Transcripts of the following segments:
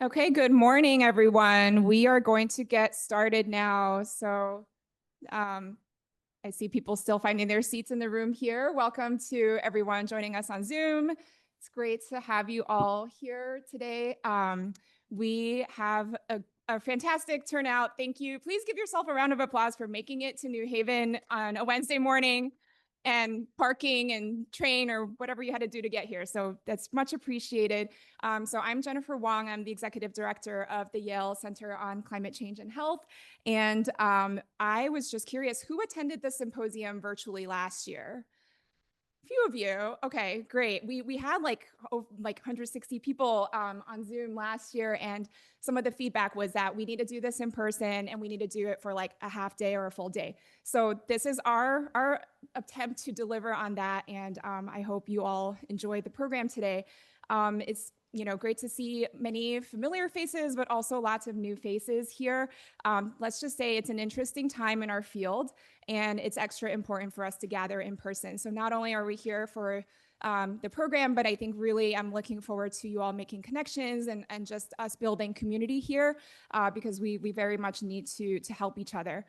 Okay, good morning, everyone. We are going to get started now. I see people still finding their seats in the room here. Welcome to everyone joining us on Zoom. It's great to have you all here today. We have a fantastic turnout. Thank you. Please give yourself a round of applause for making it to New Haven on a Wednesday morning and parking and train or whatever you had to do to get here. So that's much appreciated. So I'm Jennifer Wong. I'm the executive director of the Yale Center on Climate Change and Health. And I was just curious, who attended the symposium virtually last year? Few of you. Okay, great. We had like 160 people on Zoom last year, and some of the feedback was that we need to do this in person and we need to do it for like a half day or a full day. So this is our attempt to deliver on that, and I hope you all enjoy the program today. It's great to see many familiar faces, but also lots of new faces here. Let's just say it's an interesting time in our field, and it's extra important for us to gather in person. So not only are we here for the program, but I think really I'm looking forward to you all making connections and just us building community here because we very much need to help each other.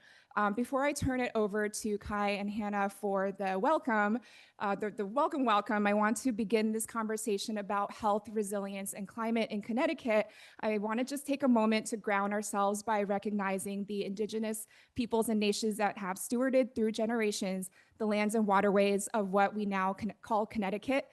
Before I turn it over to Kai and Hannah for the welcome, welcome, I want to begin this conversation about health, resilience, and climate in Connecticut. I want to just take a moment to ground ourselves by recognizing the Indigenous peoples and nations that have stewarded through generations the lands and waterways of what we now call Connecticut.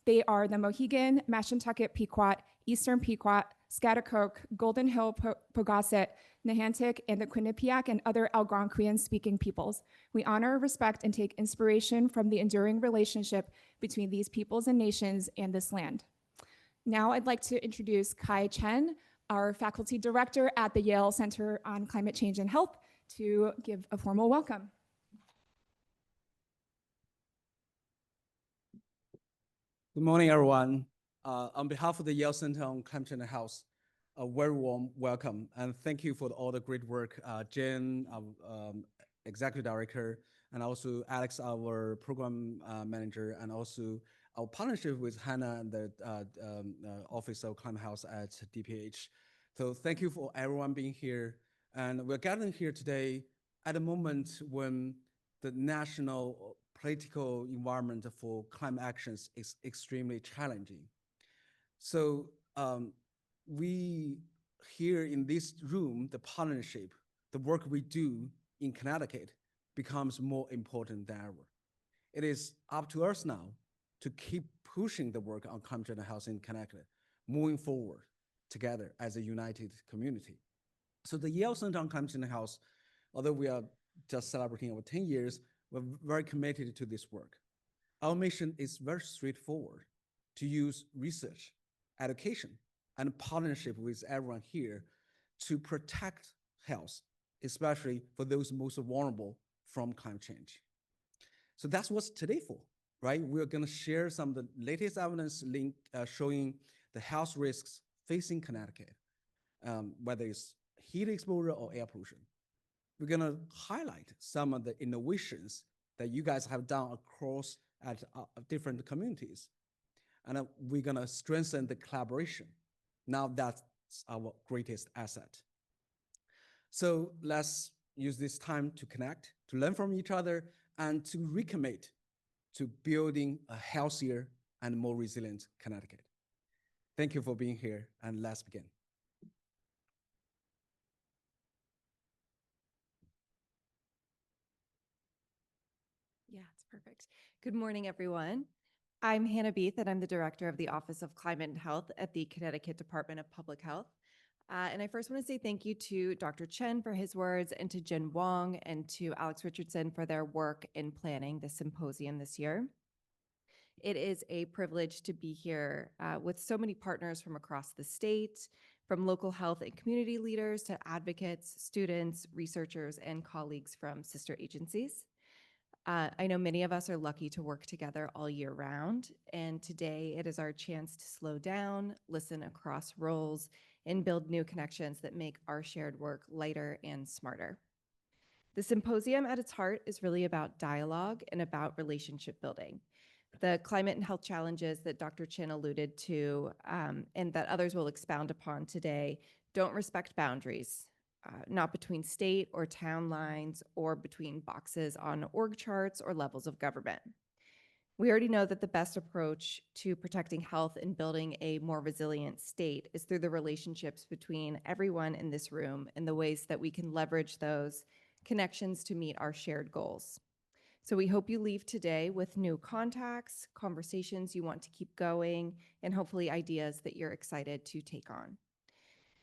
They are the Mohegan, Mashantucket Pequot, Eastern Pequot, Schaghticoke, Golden Hill Pocasset, Nahantic, and the Quinnipiac and other Algonquian-speaking peoples. We honor, respect, and take inspiration from the enduring relationship between these peoples and nations and this land. Now I'd like to introduce Kai Chen, our faculty director at the Yale Center on Climate Change and Health, to give a formal welcome. Good morning, everyone. On behalf of the Yale Center on Climate Change and Health, a very warm welcome, and thank you for all the great work, Jen, our executive director, and also Alex, our program manager, and also our partnership with Hannah and the Office of Climate Health at DPH. So thank you for everyone being here. And we're gathering here today at a moment when the national political environment for climate actions is extremely challenging. So we here in this room, the partnership, the work we do in Connecticut becomes more important than ever. It is up to us now to keep pushing the work on climate change and health in Connecticut, moving forward together as a united community. So the Yale Center on Climate Change and Health, although we are just celebrating over 10 years, we're very committed to this work. Our mission is very straightforward: to use research, education, and partnership with everyone here to protect health, especially for those most vulnerable from climate change. So that's what's today for, right? We're gonna share some of the latest evidence showing the health risks facing Connecticut, whether it's heat exposure or air pollution. We're gonna highlight some of the innovations that you guys have done across at different communities. And we're gonna strengthen the collaboration. Now that's our greatest asset. So let's use this time to connect, to learn from each other, and to recommit to building a healthier and more resilient Connecticut. Thank you for being here, and let's begin. Yeah, it's perfect. Good morning, everyone. I'm Hannah Beath, and I'm the director of the Office of Climate and Health at the Connecticut Department of Public Health. And I first want to say thank you to Dr. Chen for his words, and to Jen Wong and to Alex Richardson for their work in planning the symposium this year. It is a privilege to be here with so many partners from across the state, from local health and community leaders to advocates, students, researchers, and colleagues from sister agencies. I know many of us are lucky to work together all year round, and today it is our chance to slow down, listen across roles, and build new connections that make our shared work lighter and smarter. The symposium at its heart is really about dialogue and about relationship building. The climate and health challenges that Dr. Chin alluded to and that others will expound upon today don't respect boundaries, not between state or town lines or between boxes on org charts or levels of government. We already know that the best approach to protecting health and building a more resilient state is through the relationships between everyone in this room and the ways that we can leverage those connections to meet our shared goals. So we hope you leave today with new contacts, conversations you want to keep going, and hopefully ideas that you're excited to take on.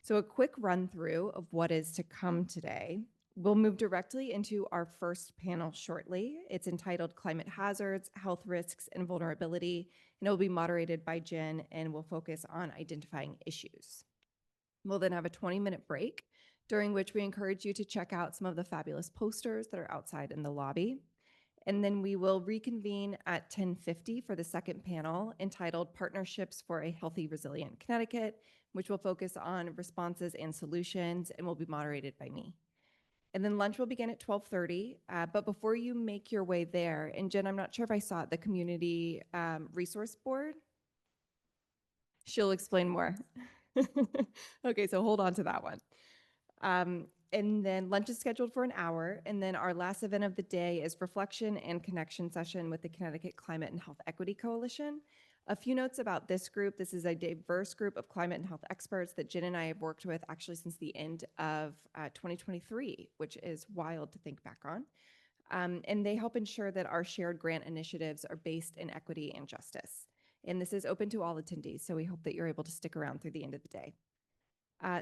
So a quick run through of what is to come today. We'll move directly into our first panel shortly. It's entitled Climate Hazards, Health Risks, and Vulnerability, and it will be moderated by Jen and will focus on identifying issues. We'll then have a 20-minute break, during which we encourage you to check out some of the fabulous posters that are outside in the lobby. And then we will reconvene at 10:50 for the second panel entitled Partnerships for a Healthy, Resilient Connecticut, which will focus on responses and solutions and will be moderated by me. And then lunch will begin at 12:30. But before you make your way there, and Jen, I'm not sure if I saw it, the community resource board. She'll explain more. Okay, so hold on to that one. And then lunch is scheduled for an hour. And then our last event of the day is reflection and connection session with the Connecticut Climate and Health Equity Coalition. A few notes about this group. This is a diverse group of climate and health experts that Jen and I have worked with actually since the end of 2023, which is wild to think back on. And they help ensure that our shared grant initiatives are based in equity and justice. And this is open to all attendees, so we hope that you're able to stick around through the end of the day.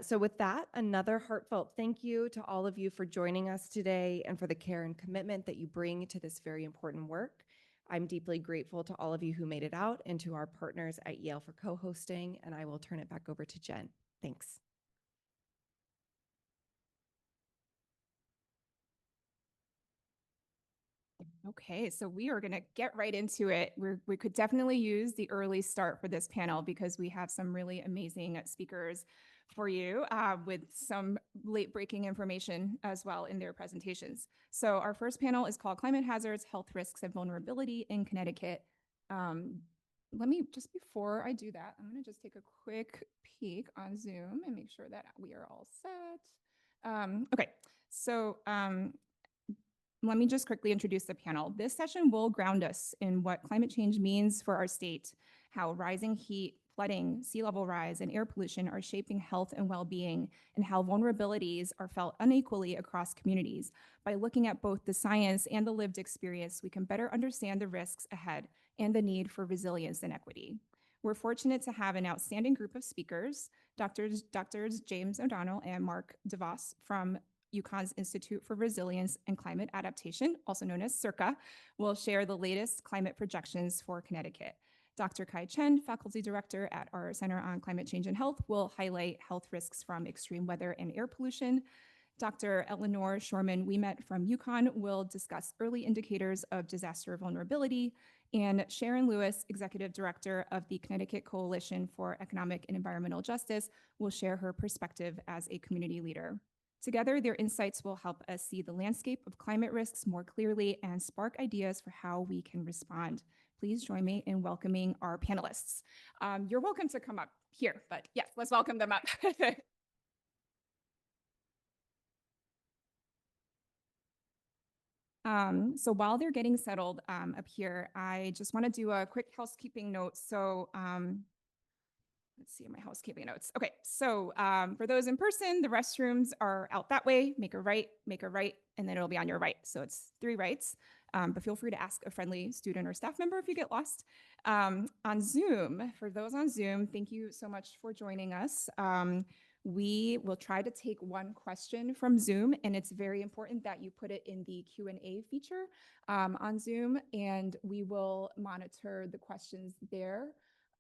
So with that, another heartfelt thank you to all of you for joining us today and for the care and commitment that you bring to this very important work. I'm deeply grateful to all of you who made it out and to our partners at Yale for co-hosting, and I will turn it back over to Jen. Thanks. Okay, so we are going to get right into it. We could definitely use the early start for this panel because we have some really amazing speakers for you with some late breaking information as well in their presentations. So our first panel is called Climate Hazards, Health Risks, and Vulnerability in Connecticut. Let me, just before I do that, I'm going to just take a quick peek on Zoom and make sure that we are all set. Okay, so let me just quickly introduce the panel. This session will ground us in what climate change means for our state, how rising heat, flooding, sea level rise, and air pollution are shaping health and well-being, and how vulnerabilities are felt unequally across communities. By looking at both the science and the lived experience, we can better understand the risks ahead and the need for resilience and equity. We're fortunate to have an outstanding group of speakers, Doctors James O'Donnell and Mark DeVos from UConn's Institute for Resilience and Climate Adaptation, also known as CIRCA, will share the latest climate projections for Connecticut. Dr. Kai Chen, faculty director at our Center on Climate Change and Health, will highlight health risks from extreme weather and air pollution. Dr. Eleanor Shorman-Wiemet from UConn will discuss early indicators of disaster vulnerability. And Sharon Lewis, executive director of the Connecticut Coalition for Economic and Environmental Justice, will share her perspective as a community leader. Together, their insights will help us see the landscape of climate risks more clearly and spark ideas for how we can respond. Please join me in welcoming our panelists. You're welcome to come up here, but yes, let's welcome them up. So while they're getting settled up here, I just want to do a quick housekeeping note. So let's see my housekeeping notes. Okay, so for those in person, the restrooms are out that way. Make a right, and then it'll be on your right. So it's 3 rights, but feel free to ask a friendly student or staff member if you get lost. On Zoom, for those on Zoom, thank you so much for joining us. We will try to take one question from Zoom, and it's very important that you put it in the Q&A feature on Zoom, and we will monitor the questions there.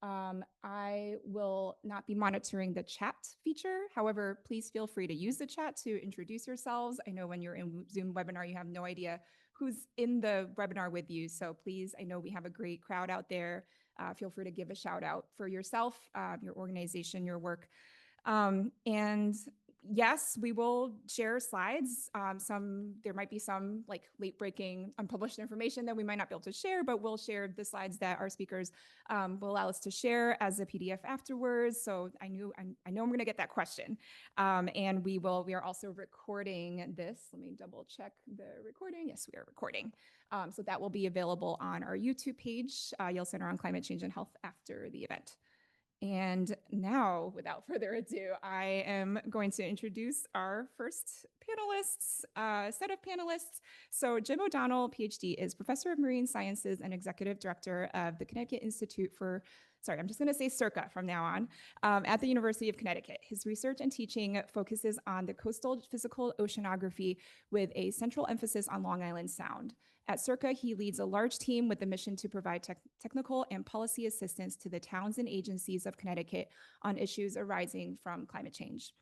I will not be monitoring the chat feature. However, please feel free to use the chat to introduce yourselves. I know when you're in Zoom webinar, you have no idea who's in the webinar with you. So please, I know we have a great crowd out there. Feel free to give a shout out for yourself, your organization, your work. And yes, we will share slides. There might be some like late breaking unpublished information that we might not be able to share, but we'll share the slides that our speakers will allow us to share as a PDF afterwards. So I know I'm going to get that question. And we are also recording this. Let me double check the recording. Yes, we are recording. So that will be available on our YouTube page, Yale Center on Climate Change and Health, after the event. And now, without further ado, I am going to introduce our first set of panelists. So Jim O'Donnell, PhD, is Professor of Marine Sciences and Executive Director of the Connecticut Institute for, sorry, I'm just going to say CIRCA from now on, at the University of Connecticut. His research and teaching focuses on the coastal physical oceanography with a central emphasis on Long Island Sound. At CIRCA, he leads a large team with the mission to provide technical and policy assistance to the towns and agencies of Connecticut on issues arising from climate change.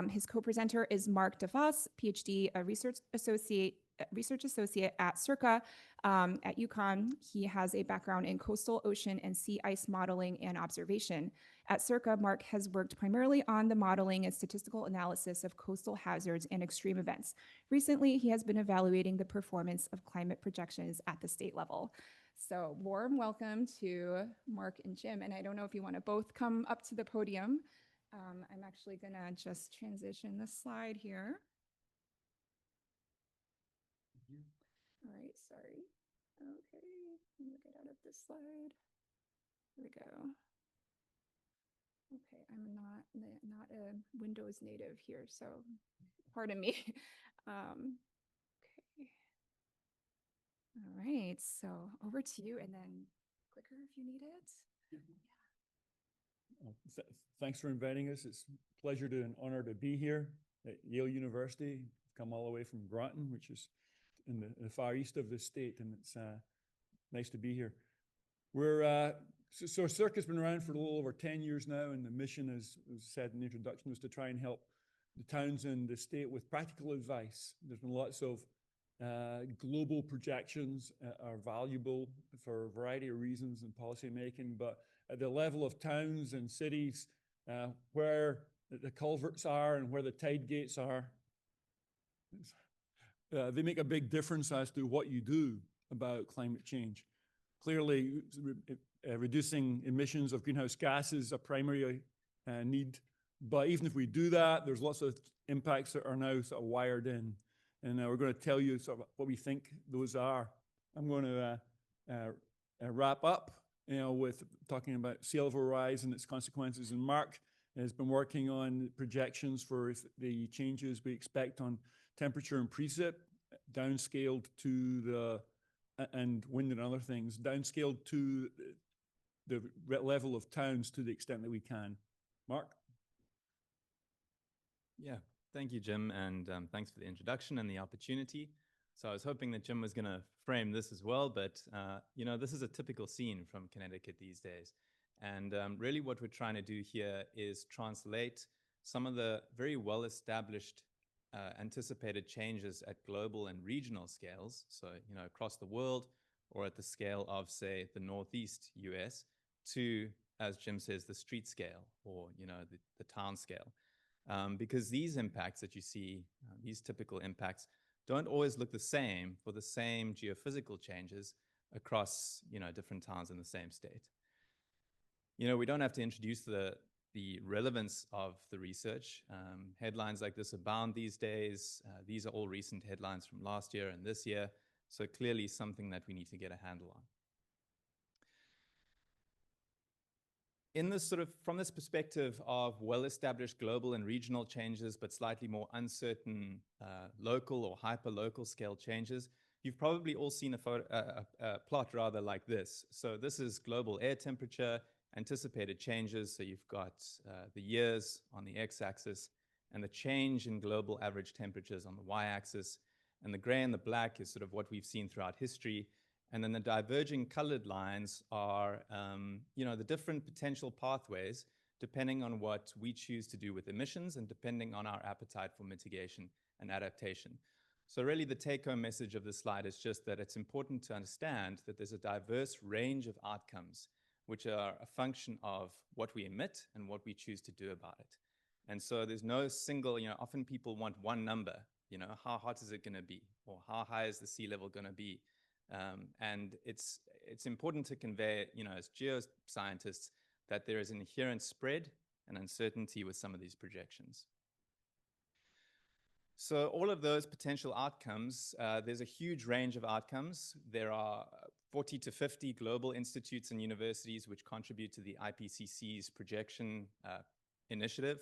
His co-presenter is Mark DeVos, PhD, a research associate at CIRCA at UConn. He has a background in coastal ocean and sea ice modeling and observation. At CIRCA, Mark has worked primarily on the modeling and statistical analysis of coastal hazards and extreme events. Recently, he has been evaluating the performance of climate projections at the state level. So warm welcome to Mark and Jim. And I don't know if you want to both come up to the podium. I'm actually going to just transition the slide here. All right, sorry. Okay, let me get out of this slide. Here we go. Okay, I'm not a Windows native here, so pardon me. Okay. All right, so over to you, and then clicker if you need it. Thanks for inviting us. It's a pleasure and an honor to be here at Yale University. Come all the way from Groton, which is in the far east of the state, and it's nice to be here. So CIRCA's been around for a little over 10 years now, and the mission, as said in the introduction, was to try and help the towns and the state with practical advice. There's been lots of global projections are valuable for a variety of reasons in policy making, but at the level of towns and cities, where the culverts are and where the tide gates are, they make a big difference as to what you do about climate change. Clearly, reducing emissions of greenhouse gases is a primary need, but even if we do that, there's lots of impacts that are now sort of wired in, and we're going to tell you sort of what we think those are. I'm going to wrap up with talking about sea level rise and its consequences, and Mark has been working on projections for the changes we expect on temperature and precip, downscaled to and wind and other things, downscaled to the level of towns to the extent that we can. Mark? Yeah, thank you, Jim, and thanks for the introduction and the opportunity. So I was hoping that Jim was going to frame this as well, but this is a typical scene from Connecticut these days. And really what we're trying to do here is translate some of the very well-established anticipated changes at global and regional scales, so across the world or at the scale of, say, the Northeast US, to, as Jim says, the street scale or the town scale. Because these impacts that you see, these typical impacts, don't always look the same for the same geophysical changes across different towns in the same state. We don't have to introduce the relevance of the research. Headlines like this abound these days. These are all recent headlines from last year and this year, so clearly something that we need to get a handle on. From this perspective of well-established global and regional changes, but slightly more uncertain local or hyper-local scale changes, you've probably all seen a plot rather like this. So this is global air temperature, anticipated changes. So you've got the years on the x-axis and the change in global average temperatures on the y-axis. And the gray and the black is sort of what we've seen throughout history. And then the diverging colored lines are, the different potential pathways depending on what we choose to do with emissions and depending on our appetite for mitigation and adaptation. So really the take-home message of this slide is just that it's important to understand that there's a diverse range of outcomes which are a function of what we emit and what we choose to do about it. And so there's no single, often people want one number, how hot is it going to be? Or how high is the sea level going to be? And it's important to convey, as geoscientists, that there is an inherent spread and uncertainty with some of these projections. So all of those potential outcomes, there's a huge range of outcomes. There are 40 to 50 global institutes and universities which contribute to the IPCC's projection initiative.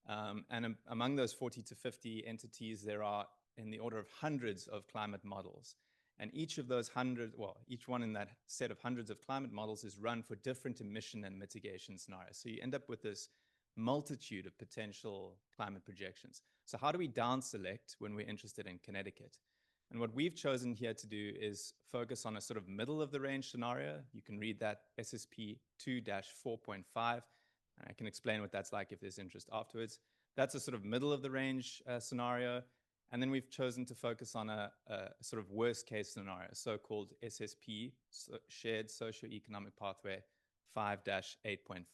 And among those 40 to 50 entities, there are in the order of hundreds of climate models. And each of those each one in that set of hundreds of climate models is run for different emission and mitigation scenarios. So you end up with this multitude of potential climate projections. So how do we down select when we're interested in Connecticut? And what we've chosen here to do is focus on a sort of middle of the range scenario. You can read that SSP 2-4.5. And I can explain what that's like if there's interest afterwards. That's a sort of middle of the range scenario. And then we've chosen to focus on a sort of worst case scenario, so-called SSP, Shared Socioeconomic Pathway 5-8.5.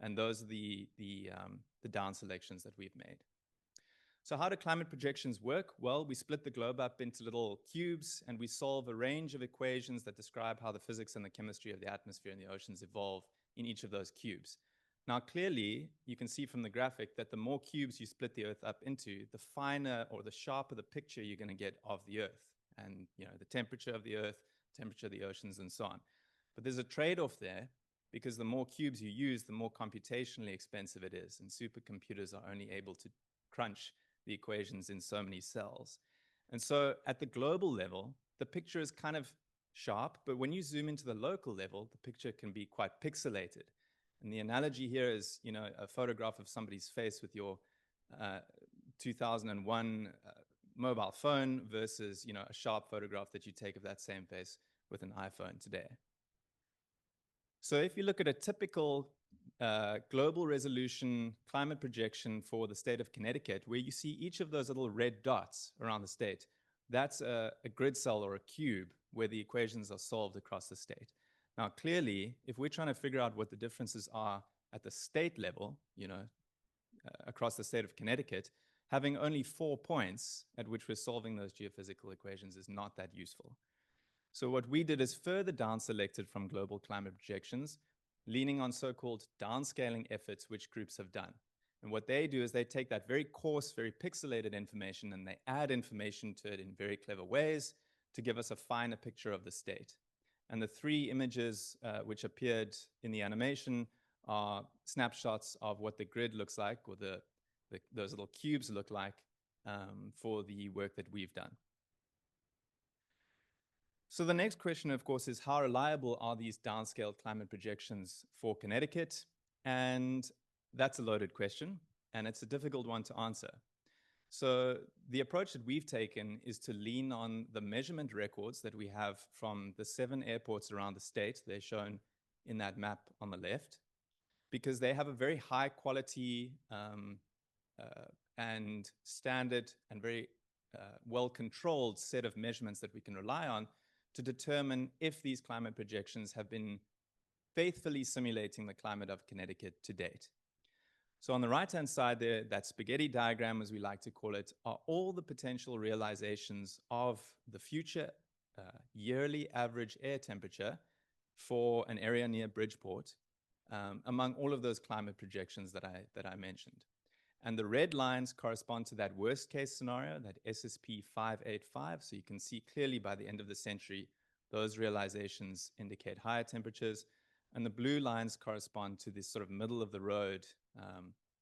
And those are the down selections that we've made. So how do climate projections work? Well, we split the globe up into little cubes, and we solve a range of equations that describe how the physics and the chemistry of the atmosphere and the oceans evolve in each of those cubes. Now, clearly, you can see from the graphic that the more cubes you split the Earth up into, the finer or the sharper the picture you're going to get of the Earth and the temperature of the Earth, temperature of the oceans, and so on. But there's a trade-off there, because the more cubes you use, the more computationally expensive it is, and supercomputers are only able to crunch the equations in so many cells. And so at the global level, the picture is kind of sharp, but when you zoom into the local level, the picture can be quite pixelated. And the analogy here is, a photograph of somebody's face with your 2001 mobile phone versus, a sharp photograph that you take of that same face with an iPhone today. So if you look at a typical global resolution climate projection for the state of Connecticut, where you see each of those little red dots around the state, that's a grid cell or a cube where the equations are solved across the state. Now, clearly, if we're trying to figure out what the differences are at the state level, across the state of Connecticut, having only 4 points at which we're solving those geophysical equations is not that useful. So what we did is further down selected from global climate projections, leaning on so-called downscaling efforts which groups have done. And what they do is they take that very coarse, very pixelated information and they add information to it in very clever ways to give us a finer picture of the state. And the 3 images which appeared in the animation are snapshots of what the grid looks like, or those little cubes look like for the work that we've done. So the next question, of course, is how reliable are these downscaled climate projections for Connecticut? And that's a loaded question, and it's a difficult one to answer. So the approach that we've taken is to lean on the measurement records that we have from the 7 airports around the state. They're shown in that map on the left, because they have a very high quality and standard and very well-controlled set of measurements that we can rely on to determine if these climate projections have been faithfully simulating the climate of Connecticut to date. So on the right-hand side there, that spaghetti diagram, as we like to call it, are all the potential realizations of the future yearly average air temperature for an area near Bridgeport among all of those climate projections that I mentioned. And the red lines correspond to that worst case scenario, that SSP 585. So you can see clearly by the end of the century, those realizations indicate higher temperatures. And the blue lines correspond to this sort of middle of the road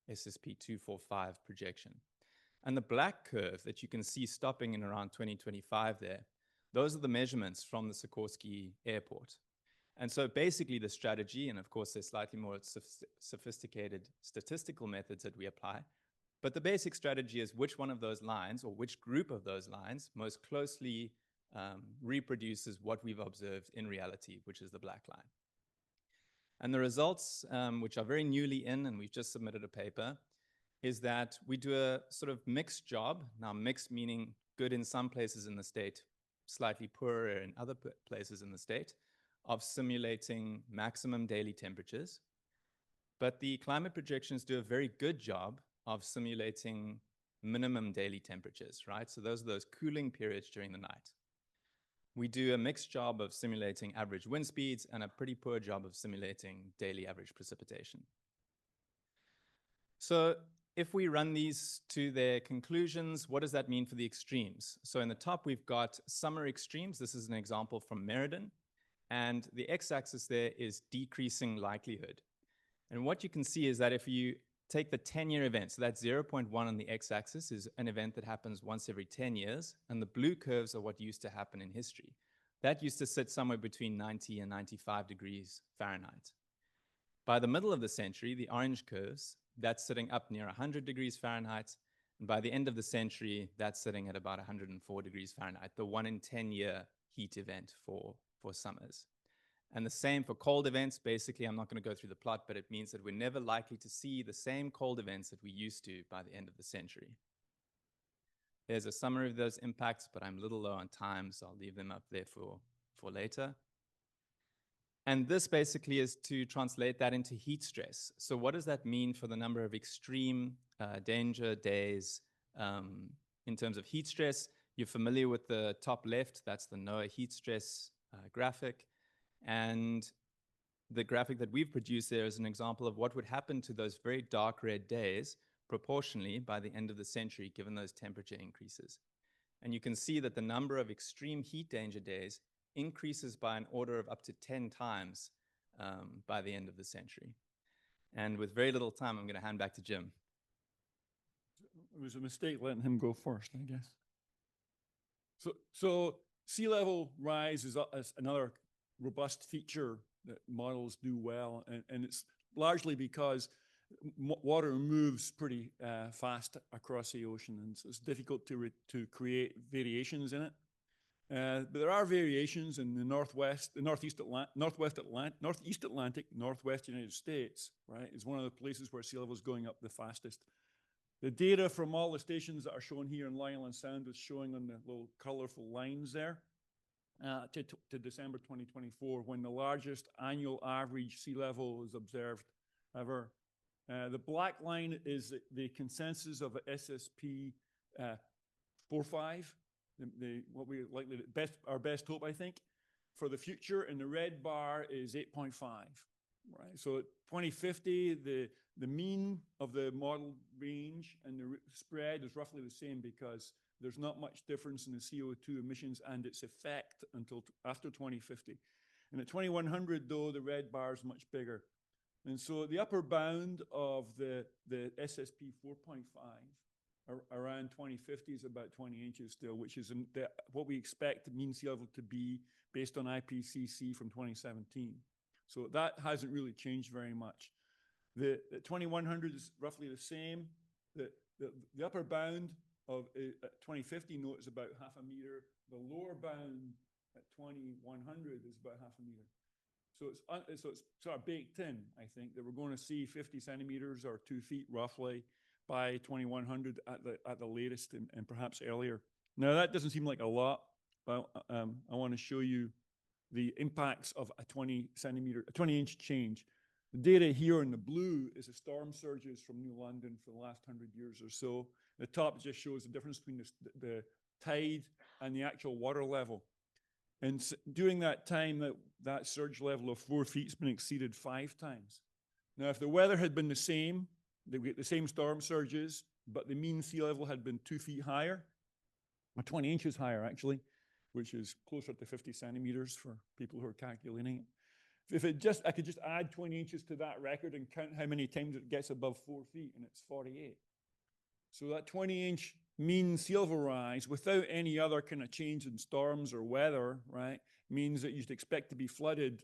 SSP 245 projection. And the black curve that you can see stopping in around 2025 there, those are the measurements from the Sikorsky Airport. And so basically the strategy, and of course there's slightly more sophisticated statistical methods that we apply, but the basic strategy is which one of those lines or which group of those lines most closely reproduces what we've observed in reality, which is the black line. And the results, which are very newly in, and we've just submitted a paper, is that we do a sort of mixed job. Now mixed meaning good in some places in the state, slightly poorer in other places in the state, of simulating maximum daily temperatures. But the climate projections do a very good job of simulating minimum daily temperatures, right? So those are those cooling periods during the night. We do a mixed job of simulating average wind speeds and a pretty poor job of simulating daily average precipitation. So if we run these to their conclusions, what does that mean for the extremes? So in the top, we've got summer extremes. This is an example from Meriden. And the x-axis there is decreasing likelihood. And what you can see is that if you take the 10-year event, so that's 0.1 on the x-axis is an event that happens once every 10 years, and the blue curves are what used to happen in history. That used to sit somewhere between 90 and 95 degrees Fahrenheit. By the middle of the century, the orange curves, that's sitting up near 100 degrees Fahrenheit, and by the end of the century, that's sitting at about 104 degrees Fahrenheit, the 1 in 10-year heat event for summers. And the same for cold events. Basically, I'm not going to go through the plot, but it means that we're never likely to see the same cold events that we used to by the end of the century. There's a summary of those impacts, but I'm a little low on time, so I'll leave them up there for later. And this basically is to translate that into heat stress. So what does that mean for the number of extreme danger days in terms of heat stress? You're familiar with the top left, that's the NOAA heat stress graphic. And the graphic that we've produced there is an example of what would happen to those very dark red days proportionally by the end of the century, given those temperature increases. And you can see that the number of extreme heat danger days increases by an order of up to 10 times by the end of the century. And with very little time, I'm going to hand back to Jim. It was a mistake letting him go first, I guess. So sea level rise is another robust feature that models do well, and it's largely because water moves pretty fast across the ocean, and so it's difficult to create variations in it. But there are variations in the northeast Atlantic, northwest United States, right, is one of the places where sea level is going up the fastest. The data from all the stations that are shown here in Long Island Sound is showing on the little colorful lines there. To December 2024, when the largest annual average sea level is observed ever. The black line is the consensus of SSP 4.5, what we likely our best hope, I think, for the future. And the red bar is 8.5. Right. So at 2050, the mean of the model range and the spread is roughly the same because there's not much difference in the CO2 emissions and its effect until after 2050. And at 2100, though, the red bar is much bigger. And so the upper bound of the SSP 4.5 around 2050 is about 20 inches still, which is what we expect the mean sea level to be based on IPCC from 2017. So that hasn't really changed very much. The 2100 is roughly the same. The upper bound of 2050 note is about half a meter. The lower bound at 2100 is about half a meter. So it's sort of baked in, I think, that we're going to see 50 centimeters or 2 feet roughly by 2100 at the latest and perhaps earlier. Now that doesn't seem like a lot, but I want to show you the impacts of a 20-inch change. The data here in the blue is the storm surges from New London for the last 100 years or so. The top just shows the difference between the tide and the actual water level. And during that time, that surge level of 4 feet has been exceeded 5 times. Now, if the weather had been the same, they get the same storm surges, but the mean sea level had been 2 feet higher, or 20 inches higher, actually, which is closer to 50 centimeters for people who are calculating it. If I could just add 20 inches to that record and count how many times it gets above 4 feet, and it's 48. So that 20-inch mean sea level rise without any other kind of change in storms or weather, right, means that you'd expect to be flooded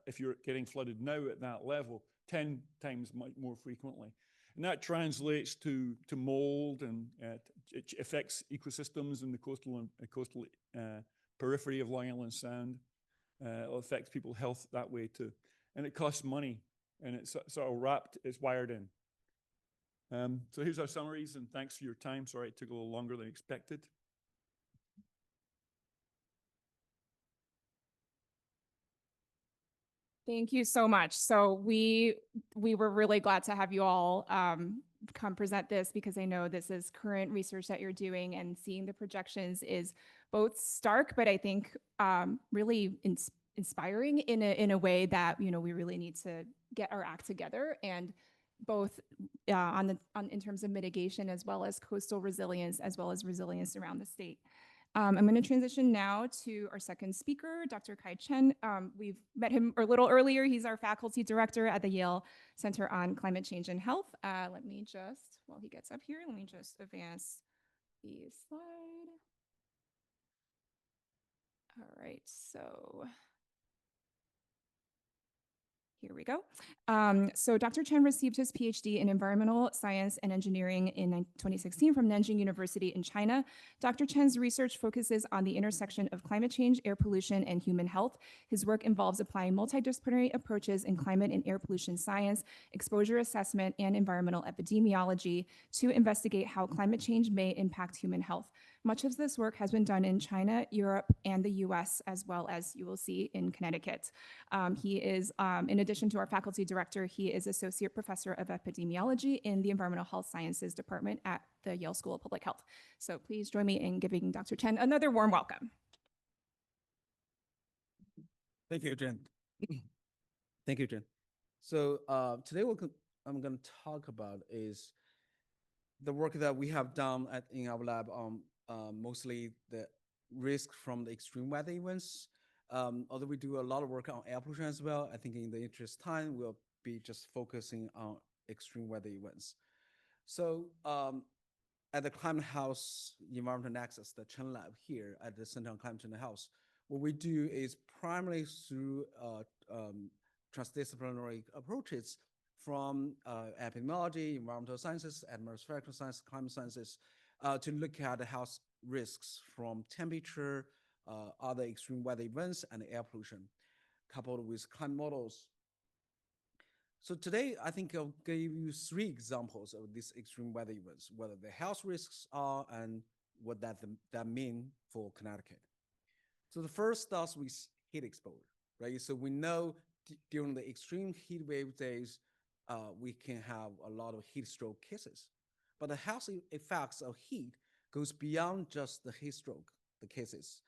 if you're getting flooded now at that level 10 times more frequently. And that translates to mold, and it affects ecosystems in the coastal periphery of Long Island Sound. It affects people's health that way too. And it costs money, and it's sort of it's wired in. So here's our summaries, and thanks for your time. Sorry it took a little longer than expected. Thank you so much. So we were really glad to have you all come present this because I know this is current research that you're doing, and seeing the projections is both stark, but I think really inspiring in a way that, you know, we really need to get our act together, and both on in terms of mitigation as well as coastal resilience, as well as resilience around the state. I'm going to transition now to our second speaker, Dr. Kai Chen. We've met him a little earlier. He's our faculty director at the Yale Center on Climate Change and Health. Let me just, while he gets up here, let me just advance the slide. All right, so here we go. So Dr. Chen received his PhD in environmental science and engineering in 2016 from Nanjing University in China. Dr. Chen's research focuses on the intersection of climate change, air pollution, and human health. His work involves applying multidisciplinary approaches in climate and air pollution science, exposure assessment, and environmental epidemiology to investigate how climate change may impact human health. Much of this work has been done in China, Europe, and the US, as well as you will see in Connecticut. He is, in addition to our faculty director, he is Associate Professor of Epidemiology in the Environmental Health Sciences Department at the Yale School of Public Health. So please join me in giving Dr. Chen another warm welcome. Thank you, Jen. Thank you, Jen. So today I'm going to talk about is the work that we have done in our lab on mostly the risk from the extreme weather events. Although we do a lot of work on air pollution as well, I think in the interest of time, we'll be just focusing on extreme weather events. So at the Climate House Environmental Nexus, the Chen Lab here at the Center on Climate Change and Health, what we do is primarily through transdisciplinary approaches from epidemiology, environmental sciences, atmospheric science, climate sciences, to look at the health risks from temperature, other extreme weather events, and air pollution, coupled with climate models. So today, I think I'll give you 3 examples of these extreme weather events, whether the health risks are and what that mean for Connecticut. So the first starts with heat exposure, right? So we know during the extreme heat wave days, we can have a lot of heat stroke cases. But the health effects of heat goes beyond just the heat stroke, the cases.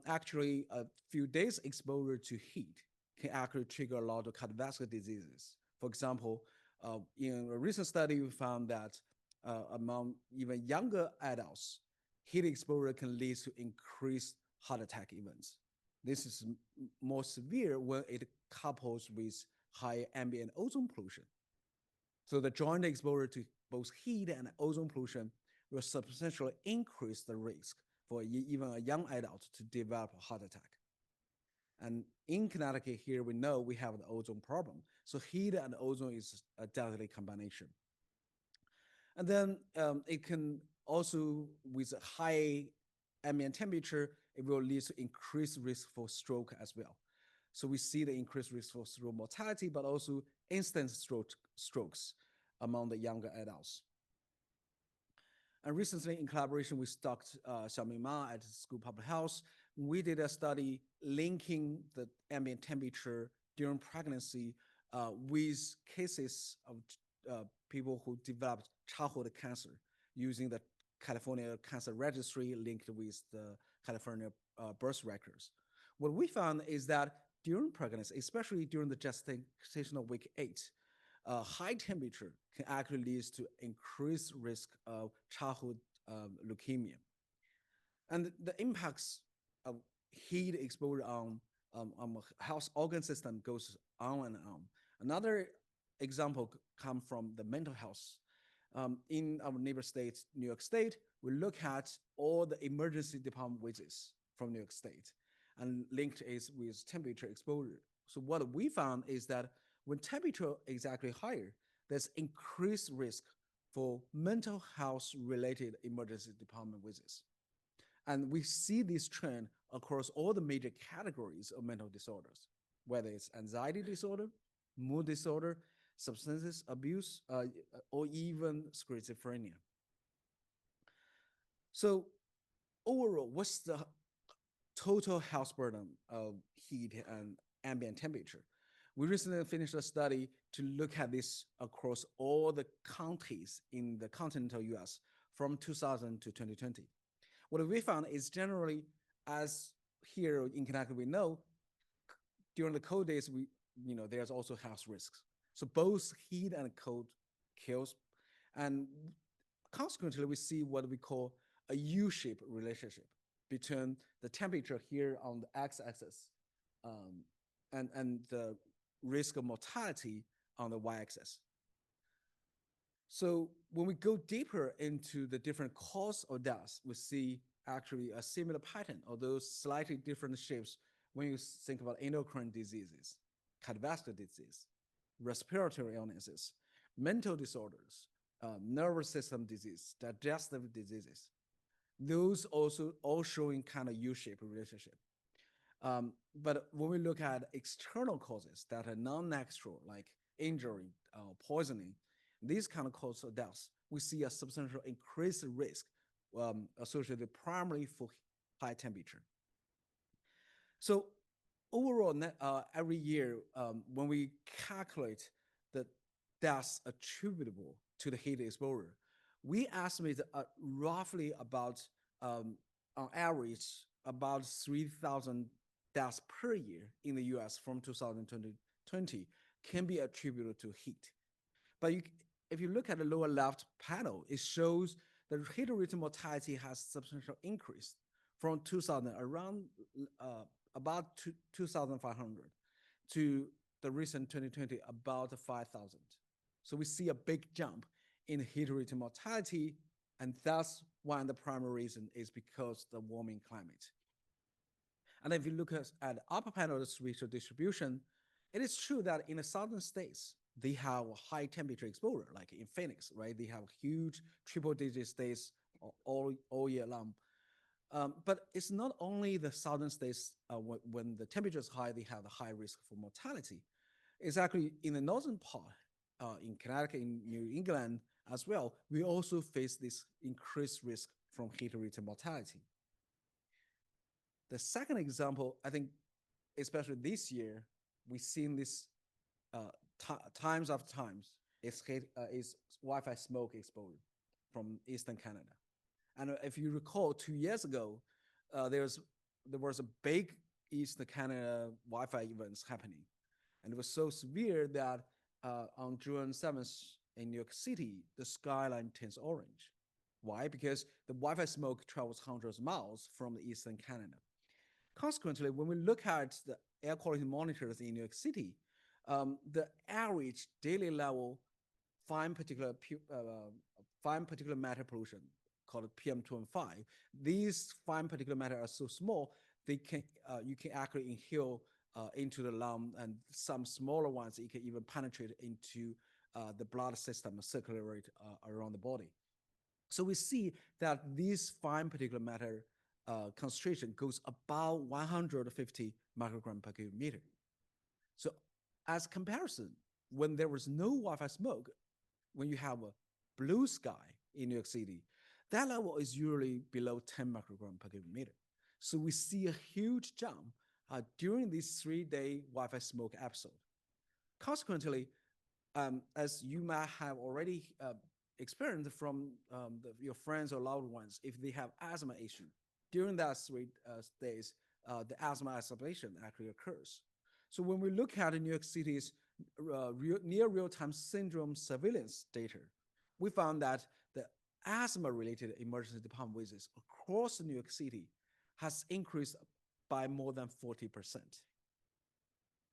Actually, a few days exposure to heat can actually trigger a lot of cardiovascular diseases. For example, in a recent study, we found that among even younger adults, heat exposure can lead to increased heart attack events. This is more severe when it couples with high ambient ozone pollution. So the joint exposure to both heat and ozone pollution will substantially increase the risk for even a young adult to develop a heart attack. And in Connecticut here, we know we have the ozone problem. So heat and ozone is a deadly combination. And then it can also, with a high ambient temperature, it will lead to increased risk for stroke as well. So we see the increased risk for stroke mortality, but also instant strokes among the younger adults. And recently, in collaboration with Dr. Xiaoming Ma at the School of Public Health, we did a study linking the ambient temperature during pregnancy with cases of people who developed childhood cancer using the California Cancer Registry linked with the California birth records. What we found is that during pregnancy, especially during the gestational week 8, high temperature can actually lead to increased risk of childhood leukemia. And the impacts of heat exposure on health organ system goes on and on. Another example comes from the mental health. In our neighbor state, New York State, we look at all the emergency department visits from New York State and linked is with temperature exposure. So what we found is that when temperature is actually higher, there's increased risk for mental health related emergency department visits. And we see this trend across all the major categories of mental disorders, whether it's anxiety disorder, mood disorder, substance abuse, or even schizophrenia. So overall, what's the total health burden of heat and ambient temperature? We recently finished a study to look at this across all the counties in the continental US from 2000 to 2020. What we found is generally, as here in Connecticut, we know, during the cold days, there's also health risks. So both heat and cold kills. And consequently, we see what we call a U-shaped relationship between the temperature here on the x-axis and the risk of mortality on the y-axis. So when we go deeper into the different cause of death, we see actually a similar pattern, although slightly different shapes when you think about endocrine diseases, cardiovascular disease, respiratory illnesses, mental disorders, nervous system disease, digestive diseases. Those also all showing kind of U-shaped relationship. But when we look at external causes that are non-natural, like injury, poisoning, these kind of causes of death, we see a substantial increased risk associated primarily for high temperature. So overall, every year, when we calculate the deaths attributable to the heat exposure, we estimate roughly about, on average, about 3,000 deaths per year in the US from 2000 to 2020 can be attributed to heat. But if you look at the lower left panel, it shows the heat-related mortality has substantial increase from 2000, around about 2,500 to the recent 2020, about 5,000. So we see a big jump in heat-related mortality, and that's one of the primary reason is because the warming climate. And if you look at the upper panel of the spatial distribution, it is true that in the southern states, they have high temperature exposure, like in Phoenix, right? They have huge triple-digit states all year long. But it's not only the southern states, when the temperature is high, they have a high risk for mortality. It's actually in the northern part, in Connecticut, in New England as well, we also face this increased risk from heat-related mortality. The second example, I think, especially this year, we've seen this times after times, is Wi-Fi smoke exposure from Eastern Canada. And if you recall, 2 years ago, there was a big Eastern Canada Wi-Fi events happening. And it was so severe that on June 7th in New York City, the skyline turns orange. Why? Because the Wi-Fi smoke travels hundreds of miles from the Eastern Canada. Consequently, when we look at the air quality monitors in New York City, the average daily level fine particulate matter pollution, called PM2.5, these fine particulate matter are so small, you can actually inhale into the lung, and some smaller ones, you can even penetrate into the blood system, circulate around the body. So we see that this fine particulate matter concentration goes about 150 microgram per cubic meter. So as comparison, when there was no Wi-Fi smoke, when you have a blue sky in New York City, that level is usually below 10 microgram per cubic meter. So we see a huge jump during this 3-day Wi-Fi smoke episode. Consequently, as you might have already experienced from your friends or loved ones, if they have asthma issue, during that 3 days, the asthma exacerbation actually occurs. So when we look at New York City's near real-time syndrome surveillance data, we found that the asthma-related emergency department visits across New York City has increased by more than 40%.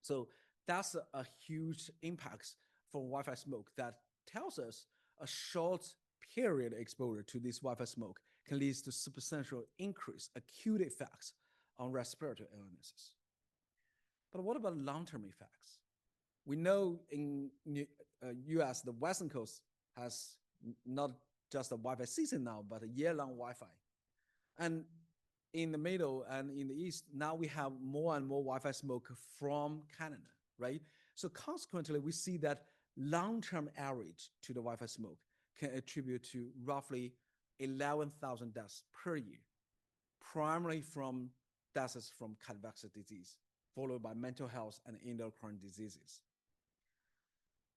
So that's a huge impact from Wi-Fi smoke that tells us a short period exposure to this Wi-Fi smoke can lead to substantial increase, acute effects on respiratory illnesses. But what about long-term effects? We know in US, the Western coast has not just a Wi-Fi season now, but a year-long Wi-Fi. And in the middle and in the east, now we have more and more Wi-Fi smoke from Canada, right? So consequently, we see that long-term average to the Wi-Fi smoke can attribute to roughly 11,000 deaths per year, primarily from deaths from cardiovascular disease, followed by mental health and endocrine diseases.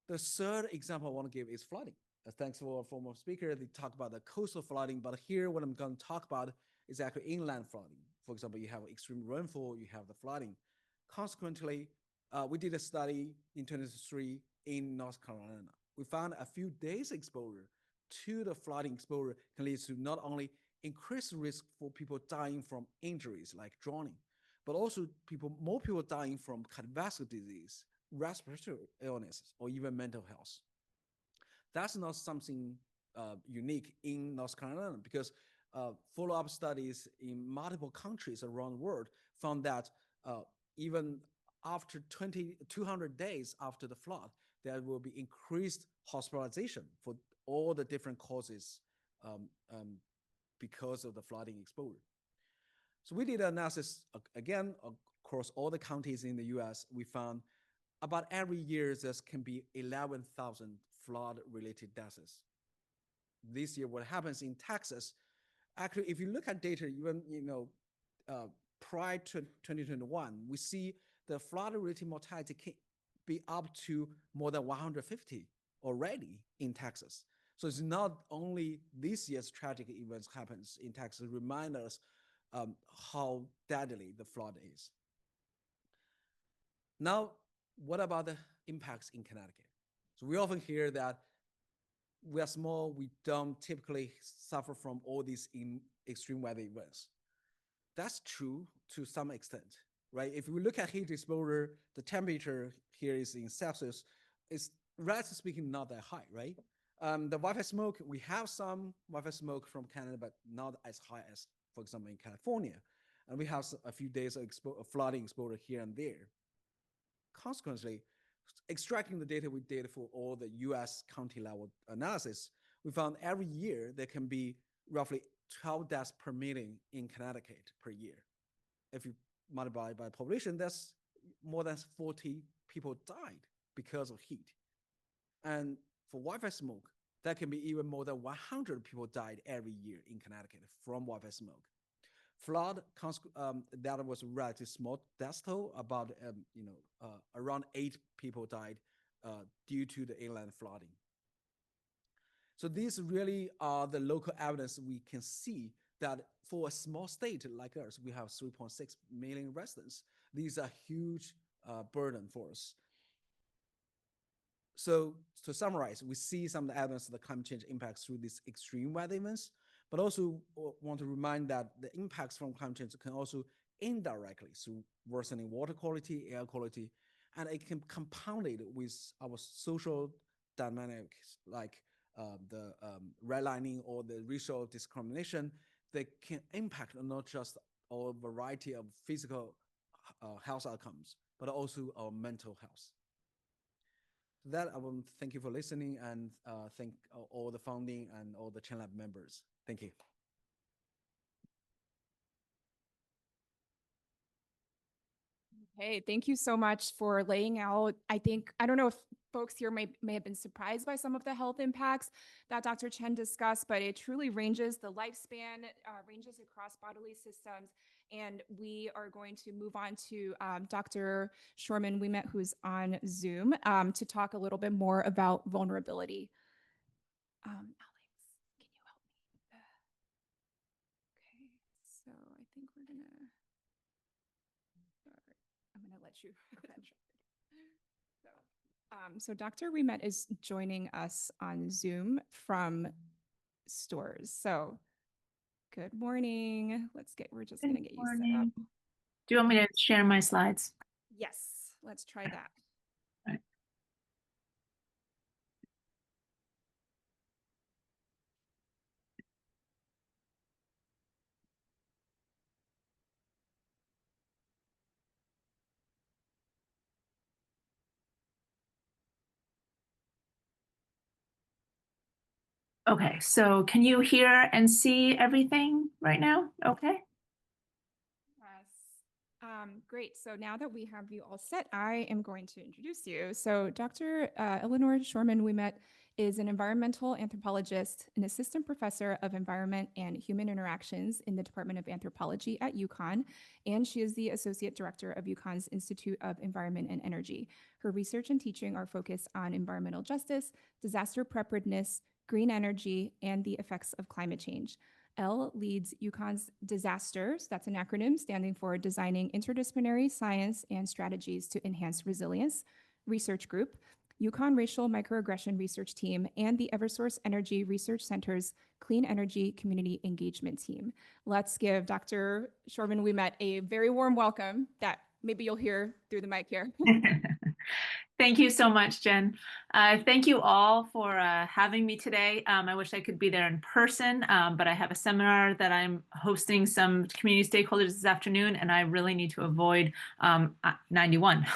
The third example I want to give is flooding. Thanks for our former speaker. They talk about the coastal flooding, but here what I'm going to talk about is actually inland flooding. For example, you have extreme rainfall, you have the flooding. Consequently, we did a study in 2023 in North Carolina. We found a few days exposure to the flooding exposure can lead to not only increased risk for people dying from injuries like drowning, but also more people dying from cardiovascular disease, respiratory illnesses, or even mental health. That's not something unique in North Carolina because follow-up studies in multiple countries around the world found that even after 200 days after the flood, there will be increased hospitalization for all the different causes because of the flooding exposure. So we did an analysis again across all the counties in the US. We found about every year there can be 11,000 flood-related deaths. This year, what happens in Texas? Actually, if you look at data, even prior to 2021, we see the flood-related mortality can be up to more than 150 already in Texas. So it's not only this year's tragic events happens in Texas, remind us how deadly the flood is. Now, what about the impacts in Connecticut? So we often hear that we are small, we don't typically suffer from all these extreme weather events. That's true to some extent, right? If we look at heat exposure, the temperature here is in Celsius, it's relatively speaking not that high, right? The Wi-Fi smoke, we have some Wi-Fi smoke from Canada, but not as high as, for example, in California. And we have a few days of flooding exposure here and there. Consequently, extracting the data we did for all the US county level analysis, we found every year there can be roughly 12 deaths per million in Connecticut per year. If you multiply by population, that's more than 40 people died because of heat. And for Wi-Fi smoke, that can be even more than 100 people died every year in Connecticut from Wi-Fi smoke. Flood, that was relatively small death toll, about around 8 people died due to the inland flooding. So these really are the local evidence we can see that for a small state like ours, we have 3.6 million residents. These are huge burden for us. So to summarize, we see some of the evidence of the climate change impacts through these extreme weather events, but also want to remind that the impacts from climate change can also indirectly through worsening water quality, air quality, and it can compound it with our social dynamics like the redlining or the racial discrimination that can impact not just our variety of physical health outcomes, but also our mental health. For that, I want to thank you for listening and thank all the founding and all the ChainLab members. Thank you. Hey, thank you so much for laying out. I don't know if folks here may have been surprised by some of the health impacts that Dr. Chen discussed, but it truly ranges the lifespan, ranges across bodily systems. And we are going to move on to Dr. Shorman-Wimet, who's on Zoom, to talk a little bit more about vulnerability. Alex, can you help me? Okay, so I think we're gonna. I'm going to let you. So Dr. Wimet is joining us on Zoom from Stores. So good morning. We're just going to get you set up. Do you want me to share my slides? Yes, let's try that. Right. Okay, so can you hear and see everything right now? Okay. Yes. Great. So now that we have you all set, I am going to introduce you. So Dr. Eleanor Shorman-Wimet is an environmental anthropologist, an assistant professor of environment and human interactions in the Department of Anthropology at UConn, and she is the associate director of UConn's Institute of Environment and Energy. Her research and teaching are focused on environmental justice, disaster preparedness, green energy, and the effects of climate change. Elle leads UConn's Disasters, that's an acronym standing for Designing Interdisciplinary Science and Strategies to Enhance Resilience, research group, UConn Racial Microaggression Research Team, and the Eversource Energy Research Center's Clean Energy Community Engagement Team. Let's give Dr. Chorven-Ouimet a very warm welcome that maybe you'll hear through the mic here. Thank you so much, Jen. Thank you all for having me today. I wish I could be there in person, but I have a seminar that I'm hosting some community stakeholders this afternoon, and I really need to avoid 91.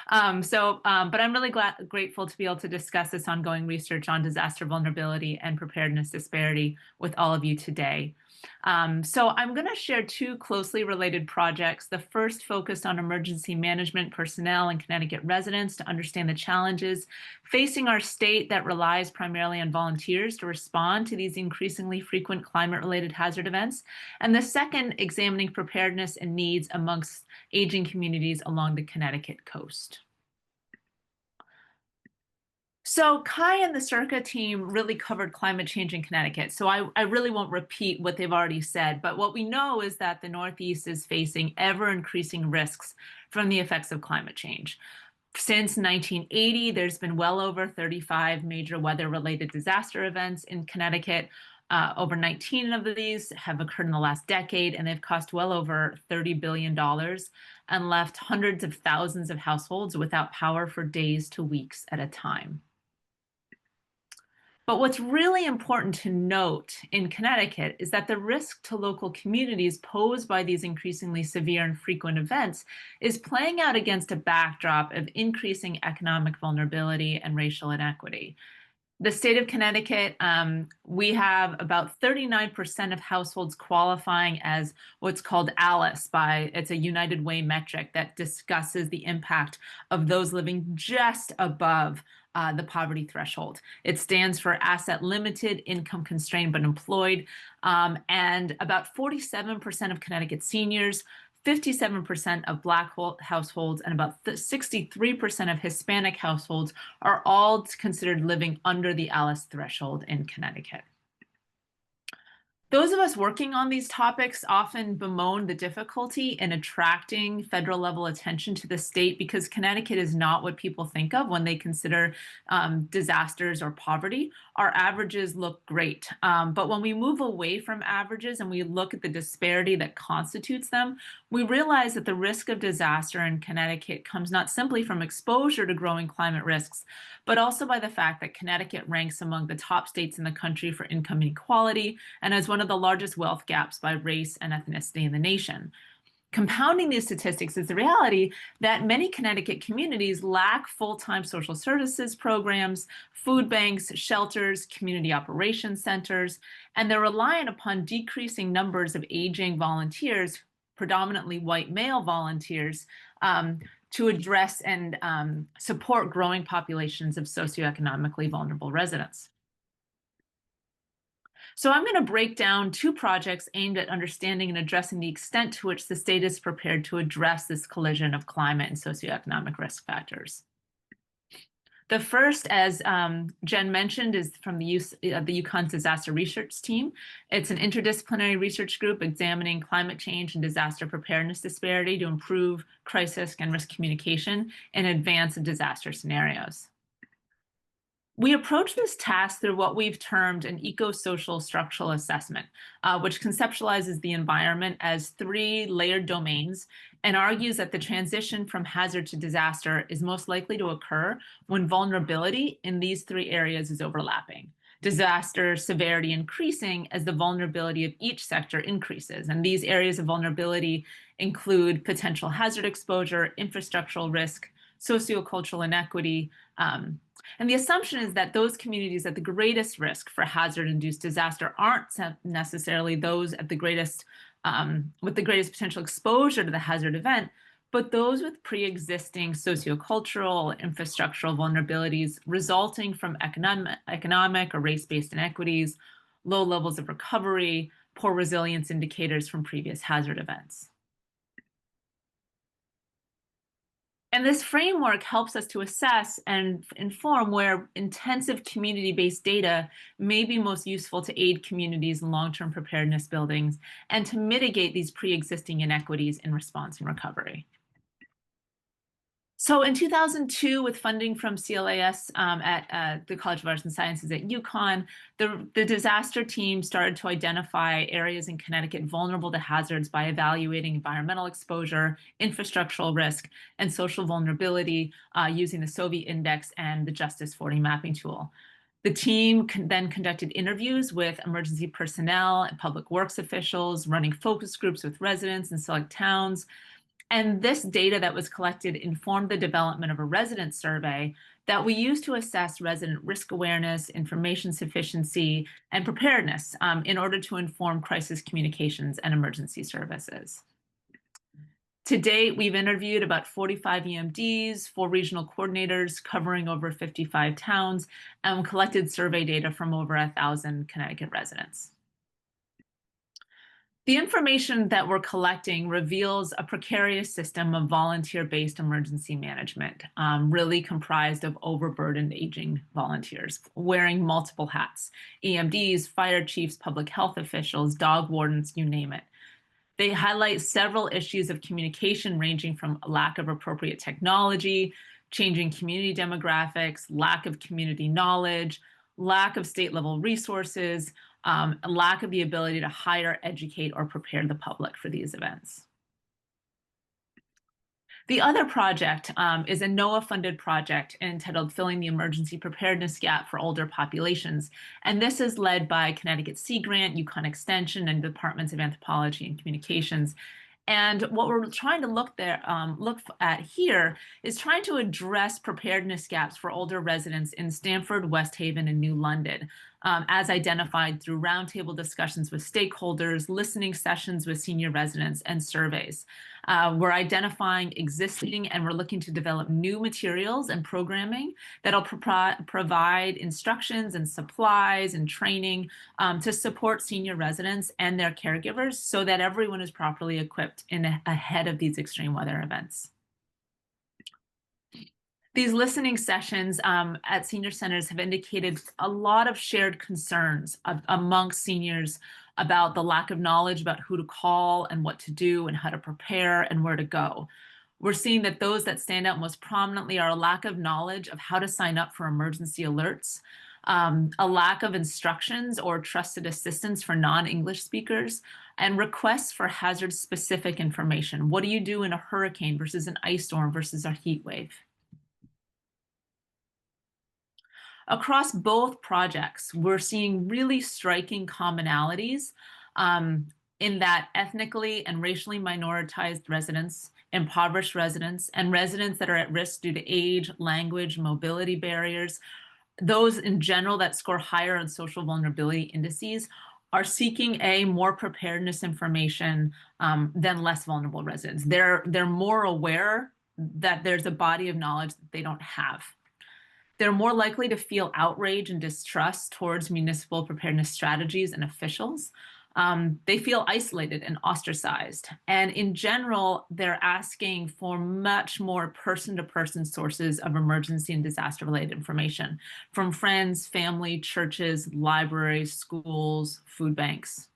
But I'm really grateful to be able to discuss this ongoing research on disaster vulnerability and preparedness disparity with all of you today. So I'm going to share two closely related projects. The first focused on emergency management personnel and Connecticut residents to understand the challenges facing our state that relies primarily on volunteers to respond to these increasingly frequent climate-related hazard events. And the second, examining preparedness and needs amongst aging communities along the Connecticut coast. So Kai and the Circa team really covered climate change in Connecticut. So I really won't repeat what they've already said, but what we know is that the Northeast is facing ever increasing risks from the effects of climate change. Since 1980, there's been well over 35 major weather-related disaster events in Connecticut. Over 19 of these have occurred in the last decade, and they've cost well over $30 billion and left hundreds of thousands of households without power for days to weeks at a time. But what's really important to note in Connecticut is that the risk to local communities posed by these increasingly severe and frequent events is playing out against a backdrop of increasing economic vulnerability and racial inequity. The state of Connecticut, we have about 39% of households qualifying as what's called ALICE it's a United Way metric that discusses the impact of those living just above the poverty threshold. It stands for asset limited, income constrained, but employed. And about 47% of Connecticut seniors, 57% of Black households, and about 63% of Hispanic households are all considered living under the ALICE threshold in Connecticut. Those of us working on these topics often bemoan the difficulty in attracting federal level attention to the state because Connecticut is not what people think of when they consider disasters or poverty. Our averages look great, but when we move away from averages and we look at the disparity that constitutes them, we realize that the risk of disaster in Connecticut comes not simply from exposure to growing climate risks, but also by the fact that Connecticut ranks among the top states in the country for income inequality and as one of the largest wealth gaps by race and ethnicity in the nation. Compounding these statistics is the reality that many Connecticut communities lack full-time social services programs, food banks, shelters, community operations centers, and they're reliant upon decreasing numbers of aging volunteers, predominantly white male volunteers, to address and support growing populations of socioeconomically vulnerable residents. So I'm going to break down two projects aimed at understanding and addressing the extent to which the state is prepared to address this collision of climate and socioeconomic risk factors. The first, as Jen mentioned, is from the UConn's Disaster Research Team. It's an interdisciplinary research group examining climate change and disaster preparedness disparity to improve crisis and risk communication in advance of disaster scenarios. We approach this task through what we've termed an eco-social structural assessment, which conceptualizes the environment as three layered domains and argues that the transition from hazard to disaster is most likely to occur when vulnerability in these three areas is overlapping. Disaster severity increasing as the vulnerability of each sector increases. And these areas of vulnerability include potential hazard exposure, infrastructural risk, sociocultural inequity, and the assumption is that those communities at the greatest risk for hazard-induced disaster aren't necessarily those at the greatest, with the greatest potential exposure to the hazard event, but those with pre-existing sociocultural, infrastructural vulnerabilities resulting from economic or race-based inequities, low levels of recovery, poor resilience indicators from previous hazard events. And this framework helps us to assess and inform where intensive community-based data may be most useful to aid communities in long-term preparedness buildings and to mitigate these pre-existing inequities in response and recovery. So in 2002, with funding from CLAS at the College of Arts and Sciences at UConn, the disaster team started to identify areas in Connecticut vulnerable to hazards by evaluating environmental exposure, infrastructural risk, and social vulnerability using the SOVI Index and the Justice 40 mapping tool. The team then conducted interviews with emergency personnel and public works officials, running focus groups with residents in select towns. And this data that was collected informed the development of a resident survey that we use to assess resident risk awareness, information sufficiency, and preparedness in order to inform crisis communications and emergency services. To date, we've interviewed about 45 EMDs, 4 regional coordinators covering over 55 towns, and collected survey data from over 1,000 Connecticut residents. The information that we're collecting reveals a precarious system of volunteer-based emergency management, really comprised of overburdened aging volunteers wearing multiple hats: EMDs, fire chiefs, public health officials, dog wardens, you name it. They highlight several issues of communication ranging from lack of appropriate technology, changing community demographics, lack of community knowledge, lack of state-level resources, a lack of the ability to hire, educate, or prepare the public for these events. The other project is a NOAA-funded project entitled Filling the Emergency Preparedness Gap for Older Populations. And this is led by Connecticut Sea Grant, UConn Extension, and Departments of Anthropology and Communications. And what we're trying to look at here is trying to address preparedness gaps for older residents in Stamford, West Haven, and New London, as identified through roundtable discussions with stakeholders, listening sessions with senior residents, and surveys. We're identifying existing and we're looking to develop new materials and programming that'll provide instructions and supplies and training to support senior residents and their caregivers so that everyone is properly equipped ahead of these extreme weather events. These listening sessions at senior centers have indicated a lot of shared concerns amongst seniors about the lack of knowledge about who to call and what to do and how to prepare and where to go. We're seeing that those that stand out most prominently are a lack of knowledge of how to sign up for emergency alerts, a lack of instructions or trusted assistance for non-English speakers, and requests for hazard-specific information. What do you do in a hurricane versus an ice storm versus a heat wave? Across both projects, we're seeing really striking commonalities in that ethnically and racially minoritized residents, impoverished residents, and residents that are at risk due to age, language, mobility barriers, those in general that score higher on social vulnerability indices, are seeking more preparedness information than less vulnerable residents. They're more aware that there's a body of knowledge that they don't have. They're more likely to feel outrage and distrust towards municipal preparedness strategies and officials. They feel isolated and ostracized. And in general, they're asking for much more person-to-person sources of emergency and disaster-related information from friends, family, churches, libraries, schools, food banks.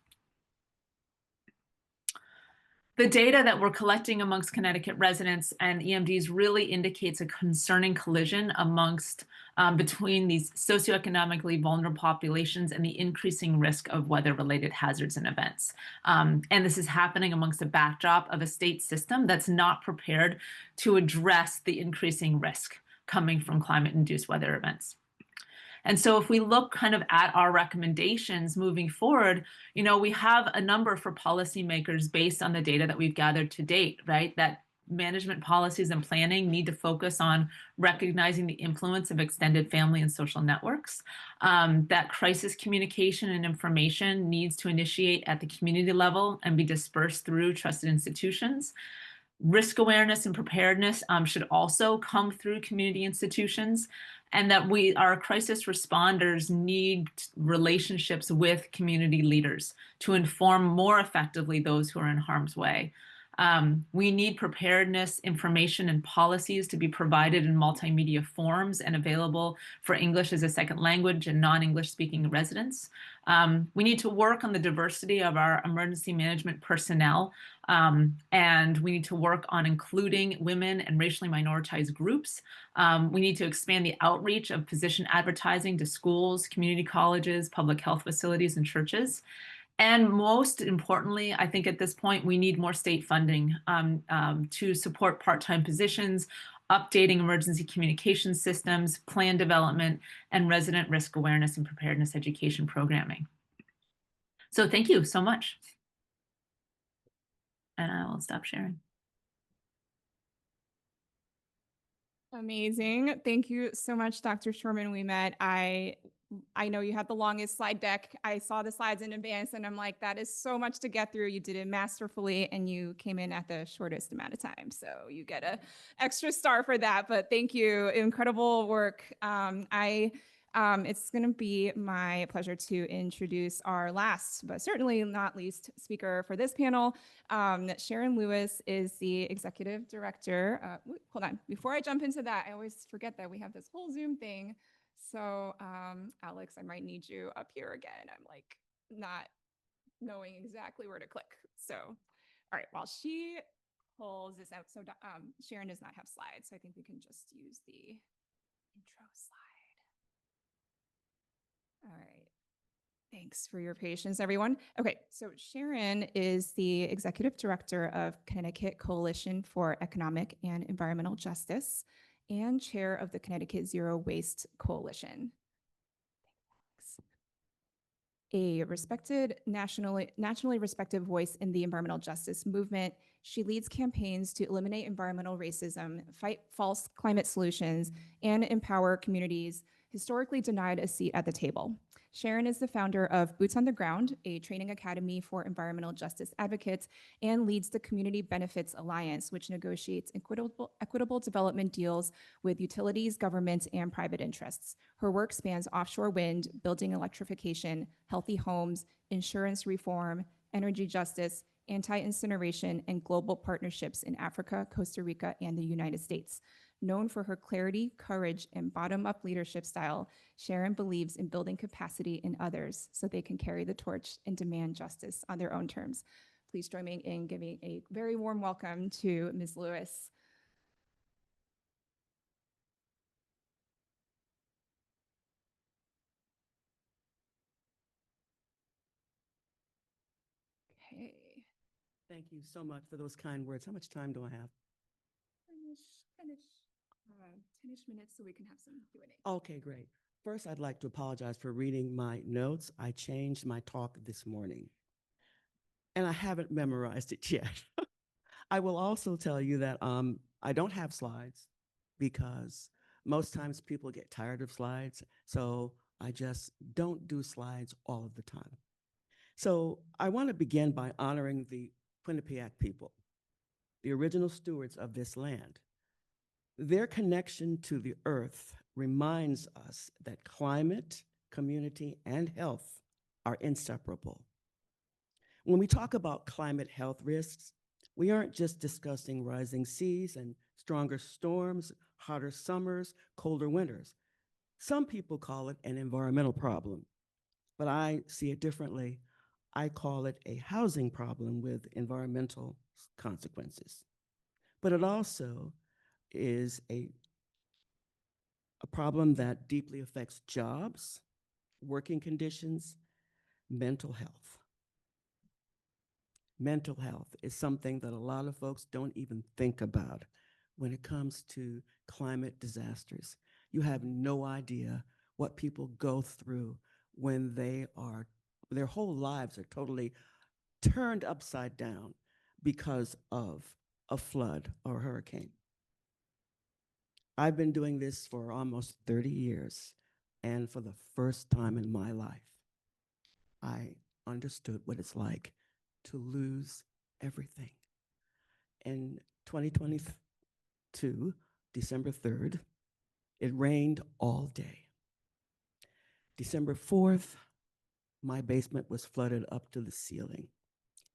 The data that we're collecting amongst Connecticut residents and EMDs really indicates a concerning collision amongst between these socioeconomically vulnerable populations and the increasing risk of weather-related hazards and events. And this is happening amongst a backdrop of a state system that's not prepared to address the increasing risk coming from climate-induced weather events. And so if we look kind of at our recommendations moving forward, we have a number for policymakers based on the data that we've gathered to date, right? That management policies and planning need to focus on recognizing the influence of extended family and social networks, that crisis communication and information needs to initiate at the community level and be dispersed through trusted institutions, risk awareness and preparedness should also come through community institutions, and that our crisis responders need relationships with community leaders to inform more effectively those who are in harm's way. We need preparedness, information, and policies to be provided in multimedia forms and available for English as a second language and non-English speaking residents. We need to work on the diversity of our emergency management personnel, and we need to work on including women and racially minoritized groups. We need to expand the outreach of physician advertising to schools, community colleges, public health facilities, and churches. And most importantly, I think at this point, we need more state funding to support part-time positions, updating emergency communication systems, plan development, and resident risk awareness and preparedness education programming. So thank you so much. And I will stop sharing. Amazing. Thank you so much, Dr. Sherman. We met. I know you had the longest slide deck. I saw the slides in advance and I'm like, that is so much to get through. You did it masterfully and you came in at the shortest amount of time. So you get an extra star for that, but thank you. Incredible work. It's going to be my pleasure to introduce our last, but certainly not least speaker for this panel. Sharon Lewis is the executive director. Hold on. Before I jump into that, I always forget that we have this whole Zoom thing. So, Alex, I might need you up here again. I'm like not knowing exactly where to click. So, all right, while she pulls this out, so Sharon does not have slides, so I think we can just use the intro slide. All right. Thanks for your patience, everyone. Okay, so Sharon is the executive director of Connecticut Coalition for Economic and Environmental Justice and chair of the Connecticut Zero Waste Coalition. A respected, nationally respected voice in the environmental justice movement, she leads campaigns to eliminate environmental racism, fight false climate solutions, and empower communities historically denied a seat at the table. Sharon is the founder of Boots on the Ground, a training academy for environmental justice advocates, and leads the Community Benefits Alliance, which negotiates equitable development deals with utilities, governments, and private interests. Her work spans offshore wind, building electrification, healthy homes, insurance reform, energy justice, anti-incineration, and global partnerships in Africa, Costa Rica, and the United States. Known for her clarity, courage, and bottom-up leadership style, Sharon believes in building capacity in others so they can carry the torch and demand justice on their own terms. Please join me in giving a very warm welcome to Ms. Lewis. Okay. Thank you so much for those kind words. How much time do I have? Finish 10-ish minutes so we can have some Q&A. Okay, great. First, I'd like to apologize for reading my notes. I changed my talk this morning, and I haven't memorized it yet. I will also tell you that I don't have slides because most times people get tired of slides, so I just don't do slides all of the time. So I want to begin by honoring the Quinnipiac people, the original stewards of this land. Their connection to the earth reminds us that climate, community, and health are inseparable. When we talk about climate health risks, we aren't just discussing rising seas and stronger storms, hotter summers, colder winters. Some people call it an environmental problem, but I see it differently. I call it a housing problem with environmental consequences. But it also is a problem that deeply affects jobs, working conditions, mental health. Mental health is something that a lot of folks don't even think about when it comes to climate disasters. You have no idea what people go through when their whole lives are totally turned upside down because of a flood or a hurricane. I've been doing this for almost 30 years, and for the first time in my life, I understood what it's like to lose everything. In 2022, December 3rd, it rained all day. December 4th, my basement was flooded up to the ceiling,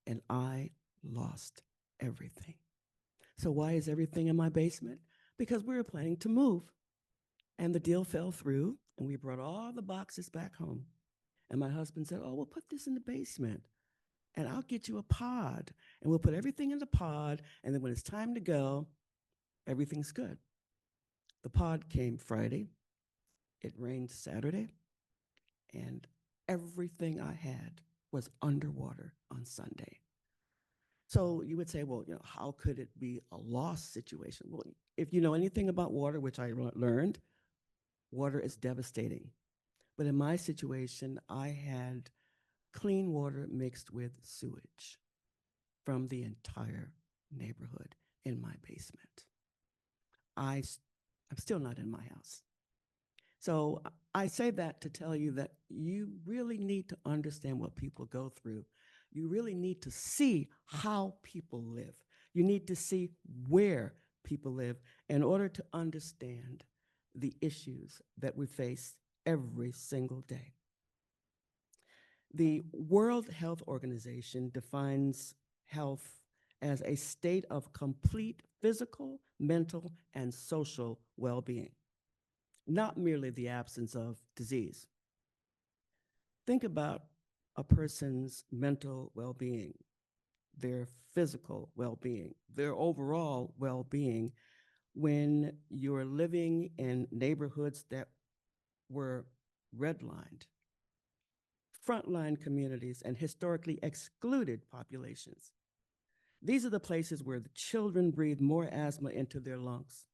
and I lost everything. So why is everything in my basement? Because we were planning to move. And the deal fell through, and we brought all the boxes back home. And my husband said, oh, we'll put this in the basement, and I'll get you a pod, and we'll put everything in the pod, and then when it's time to go, everything's good. The pod came Friday. It rained Saturday, and everything I had was underwater on Sunday. So you would say, well, how could it be a loss situation? Well, if you know anything about water, which I learned, water is devastating. But in my situation, I had clean water mixed with sewage from the entire neighborhood in my basement. I'm still not in my house. So I say that to tell you that you really need to understand what people go through. You really need to see how people live. You need to see where people live in order to understand the issues that we face every single day. The World Health Organization defines health as a state of complete physical, mental, and social well-being, not merely the absence of disease. Think about a person's mental well-being, their physical well-being, their overall well-being when you're living in neighborhoods that were redlined, frontline communities, and historically excluded populations. These are the places where the children breathe more asthma into their lungs,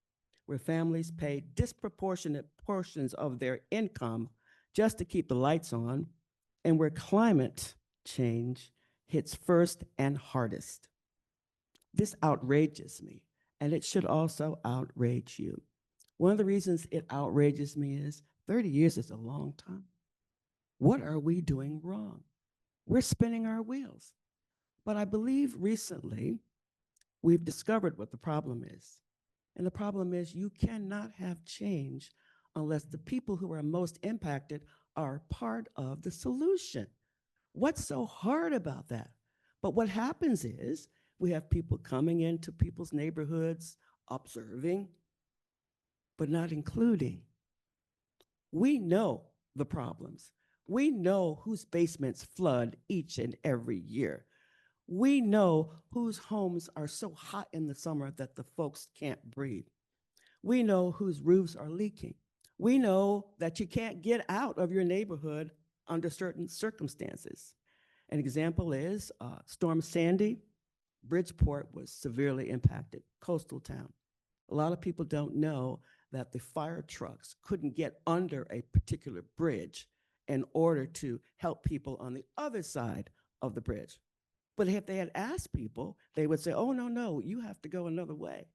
where families pay disproportionate portions of their income just to keep the lights on, and where climate change hits first and hardest. This outrages me, and it should also outrage you. One of the reasons it outrages me is 30 years is a long time. What are we doing wrong? We're spinning our wheels. But I believe recently we've discovered what the problem is. And the problem is you cannot have change unless the people who are most impacted are part of the solution. What's so hard about that? But what happens is we have people coming into people's neighborhoods, observing, but not including. We know the problems. We know whose basements flood each and every year. We know whose homes are so hot in the summer that the folks can't breathe. We know whose roofs are leaking. We know that you can't get out of your neighborhood under certain circumstances. An example is Storm Sandy. Bridgeport was severely impacted, coastal town. A lot of people don't know that the fire trucks couldn't get under a particular bridge in order to help people on the other side of the bridge. But if they had asked people, they would say, oh, no, you have to go another way.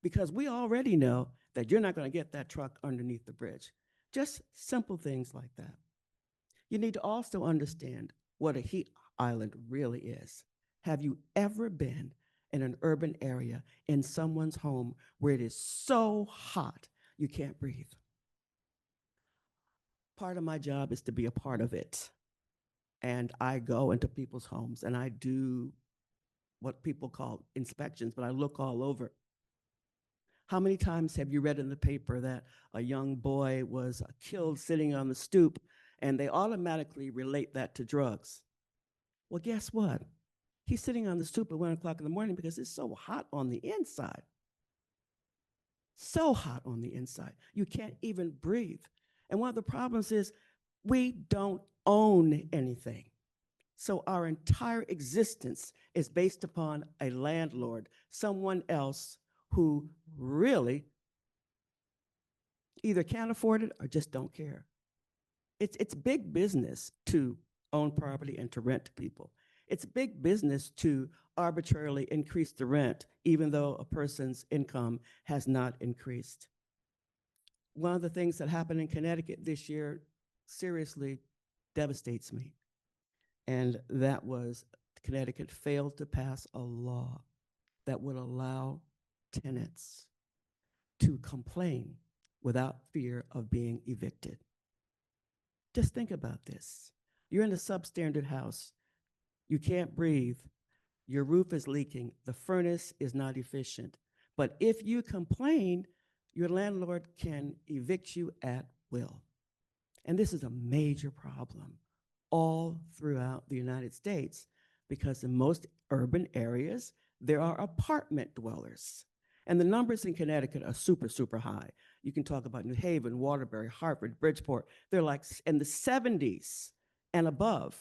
Because we already know that you're not going to get that truck underneath the bridge. Just simple things like that. You need to also understand what a heat island really is. Have you ever been in an urban area in someone's home where it is so hot you can't breathe? Part of my job is to be a part of it. And I go into people's homes and I do what people call inspections, but I look all over. How many times have you read in the paper that a young boy was killed sitting on the stoop, and they automatically relate that to drugs? Well, guess what? He's sitting on the stoop at 1 o'clock in the morning because it's so hot on the inside. So hot on the inside. You can't even breathe. And one of the problems is we don't own anything. So our entire existence is based upon a landlord, someone else who really either can't afford it or just don't care. It's big business to own property and to rent to people. It's big business to arbitrarily increase the rent, even though a person's income has not increased. One of the things that happened in Connecticut this year seriously devastates me. And that was Connecticut failed to pass a law that would allow tenants to complain without fear of being evicted. Just think about this. You're in a substandard house. You can't breathe. Your roof is leaking. The furnace is not efficient. But if you complain, your landlord can evict you at will. And this is a major problem all throughout the United States because in most urban areas, there are apartment dwellers. And the numbers in Connecticut are super, super high. You can talk about New Haven, Waterbury, Hartford, Bridgeport. They're like in the 70s and above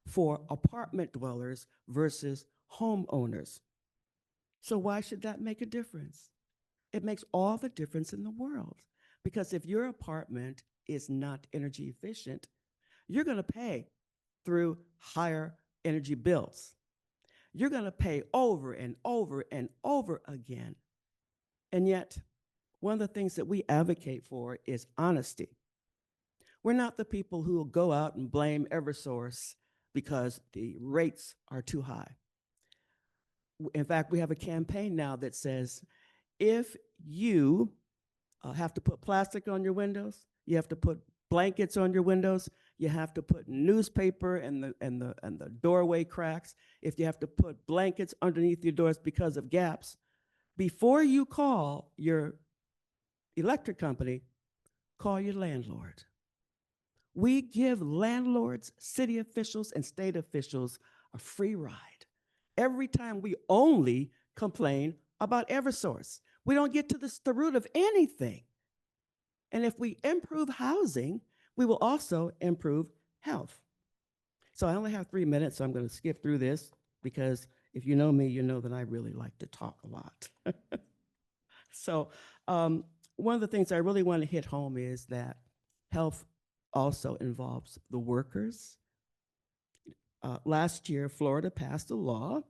for apartment dwellers versus homeowners. So why should that make a difference? It makes all the difference in the world. Because if your apartment is not energy efficient, you're going to pay through higher energy bills. You're going to pay over and over and over again. And yet, one of the things that we advocate for is honesty. We're not the people who will go out and blame Eversource because the rates are too high. In fact, we have a campaign now that says, if you have to put plastic on your windows, you have to put blankets on your windows, you have to put newspaper and the doorway cracks, if you have to put blankets underneath your doors because of gaps, before you call your electric company, call your landlord. We give landlords, city officials, and state officials a free ride every time we only complain about Eversource. We don't get to the root of anything. And if we improve housing, we will also improve health. So I only have 3 minutes, so I'm going to skip through this because if you know me, you know that I really like to talk a lot. So one of the things I really want to hit home is that health also involves the workers. Last year, Florida passed a law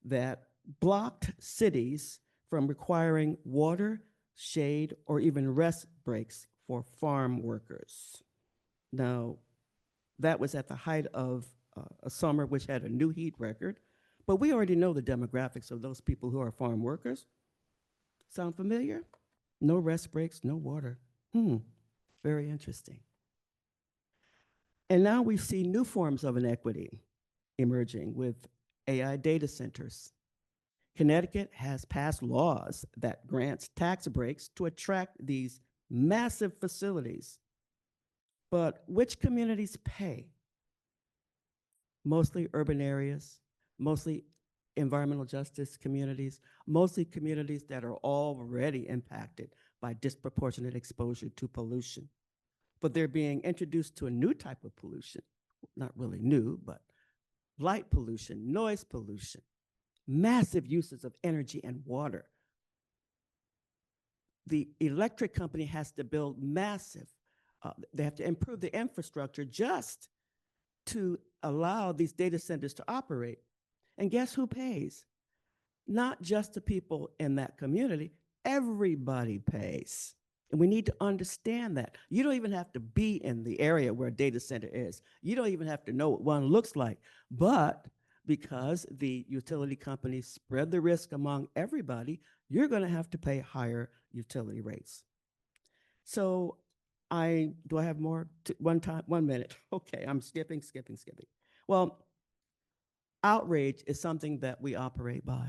that blocked cities from requiring water, shade, or even rest breaks for farm workers. Now, that was at the height of a summer which had a new heat record, but we already know the demographics of those people who are farm workers. Sound familiar? No rest breaks, no water. Very interesting. And now we see new forms of inequity emerging with AI data centers. Connecticut has passed laws that grants tax breaks to attract these massive facilities. But which communities pay? Mostly urban areas, mostly environmental justice communities, mostly communities that are already impacted by disproportionate exposure to pollution. But they're being introduced to a new type of pollution, not really new, but light pollution, noise pollution, massive uses of energy and water. The electric company has to build massive, they have to improve the infrastructure just to allow these data centers to operate. And guess who pays? Not just the people in that community, everybody pays. And we need to understand that. You don't even have to be in the area where a data center is. You don't even have to know what one looks like. But because the utility companies spread the risk among everybody, you're going to have to pay higher utility rates. So do I have more? 1 minute. Okay, I'm skipping. Well, outrage is something that we operate by.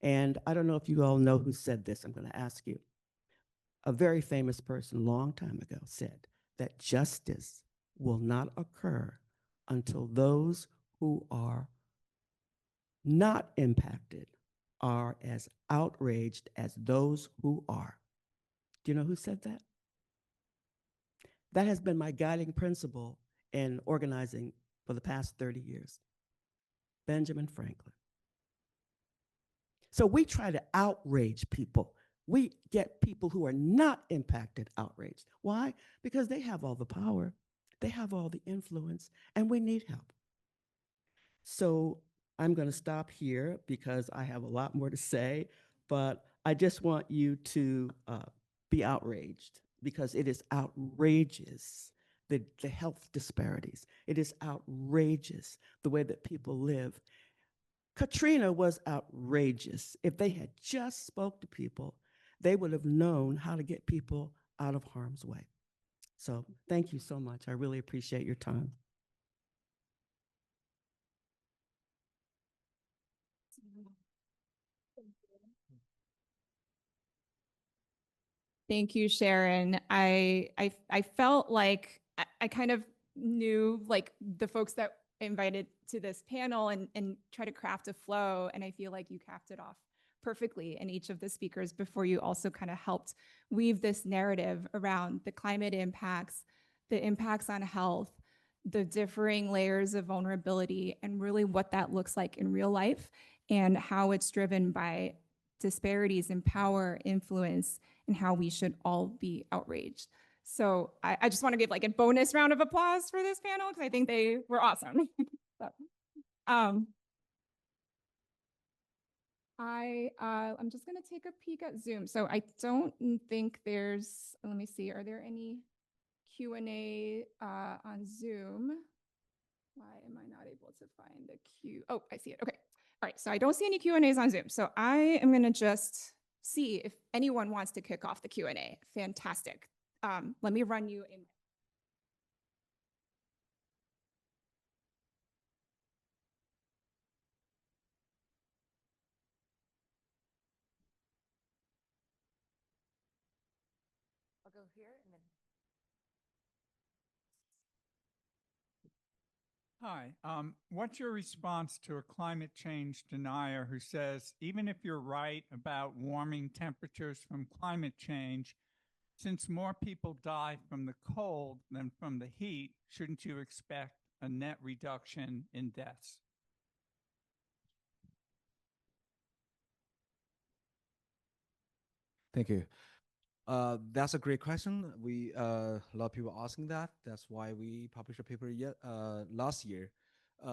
And I don't know if you all know who said this. I'm going to ask you. A very famous person a long time ago said that justice will not occur until those who are not impacted are as outraged as those who are. Do you know who said that? That has been my guiding principle in organizing for the past 30 years. Benjamin Franklin. So we try to outrage people. We get people who are not impacted outraged. Why? Because they have all the power, they have all the influence, and we need help. So I'm going to stop here because I have a lot more to say, but I just want you to be outraged because it is outrageous, the health disparities. It is outrageous the way that people live. Katrina was outrageous. If they had just spoke to people, they would have known how to get people out of harm's way. So thank you so much. I really appreciate your time. Thank you, Sharon. I felt like I kind of knew like the folks that invited to this panel and try to craft a flow. And I feel like you capped it off perfectly. And each of the speakers before you also kind of helped weave this narrative around the climate impacts, the impacts on health, the differing layers of vulnerability, and really what that looks like in real life and how it's driven by disparities in power, influence, and how we should all be outraged. So I just want to give like a bonus round of applause for this panel because I think they were awesome. So, I'm just gonna take a peek at Zoom. So I don't think there's, let me see, are there any Q&A on Zoom? Why am I not able to find the Q? Oh, I see it. Okay. All right. So I don't see any Q&As on Zoom. So I am going to just see if anyone wants to kick off the Q&A. Fantastic. Let me run you a I'll go here and then. Hi, what's your response to a climate change denier who says, even if you're right about warming temperatures from climate change, since more people die from the cold than from the heat, shouldn't you expect a net reduction in deaths? Thank you. That's a great question. We a lot of people asking that. That's why we published a paper last year,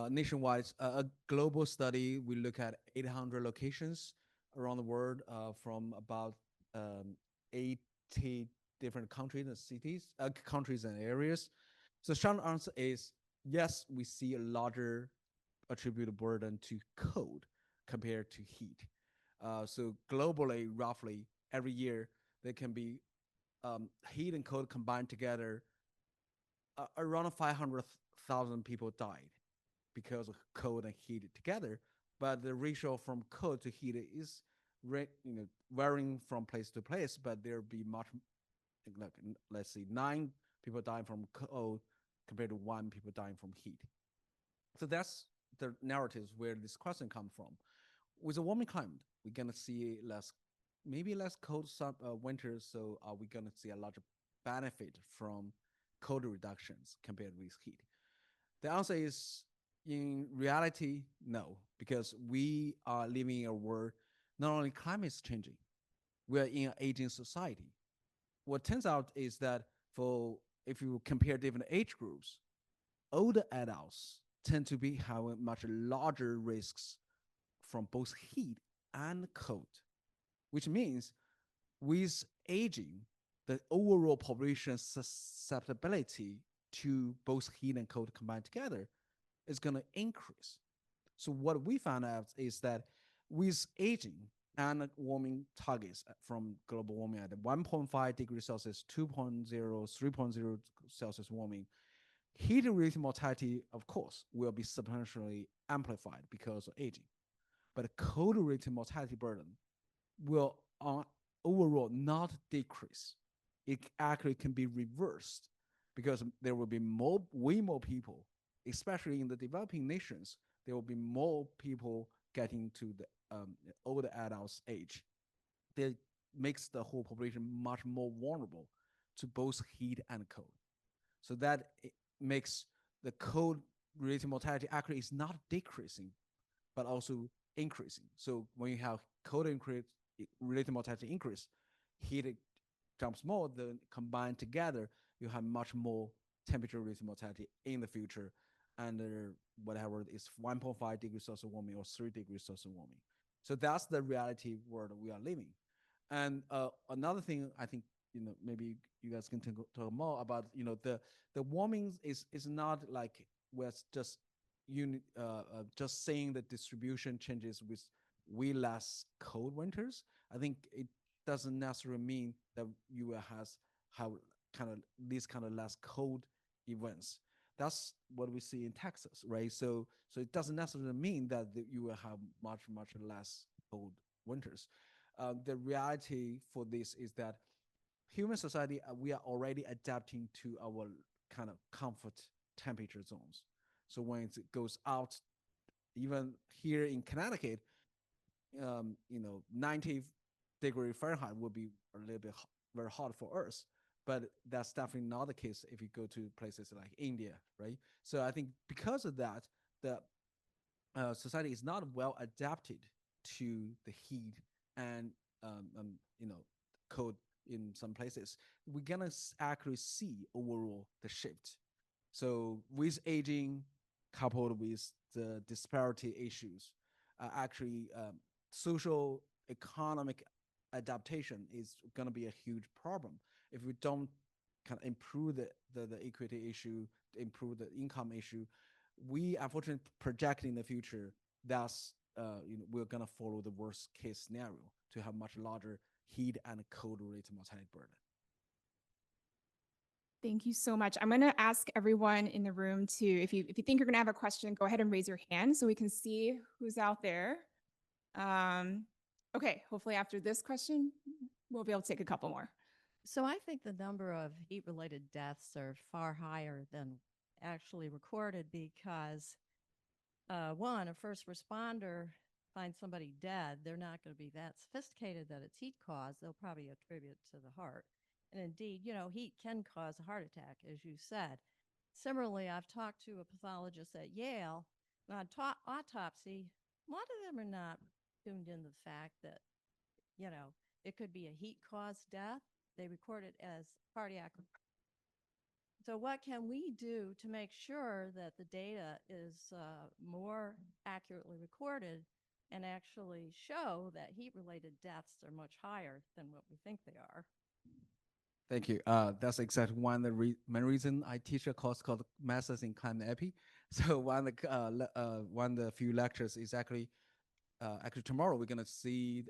nationwide, a global study. We look at 800 locations around the world, from about 80 different countries and cities, countries and areas. So, short answer is yes. We see a larger attributed burden to cold compared to heat. So globally, roughly every year, there can be heat and cold combined together. Around 500,000 people died because of cold and heat together. But the ratio from cold to heat is varying from place to place. But there'll be much, like, let's see, 9 people dying from cold compared to 1 people dying from heat. So that's the narratives where this question comes from. With a warming climate, we're gonna see maybe less cold winters. So are we gonna see a larger benefit from cold reductions compared with heat? The answer is, in reality, no, because we are living in a world, not only climate is changing, we are in an aging society. What turns out is that if you compare different age groups, older adults tend to be having much larger risks from both heat and cold, which means with aging, the overall population susceptibility to both heat and cold combined together is going to increase. So what we found out is that with aging and warming targets from global warming at 1.5 degrees Celsius, 2.0, 3.0 Celsius warming, heat-related mortality, of course, will be substantially amplified because of aging. But cold-related mortality burden will overall not decrease. It actually can be reversed because there will be way more people, especially in the developing nations. There will be more people getting to the older adults age. That makes the whole population much more vulnerable to both heat and cold. So that makes the cold-related mortality actually is not decreasing, but also increasing. So when you have cold-related mortality increase, heat jumps more, then combined together, you have much more temperature-related mortality in the future, and whatever is 1.5 degrees Celsius warming or 3 degrees Celsius warming. So that's the reality world we are living. And another thing, I think, maybe you guys can talk more about, the warming is not like we're just just saying the distribution changes with way less cold winters, I think it doesn't necessarily mean that you will have kind of these kind of less cold events. That's what we see in Texas, right? So it doesn't necessarily mean that you will have much less cold winters. The reality for this is that human society, we are already adapting to our kind of comfort temperature zones. So when it goes out, even here in Connecticut, 90-degree Fahrenheit would be a little bit very hot for us. But that's definitely not the case if you go to places like India, right? So I think because of that, the society is not well adapted to the heat and cold in some places. We're gonna actually see overall the shift. So with aging, coupled with the disparity issues, actually social economic adaptation is going to be a huge problem if we don't kind of improve the equity issue, improve the income issue. We unfortunately project in the future that's we're going to follow the worst case scenario to have much larger heat and cold related mortality burden. Thank you so much. I'm going to ask everyone in the room to, if you think you're going to have a question, go ahead and raise your hand so we can see who's out there. Okay, hopefully after this question, we'll be able to take a couple more. So I think the number of heat-related deaths are far higher than actually recorded because, one, a first responder finds somebody dead, they're not going to be that sophisticated that it's heat caused. They'll probably attribute it to the heart. And indeed, heat can cause a heart attack, as you said. Similarly, I've talked to a pathologist at Yale, and on autopsy, a lot of them are not tuned in to the fact that, it could be a heat-caused death. They record it as cardiac. So what can we do to make sure that the data is more accurately recorded and actually show that heat-related deaths are much higher than what we think they are? Thank you. That's exactly one of the main reason I teach a course called Masters in Climate Epi. So one of the few lectures is actually tomorrow we're gonna see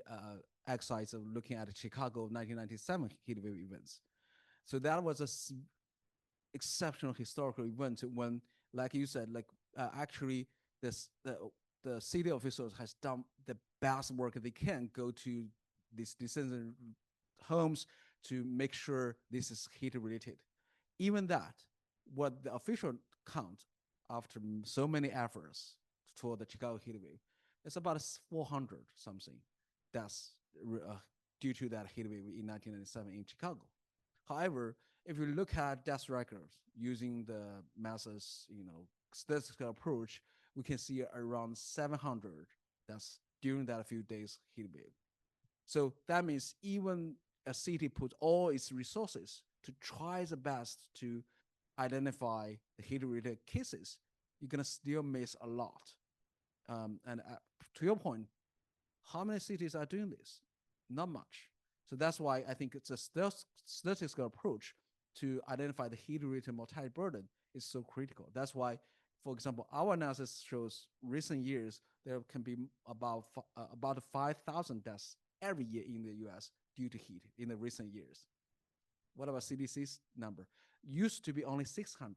exercise of looking at the Chicago 1997 heat wave events. So that was a exceptional historical event when, like you said, actually the city officials has done the best work they can, go to these descendant homes to make sure this is heat related. Even that, what the official count after so many efforts for the Chicago heat wave, it's about 400 something deaths due to that heat wave in 1997 in Chicago. However, if you look at death records using the Masters, statistical approach, we can see around 700 deaths during that few days heat wave. So that means even a city put all its resources to try the best to identify the heat-related cases, you're gonna still miss a lot. And to your point, how many cities are doing this? Not much. So that's why I think it's a statistical approach to identify the heat-related mortality burden is so critical. That's why, for example, our analysis shows recent years there can be about 5,000 deaths every year in the US due to heat in the recent years. What about CDC's number? Used to be only 600,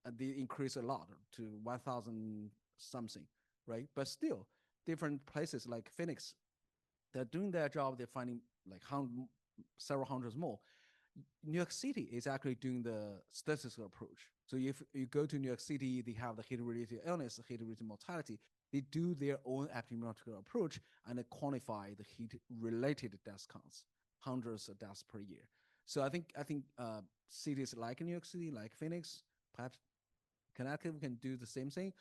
and they increased a lot to 1,000 something, right? But still, different places like Phoenix, they're doing their job. They're finding like several hundreds more. New York City is actually doing the statistical approach. So if you go to New York City, they have the heat-related illness, heat-related mortality. They do their own epidemiological approach and they quantify the heat-related death counts, hundreds of deaths per year. So I think cities like New York City, like Phoenix, perhaps Connecticut can do the same thing.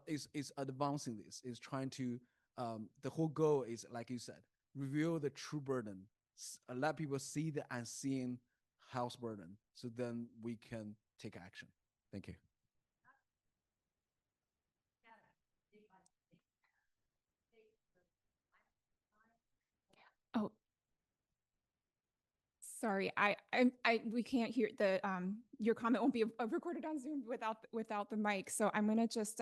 Is advancing this, is trying to, the whole goal is, like you said, reveal the true burden, let people see the unseen health burden, so then we can take action. Thank you. Sorry, we can't hear your comment won't be recorded on Zoom without the mic. So I'm going to just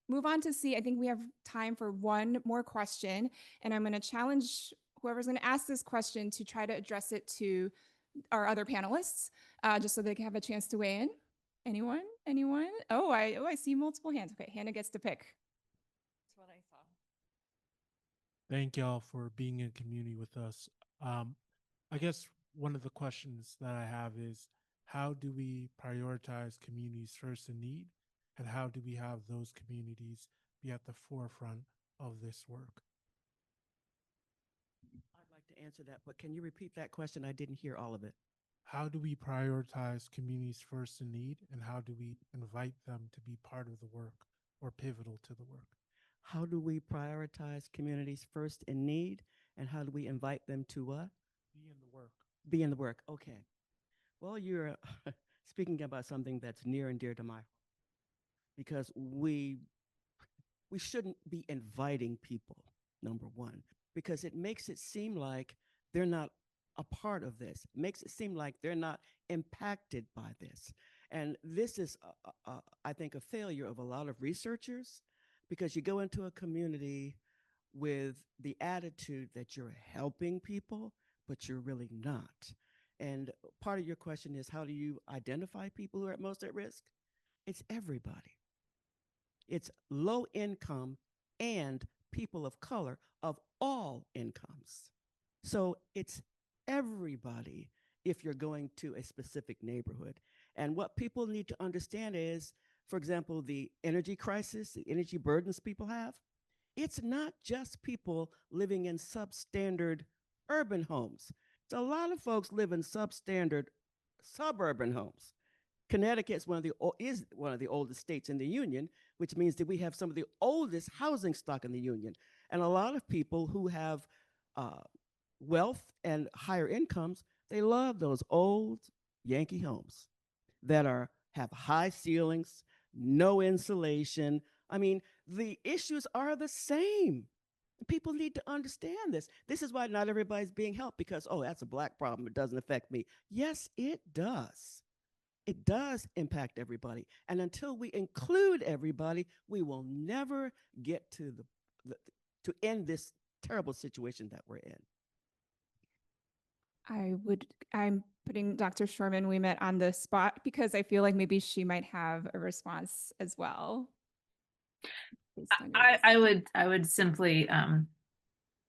move on to see. I think we have time for one more question, and I'm going to challenge whoever's going to ask this question to try to address it to our other panelists, just so they can have a chance to weigh in. Anyone? Anyone? Oh, I see multiple hands. Okay, Hannah gets to pick. That's what I saw. Thank y'all for being in community with us. I guess one of the questions that I have is, how do we prioritize communities first in need? And how do we have those communities be at the forefront of this work? I'd like to answer that, but can you repeat that question? I didn't hear all of it. How do we prioritize communities first in need? And how do we invite them to be part of the work or pivotal to the work? How do we prioritize communities first in need? And how do we invite them to what? Be in the work. Be in the work. Okay. Well, you're speaking about something that's near and dear to my heart, because we shouldn't be inviting people, number one, because it makes it seem like they're not a part of this. It makes it seem like they're not impacted by this. And this is, I think, a failure of a lot of researchers, because you go into a community with the attitude that you're helping people, but you're really not. And part of your question is, how do you identify people who are most at risk? It's everybody. It's low income and people of color of all incomes. So it's everybody if you're going to a specific neighborhood. And what people need to understand is, for example, the energy crisis, the energy burdens people have, it's not just people living in substandard urban homes. So a lot of folks live in substandard suburban homes. Connecticut is one of the oldest states in the union, which means that we have some of the oldest housing stock in the union. And a lot of people who have wealth and higher incomes, they love those old Yankee homes that have high ceilings, no insulation. I mean, the issues are the same. People need to understand this. This is why not everybody's being helped, because, oh, that's a Black problem, it doesn't affect me. Yes, it does. It does impact everybody. And until we include everybody, we will never get to to end this terrible situation that we're in. I'm putting Dr. Shorman Ouimet on the spot, because I feel like maybe she might have a response as well. I would simply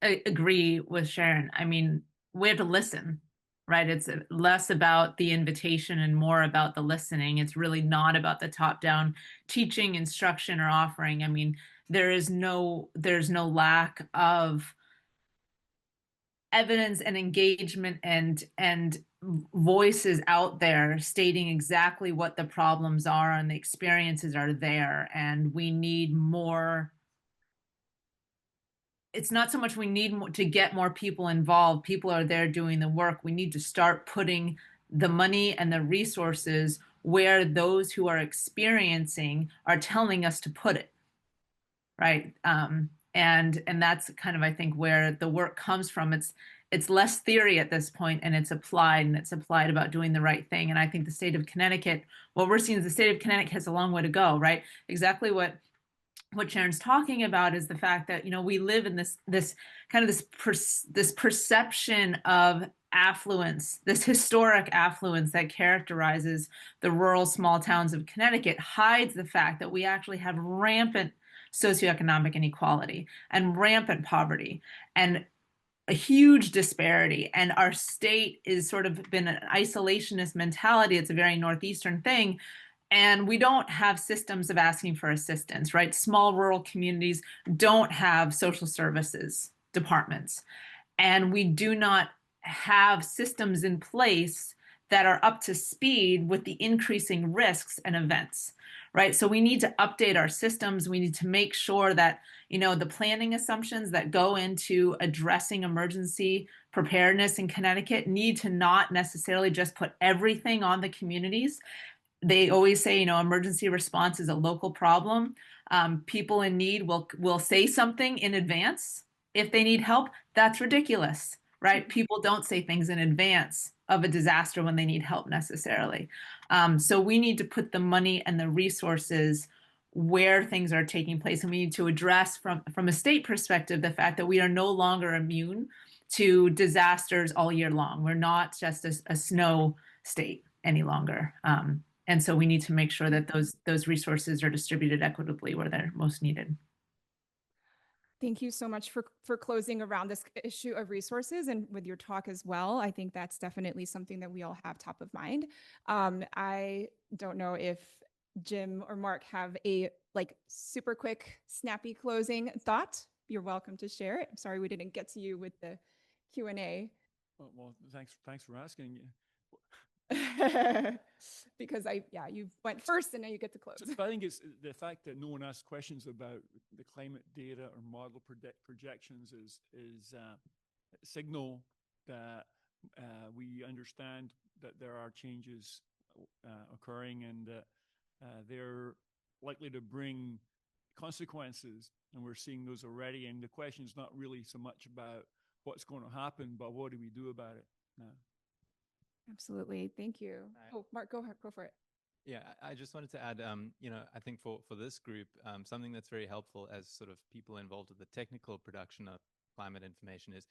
agree with Sharon. I mean, we have to listen, right? It's less about the invitation and more about the listening. It's really not about the top-down teaching, instruction, or offering. I mean, there's no lack of evidence and engagement and voices out there stating exactly what the problems are, and the experiences are there, and we need more. It's not so much we need to get more people involved. People are there doing the work. We need to start putting the money and the resources where those who are experiencing are telling us to put it, right? And that's kind of, I think, where the work comes from. It's less theory at this point, and it's applied about doing the right thing. And I think the state of Connecticut, what we're seeing is the state of Connecticut has a long way to go, right? Exactly what Sharon's talking about is the fact that, you know, we live in this perception of affluence, this historic affluence that characterizes the rural small towns of Connecticut, hides the fact that we actually have rampant socioeconomic inequality and rampant poverty and a huge disparity. And our state is sort of been an isolationist mentality. It's a very Northeastern thing. And we don't have systems of asking for assistance, right? Small rural communities don't have social services departments. And we do not have systems in place that are up to speed with the increasing risks and events, right? So we need to update our systems. We need to make sure that, you know, the planning assumptions that go into addressing emergency preparedness in Connecticut need to not necessarily just put everything on the communities. They always say, you know, emergency response is a local problem. People in need will say something in advance if they need help. That's ridiculous. right? People don't say things in advance of a disaster when they need help necessarily. So we need to put the money and the resources where things are taking place. And we need to address from a state perspective, the fact that we are no longer immune to disasters all year long. We're not just a snow state any longer. And so we need to make sure that those resources are distributed equitably where they're most needed. Thank you so much for closing around this issue of resources and with your talk as well. I think that's definitely something that we all have top of mind. I don't know if Jim or Mark have a super quick, snappy closing thought. You're welcome to share it. I'm sorry we didn't get to you with the Q&A. Well, thanks for asking. Because you went first and now you get to close. So I think it's the fact that no one asked questions about the climate data or model projections is a signal that we understand that there are changes occurring and that they're likely to bring consequences, and we're seeing those already. And the question is not really so much about what's going to happen, but what do we do about it now? Absolutely. Thank you. Oh, Mark, go for it. Yeah, I just wanted to add, I think for this group, something that's very helpful as sort of people involved with the technical production of climate information is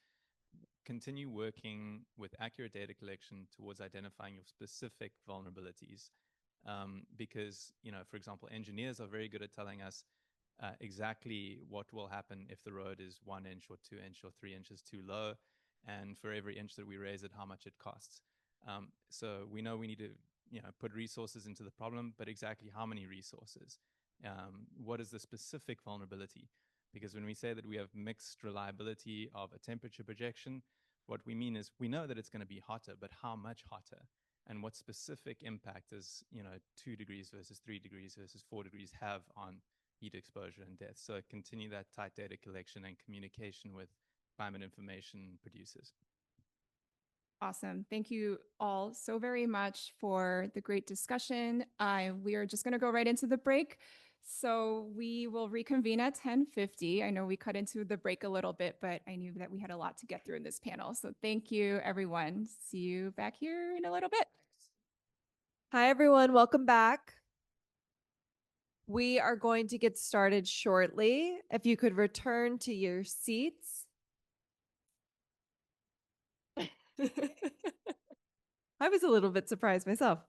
continue working with accurate data collection towards identifying your specific vulnerabilities. Because, for example, engineers are very good at telling us exactly what will happen if the road is 1 inch or 2 inch or 3 inches too low. And for every inch that we raise it, how much it costs. So we know we need to put resources into the problem, but exactly how many resources? What is the specific vulnerability? Because when we say that we have mixed reliability of a temperature projection, what we mean is we know that it's going to be hotter, but how much hotter? And what specific impact does 2 degrees versus 3 degrees versus 4 degrees have on heat exposure and death? So continue that tight data collection and communication with climate information producers. Awesome. Thank you all so very much for the great discussion. We are just going to go right into the break. So we will reconvene at 10:50. I know we cut into the break a little bit, but I knew that we had a lot to get through in this panel. So thank you, everyone. See you back here in a little bit. Hi, everyone. Welcome back. We are going to get started shortly. If you could return to your seats. I was a little bit surprised myself.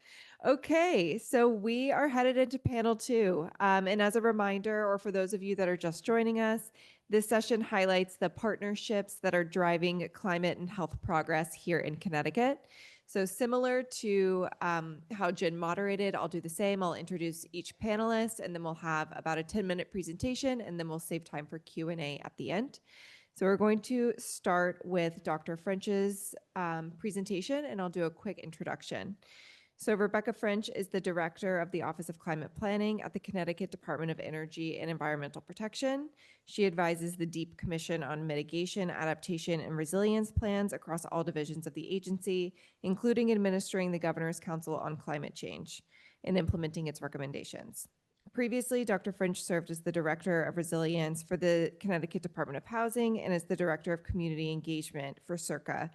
Okay, so we are headed into panel 2. And as a reminder, or for those of you that are just joining us, this session highlights the partnerships that are driving climate and health progress here in Connecticut. So similar to how Jen moderated, I'll do the same. I'll introduce each panelist, and then we'll have about a 10-minute presentation, and then we'll save time for Q&A at the end. So we're going to start with Dr. French's presentation, and I'll do a quick introduction. So Rebecca French is the Director of the Office of Climate Planning at the Connecticut Department of Energy and Environmental Protection. She advises the Deep Commission on mitigation, adaptation, and resilience plans across all divisions of the agency, including administering the Governor's Council on Climate Change and implementing its recommendations. Previously, Dr. French served as the Director of Resilience for the Connecticut Department of Housing and as the Director of Community Engagement for CIRCA.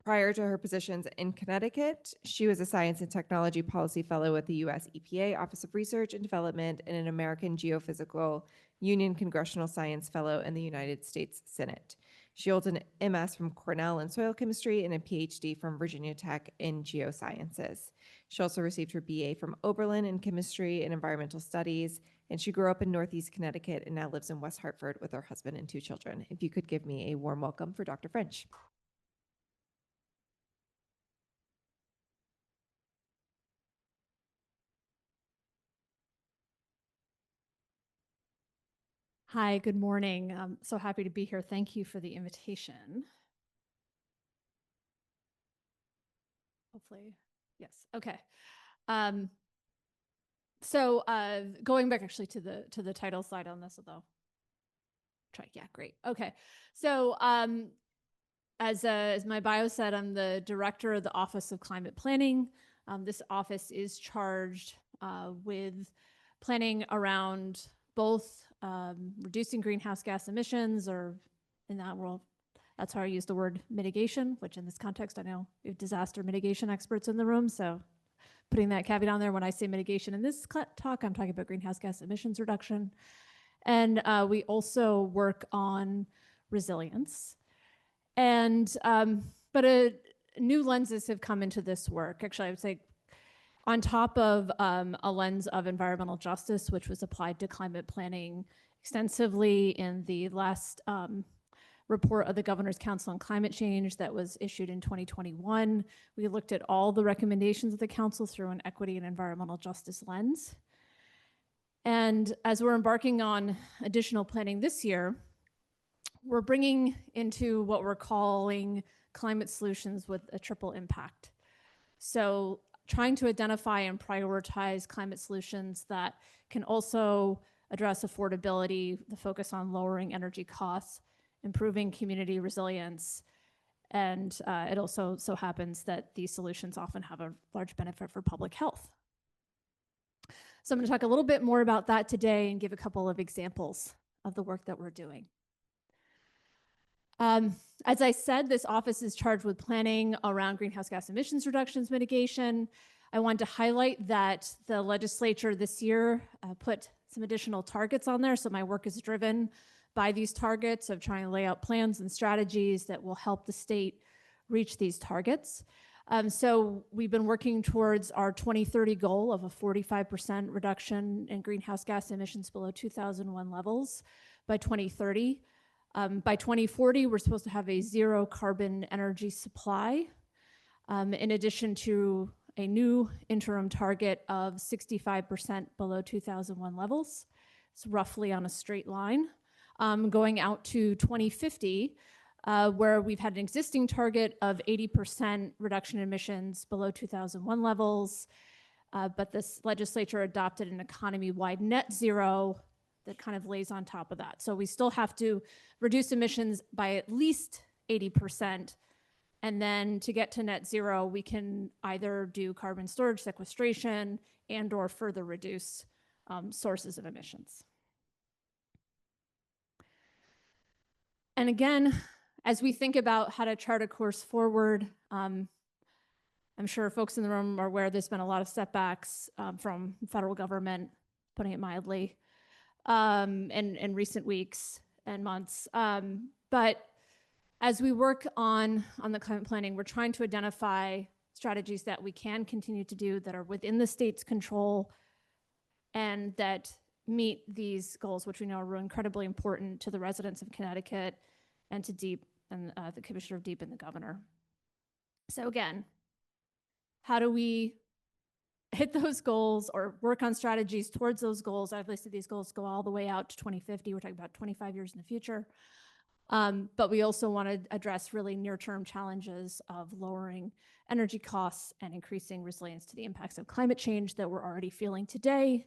Prior to her positions in Connecticut, she was a Science and Technology Policy Fellow at the U.S. EPA Office of Research and Development and an American Geophysical Union Congressional Science Fellow in the United States Senate. She holds an MS from Cornell in soil chemistry and a PhD from Virginia Tech in geosciences. She also received her BA from Oberlin in chemistry and environmental studies, and she grew up in Northeast Connecticut and now lives in West Hartford with her husband and 2 children. If you could give me a warm welcome for Dr. French. Hi, good morning. I'm so happy to be here. Thank you for the invitation. Hopefully, yes. Okay. So going back actually to the title slide on this, although yeah, great. Okay. So as my bio said, I'm the director of the Office of Climate Planning. This office is charged with planning around both reducing greenhouse gas emissions, or in that world, That's how I use the word mitigation, which in this context, I know we have disaster mitigation experts in the room. So putting that caveat on there, when I say mitigation in this talk, I'm talking about greenhouse gas emissions reduction. And we also work on resilience. And, but new lenses have come into this work. Actually, I would say on top of a lens of environmental justice, which was applied to climate planning extensively in the last report of the Governor's Council on Climate Change that was issued in 2021. We looked at all the recommendations of the council through an equity and environmental justice lens. And as we're embarking on additional planning this year, we're bringing into what we're calling climate solutions with a triple impact. So trying to identify and prioritize climate solutions that can also address affordability, the focus on lowering energy costs, improving community resilience, and it also so happens that these solutions often have a large benefit for public health. So I'm going to talk a little bit more about that today and give a couple of examples of the work that we're doing. As I said, this office is charged with planning around greenhouse gas emissions reductions mitigation. I wanted to highlight that the legislature this year put some additional targets on there. So my work is driven by these targets of trying to lay out plans and strategies that will help the state reach these targets. So we've been working towards our 2030 goal of a 45% reduction in greenhouse gas emissions below 2001 levels by 2030. By 2040, we're supposed to have a zero carbon energy supply, in addition to a new interim target of 65% below 2001 levels. It's roughly on a straight line. Going out to 2050, where we've had an existing target of 80% reduction in emissions below 2001 levels, but this legislature adopted an economy-wide net zero that kind of lays on top of that. So we still have to reduce emissions by at least 80%, and then to get to net zero, we can either do carbon storage sequestration and or further reduce sources of emissions. And again, as we think about how to chart a course forward, I'm sure folks in the room are aware there's been a lot of setbacks from federal government, putting it mildly, in recent weeks and months. But as we work on the climate planning, we're trying to identify strategies that we can continue to do that are within the state's control and that meet these goals, which we know are incredibly important to the residents of Connecticut and to DEEP and the Commissioner of DEEP and the Governor. So again, how do we hit those goals or work on strategies towards those goals? I've listed these goals go all the way out to 2050. We're talking about 25 years in the future. But we also want to address really near-term challenges of lowering energy costs and increasing resilience to the impacts of climate change that we're already feeling today,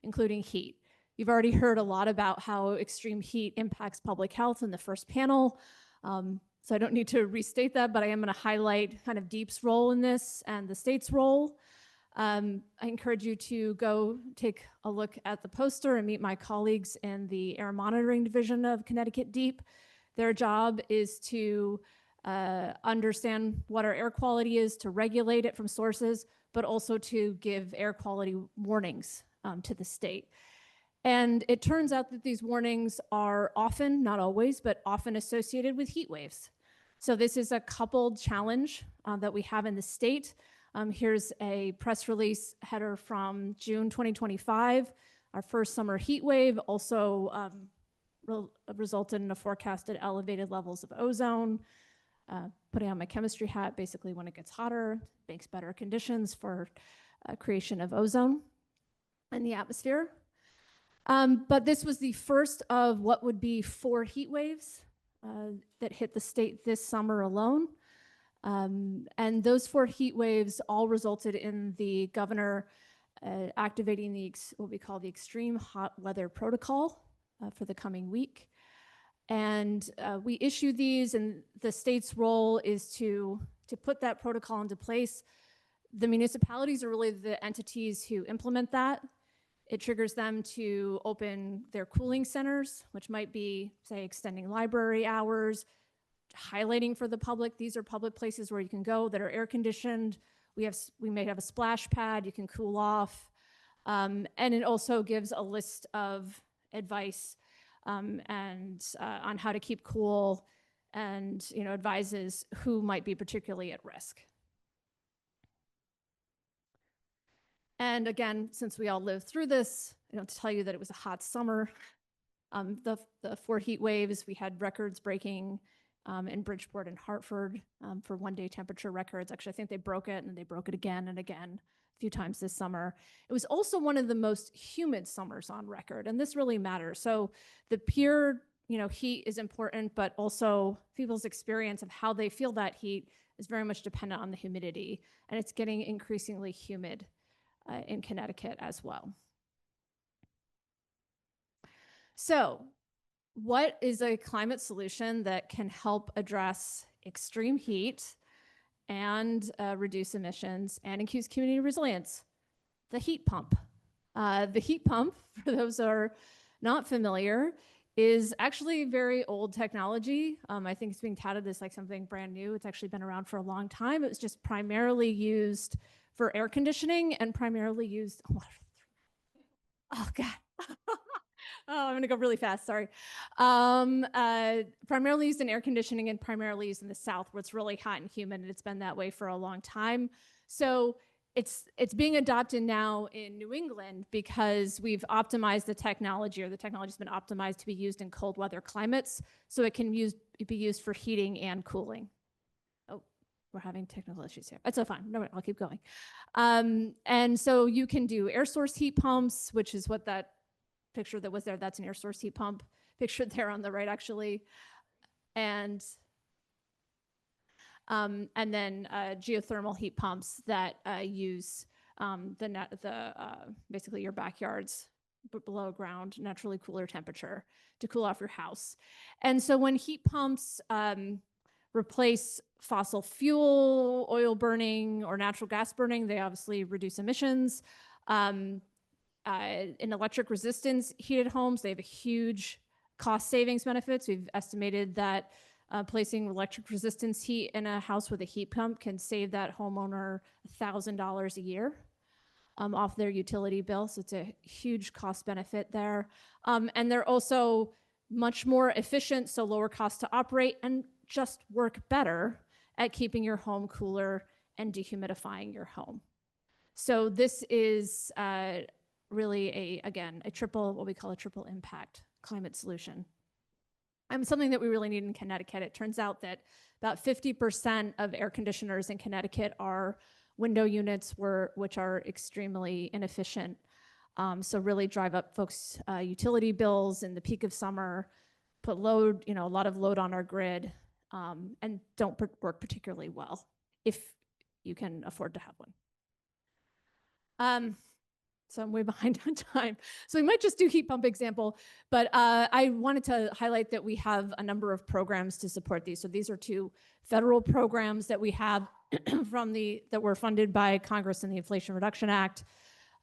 including heat. You've already heard a lot about how extreme heat impacts public health in the first panel. So I don't need to restate that, but I am going to highlight kind of DEEP's role in this and the state's role. I encourage you to go take a look at the poster and meet my colleagues in the Air Monitoring Division of Connecticut DEEP. Their job is to understand what our air quality is, to regulate it from sources, but also to give air quality warnings to the state. And it turns out that these warnings are often, not always, but often associated with heat waves. So this is a coupled challenge that we have in the state. Here's a press release header from June 2025. Our first summer heat wave also resulted in a forecasted elevated levels of ozone. Putting on my chemistry hat, basically when it gets hotter, makes better conditions for creation of ozone in the atmosphere. But this was the first of what would be 4 heat waves that hit the state this summer alone. And those 4 heat waves all resulted in the governor activating what we call the extreme hot weather protocol for the coming week. And we issue these, and the state's role is to put that protocol into place. The municipalities are really the entities who implement that. It triggers them to open their cooling centers, which might be, say, extending library hours, highlighting for the public. These are public places where you can go that are air conditioned. We may have a splash pad, you can cool off. And it also gives a list of advice and on how to keep cool, and advises who might be particularly at risk. And again, since we all lived through this, I don't have to tell you that it was a hot summer. The 4 heat waves, we had records breaking in Bridgeport and Hartford for one-day temperature records. Actually, I think they broke it, and they broke it again and again a few times this summer. It was also one of the most humid summers on record, and this really matters. So the pure heat is important, but also people's experience of how they feel that heat is very much dependent on the humidity, and it's getting increasingly humid in Connecticut as well. So what is a climate solution that can help address extreme heat and reduce emissions and increase community resilience? The heat pump. The heat pump, for those who are not familiar, is actually very old technology. I think it's being touted as like something brand new. It's actually been around for a long time. It was just primarily used for air conditioning and primarily used, oh God. Oh, I'm gonna go really fast, sorry. Primarily used in air conditioning and primarily used in the South where it's really hot and humid, and it's been that way for a long time. So it's being adopted now in New England because we've optimized the technology, or the technology's been optimized to be used in cold weather climates, so it can be used for heating and cooling. Oh, we're having technical issues here. It's so fine. No, I'll keep going. And so you can do air source heat pumps, which is what that picture that was there, that's an air source heat pump pictured there on the right, actually. And then geothermal heat pumps that use basically your backyard's below ground naturally cooler temperature to cool off your house. And so when heat pumps replace fossil fuel, oil burning, or natural gas burning, they obviously reduce emissions. In electric resistance heated homes, they have a huge cost savings benefits. We've estimated that placing electric resistance heat in a house with a heat pump can save that homeowner $1,000 a year off their utility bill. So it's a huge cost benefit there. And they're also much more efficient, so lower cost to operate, and just work better at keeping your home cooler and dehumidifying your home. So this is really what we call a triple impact climate solution. Something that we really need in Connecticut. It turns out that about 50% of air conditioners in Connecticut are window units, which are extremely inefficient. So really drive up folks' utility bills in the peak of summer, put load, a lot of load on our grid, and don't work particularly well if you can afford to have one. So I'm way behind on time. So we might just do heat pump example, but I wanted to highlight that we have a number of programs to support these. So these are 2 federal programs that we have that were funded by Congress in the Inflation Reduction Act.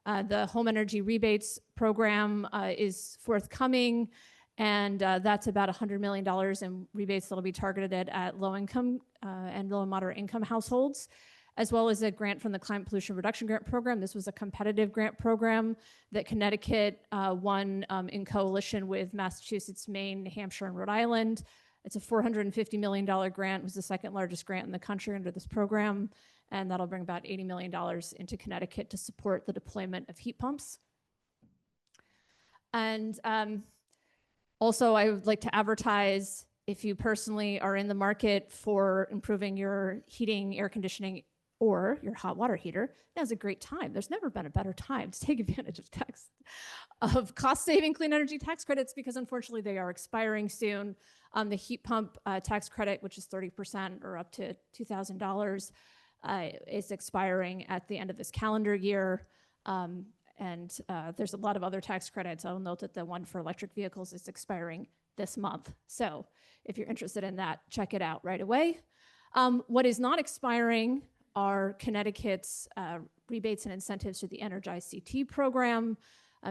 The Home Energy Rebates Program is forthcoming, and that's about $100 million in rebates that'll be targeted at low income and low and moderate income households, as well as a grant from the Climate Pollution Reduction Grant Program. This was a competitive grant program that Connecticut won in coalition with Massachusetts, Maine, New Hampshire, and Rhode Island. It's a $450 million grant. It was the 2nd largest grant in the country under this program, and that'll bring about $80 million into Connecticut to support the deployment of heat pumps. And also, I would like to advertise, if you personally are in the market for improving your heating, air conditioning, or your hot water heater, now's a great time. There's never been a better time to take advantage of cost-saving clean energy tax credits, because unfortunately they are expiring soon. The heat pump tax credit, which is 30% or up to $2,000, is expiring at the end of this calendar year. And there's a lot of other tax credits. I'll note that the one for electric vehicles is expiring this month. So if you're interested in that, check it out right away. What is not expiring are Connecticut's rebates and incentives through the Energize CT program.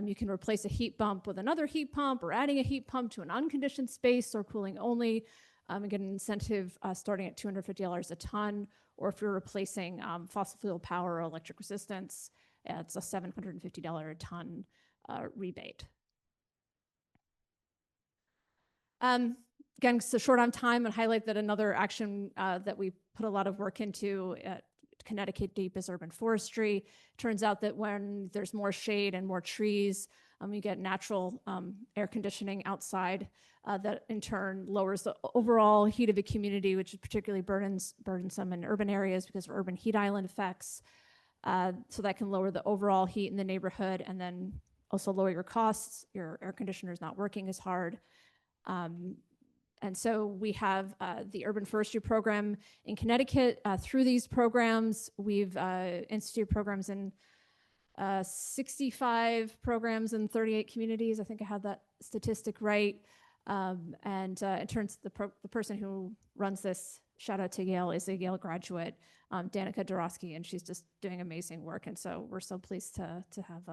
You can replace a heat pump with another heat pump, or adding a heat pump to an unconditioned space or cooling only You get an incentive starting at $250 a ton, or if you're replacing fossil fuel power or electric resistance, it's a $750 a ton rebate. Again, so short on time, and highlight that another action that we put a lot of work into at Connecticut Deep is urban forestry. Turns out that when there's more shade and more trees, you get natural air conditioning outside that in turn lowers the overall heat of a community, which is particularly burdensome in urban areas because of urban heat island effects. So that can lower the overall heat in the neighborhood and then also lower your costs. Your air conditioner is not working as hard. And so we have the urban forestry program in Connecticut. Through these programs, we've instituted programs in 65 programs in 38 communities. I think I had that statistic right. And in terms of the person who runs this, shout out to Yale, is a Yale graduate, Danica Dorosky, and she's just doing amazing work. And so we're so pleased to have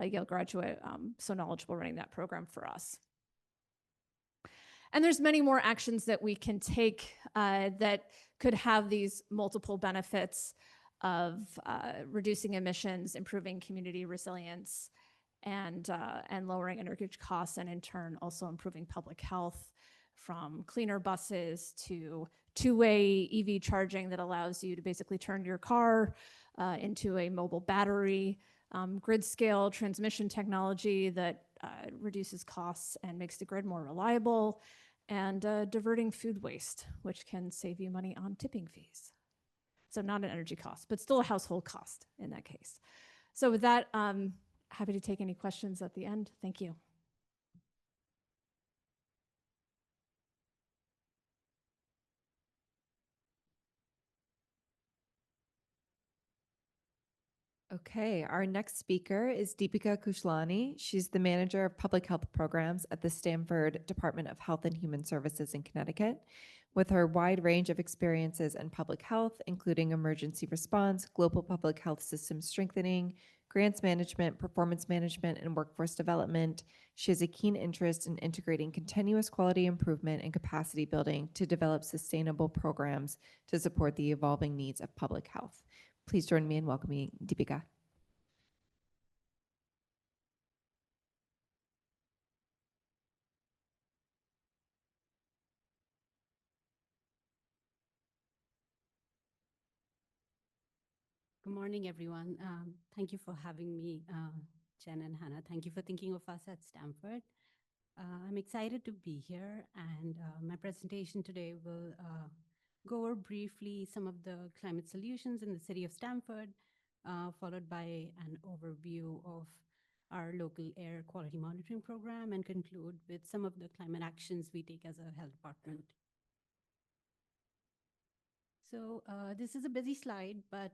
a Yale graduate so knowledgeable running that program for us. And there's many more actions that we can take that could have these multiple benefits of reducing emissions, improving community resilience, and lowering energy costs, and in turn also improving public health, from cleaner buses to two-way EV charging that allows you to basically turn your car into a mobile battery, grid scale transmission technology that reduces costs and makes the grid more reliable, and diverting food waste, which can save you money on tipping fees. So not an energy cost, but still a household cost in that case. So with that, happy to take any questions at the end. Thank you. Okay, our next speaker is Deepika Kushlani. She's the manager of public health programs at the Stanford Department of Health and Human Services in Connecticut. With her wide range of experiences in public health, including emergency response, global public health system strengthening, grants management, performance management, and workforce development, she has a keen interest in integrating continuous quality improvement and capacity building to develop sustainable programs to support the evolving needs of public health. Please join me in welcoming Deepika. Good morning, everyone. Thank you for having me, Jen and Hannah. Thank you for thinking of us at Stanford. I'm excited to be here, and my presentation today will go over briefly some of the climate solutions in the city of Stanford, followed by an overview of our local air quality monitoring program, and conclude with some of the climate actions we take as a health department. So this is a busy slide, but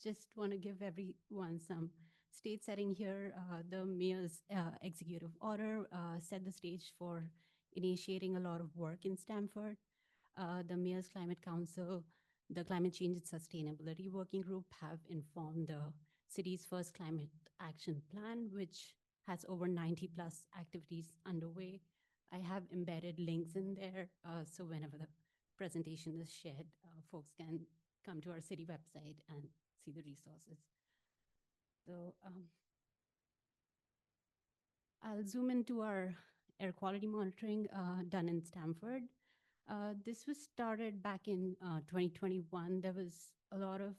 just want to give everyone some stage setting here. The mayor's executive order set the stage for initiating a lot of work in Stanford. The Mayor's Climate Council, the Climate Change and Sustainability Working Group have informed the city's first climate action plan, which has over 90 plus activities underway. I have embedded links in there, so whenever the presentation is shared, folks can come to our city website and see the resources. So I'll zoom into our air quality monitoring done in Stanford. This was started back in 2021. There was a lot of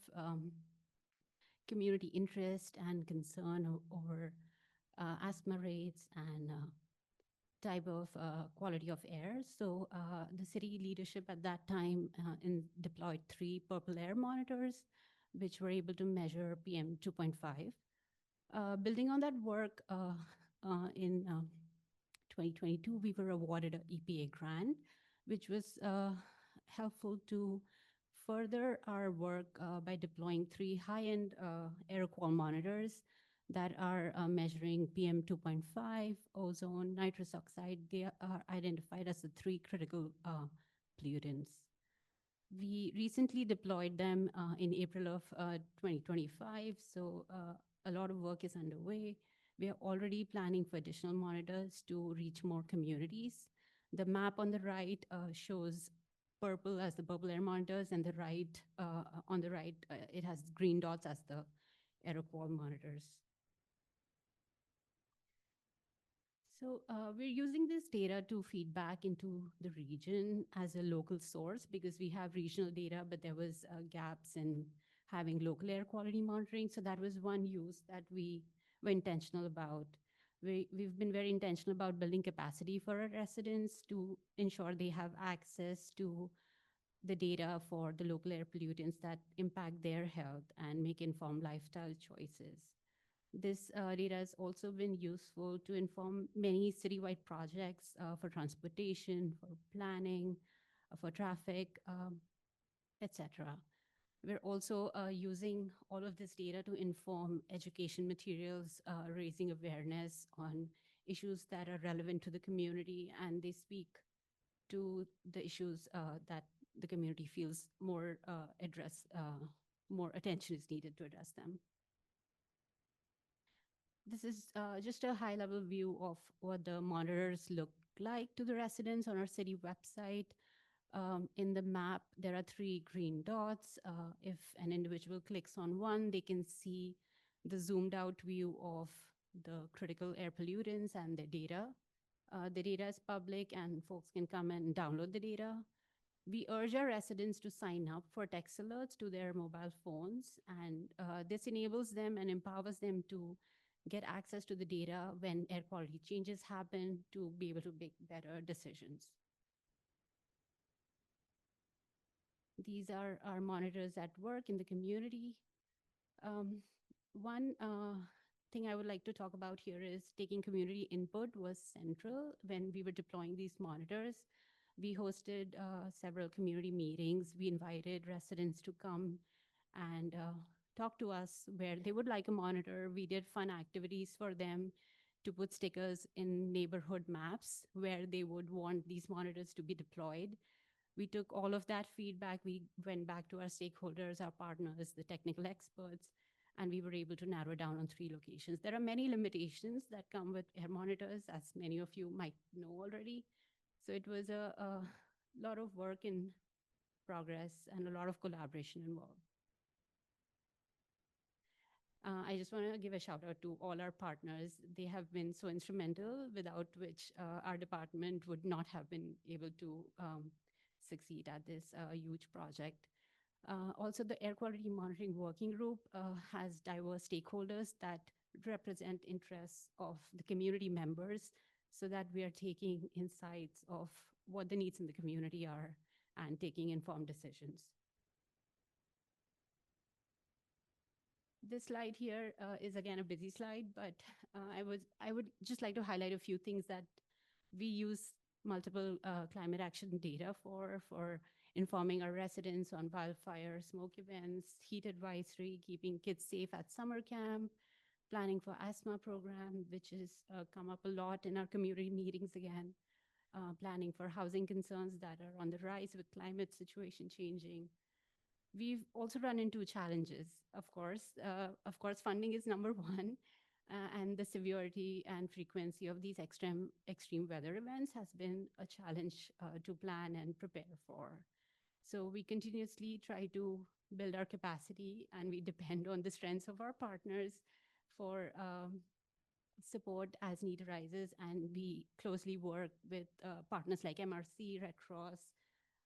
community interest and concern over asthma rates and type of quality of air. So the city leadership at that time deployed 3 purple air monitors, which were able to measure PM 2.5. Building on that work, in 2022, we were awarded an EPA grant, which was helpful to further our work by deploying 3 high-end air quality monitors that are measuring PM 2.5, ozone, nitrous oxide. They are identified as the 3 critical pollutants. We recently deployed them in April of 2025, so a lot of work is underway. We are already planning for additional monitors to reach more communities. The map on the right shows purple as the bubble air monitors, and the right on the right, it has green dots as the air quality monitors. So we're using this data to feed back into the region as a local source because we have regional data, but there was gaps in having local air quality monitoring. So that was one use that we were intentional about. We've been very intentional about building capacity for our residents to ensure they have access to the data for the local air pollutants that impact their health and make informed lifestyle choices. This data has also been useful to inform many citywide projects for transportation, for planning, for traffic, etc. We're also using all of this data to inform education materials, raising awareness on issues that are relevant to the community, and they speak to the issues that the community feels more more attention is needed to address them. This is just a high-level view of what the monitors look like to the residents on our city website. In the map, there are 3 green dots. If an individual clicks on one, they can see the zoomed out view of the critical air pollutants and the data. The data is public and folks can come and download the data. We urge our residents to sign up for text alerts to their mobile phones, and this enables them and empowers them to get access to the data when air quality changes happen to be able to make better decisions. These are our monitors at work in the community. One thing I would like to talk about here is taking community input was central when we were deploying these monitors. We hosted several community meetings. We invited residents to come and talk to us where they would like a monitor. We did fun activities for them to put stickers in neighborhood maps where they would want these monitors to be deployed. We took all of that feedback. We went back to our stakeholders, our partners, the technical experts, and we were able to narrow down on 3 locations. There are many limitations that come with air monitors, as many of you might know already. So it was a lot of work in progress and a lot of collaboration involved. I just want to give a shout out to all our partners. They have been so instrumental, without which our department would not have been able to succeed at this huge project. Also, the Air Quality Monitoring Working Group has diverse stakeholders that represent interests of the community members so that we are taking insights of what the needs in the community are and taking informed decisions. This slide here is again a busy slide, but I would just like to highlight a few things that we use multiple climate action data for informing our residents on wildfire, smoke events, heat advisory, keeping kids safe at summer camp, planning for asthma program, which has come up a lot in our community meetings again, planning for housing concerns that are on the rise with climate situation changing. We've also run into challenges, of course. Funding is number 1, and the severity and frequency of these extreme weather events has been a challenge to plan and prepare for. So we continuously try to build our capacity, and we depend on the strengths of our partners for support as need arises, and we closely work with partners like MRC, Red Cross,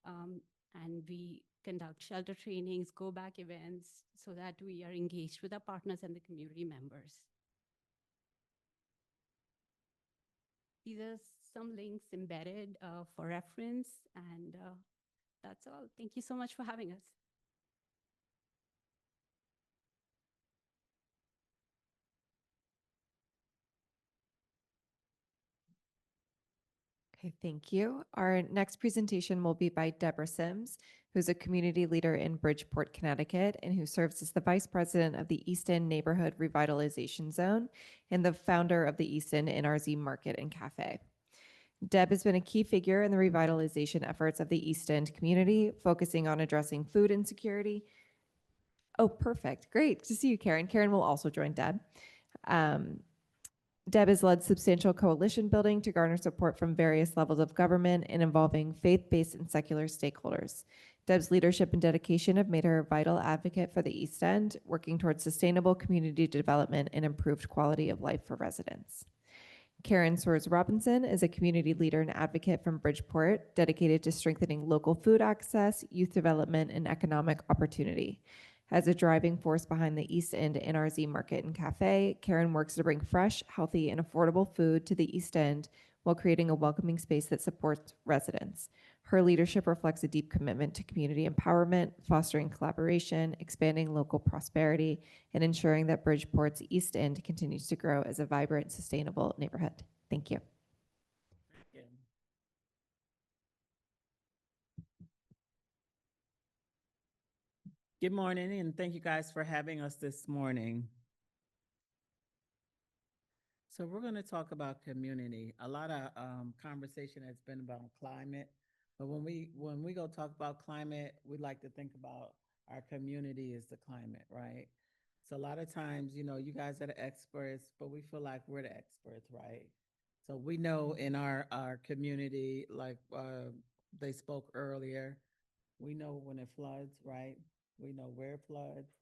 and we conduct shelter trainings, go back events, so that we are engaged with our partners and the community members. These are some links embedded for reference, and that's all. Thank you so much for having us. Okay, thank you. Our next presentation will be by Deborah Sims, who's a community leader in Bridgeport, Connecticut, and who serves as the Vice President of the East End Neighborhood Revitalization Zone and the founder of the East End NRZ Market and Cafe. Deb has been a key figure in the revitalization efforts of the East End community, focusing on addressing food insecurity. Oh, perfect. Great to see you, Karen. Karen will also join Deb. Deb has led substantial coalition building to garner support from various levels of government and involving faith-based and secular stakeholders. Deb's leadership and dedication have made her a vital advocate for the East End, working towards sustainable community development and improved quality of life for residents. Karen Soares Robinson is a community leader and advocate from Bridgeport, dedicated to strengthening local food access, youth development, and economic opportunity. As a driving force behind the East End NRZ Market and Cafe, Karen works to bring fresh, healthy, and affordable food to the East End while creating a welcoming space that supports residents. Her leadership reflects a deep commitment to community empowerment, fostering collaboration, expanding local prosperity, and ensuring that Bridgeport's East End continues to grow as a vibrant, sustainable neighborhood. Thank you. Good morning, and thank you guys for having us this morning. So we're going to talk about community. A lot of conversation has been about climate, but when we go talk about climate, we like to think about our community as the climate, right? So a lot of times, you know, you guys are the experts, but we feel like we're the experts, right? So we know in our community, like they spoke earlier, we know when it floods, right? We know where it floods.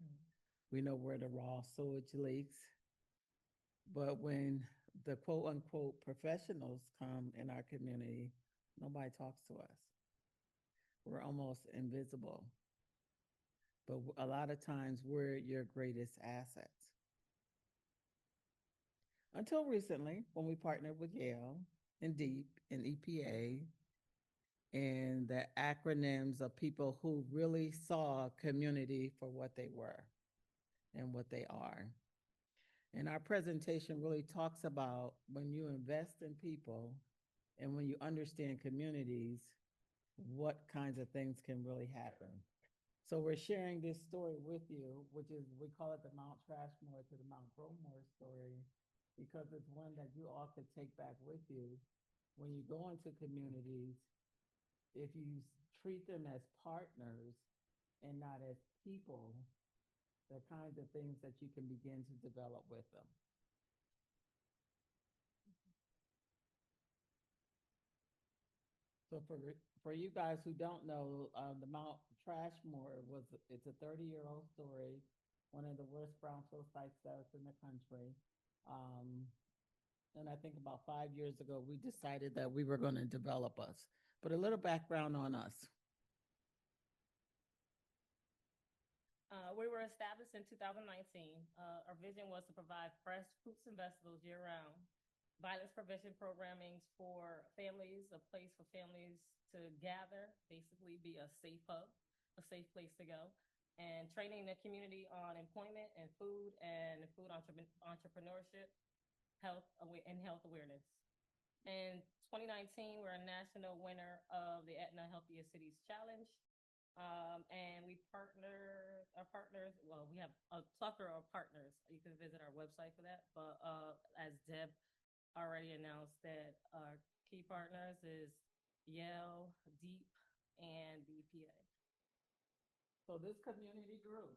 We know where the raw sewage leaks. But when the quote unquote professionals come in our community, nobody talks to us. We're almost invisible. But a lot of times we're your greatest assets. Until recently, when we partnered with Yale and DEEP and EPA, and the acronyms of people who really saw community for what they were and what they are. And our presentation really talks about when you invest in people and when you understand communities, what kinds of things can really happen. So we're sharing this story with you, which is, we call it the Mount Trashmore to the Mount Growmore story, because it's one that you all could take back with you when you go into communities. If you treat them as partners and not as people, the kinds of things that you can begin to develop with them. So for you guys who don't know, the Mount Trashmore it's a 30-year-old story, one of the worst brownfield sites that's in the country. And I think about 5 years ago, we decided that we were going to develop us. But a little background on us. We were established in 2019. Our vision was to provide fresh fruits and vegetables year-round, violence prevention programming for families, a place for families to gather, basically be a safe hub, a safe place to go, and training the community on employment and food entrepreneurship, health awareness. In 2019, we're a national winner of the Aetna Healthiest Cities Challenge. And we we have a plethora of partners. You can visit our website for that. But as Deb already announced, that our key partners is Yale, DEEP, and the EPA. So this community group,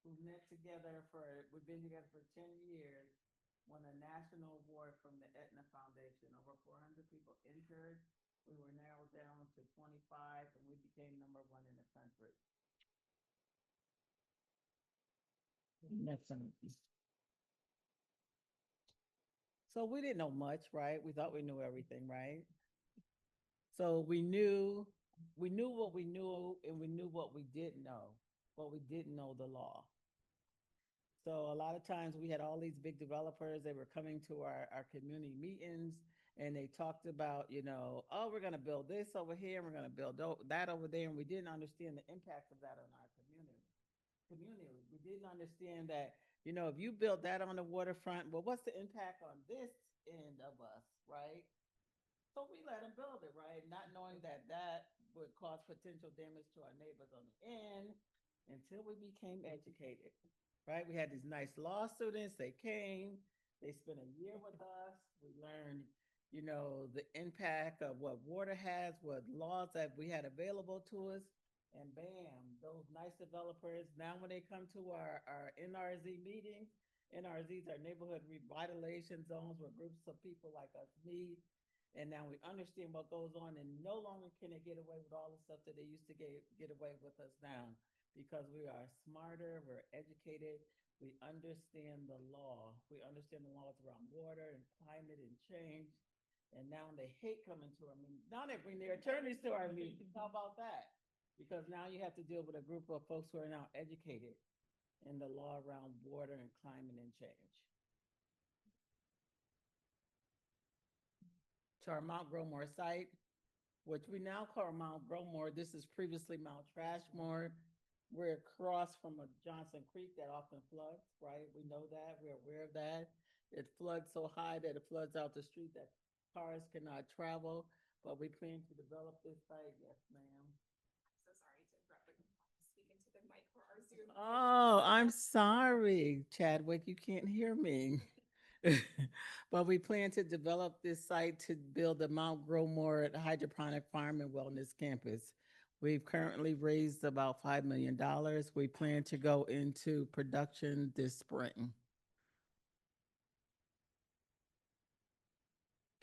we've been together for 10 years, won a national award from the Aetna Foundation. Over 400 people entered. We were narrowed down to 25, and we became #1 in the country. Next one. So we didn't know much, right? We thought we knew everything, right? So we knew what we knew, and we knew what we didn't know, but we didn't know the law. So a lot of times we had all these big developers, they were coming to our community meetings, and they talked about, you know, oh, we're going to build this over here, and we're going to build that over there, and we didn't understand the impact of that on our community. We didn't understand that, you know, if you build that on the waterfront, well, what's the impact on this end of us, right? So we let them build it, right? Not knowing that that would cause potential damage to our neighbors on the end, until we became educated, right? We had these nice law students, they came, they spent a year with us. We learned, you know, the impact of what water has, what laws that we had available to us. And bam, those nice developers, now when they come to our NRZ meetings, NRZs are neighborhood revitalization zones where groups of people like us meet. And now we understand what goes on, and no longer can they get away with all the stuff that they used to get away with us now, because we are smarter, we're educated, we understand the law. We understand the laws around water and climate and change. And now they hate coming to our meetings. Now they bring their attorneys to our meetings. How about that? Because now you have to deal with a group of folks who are now educated in the law around water and climate and change. To our Mount Growmore site, which we now call Mount Growmore. This is previously Mount Trashmore. We're across from a Johnson Creek that often floods, right? We know that, we're aware of that. It floods so high that it floods out the street that cars cannot travel, but we plan to develop this site. Yes, ma'am. So sorry to interrupt, but speak into the mic for our Zoom. Oh, I'm sorry, Chadwick, you can't hear me. But we plan to develop this site to build the Mount Growmore Hydroponic Farm and Wellness Campus. We've currently raised about $5 million. We plan to go into production this spring.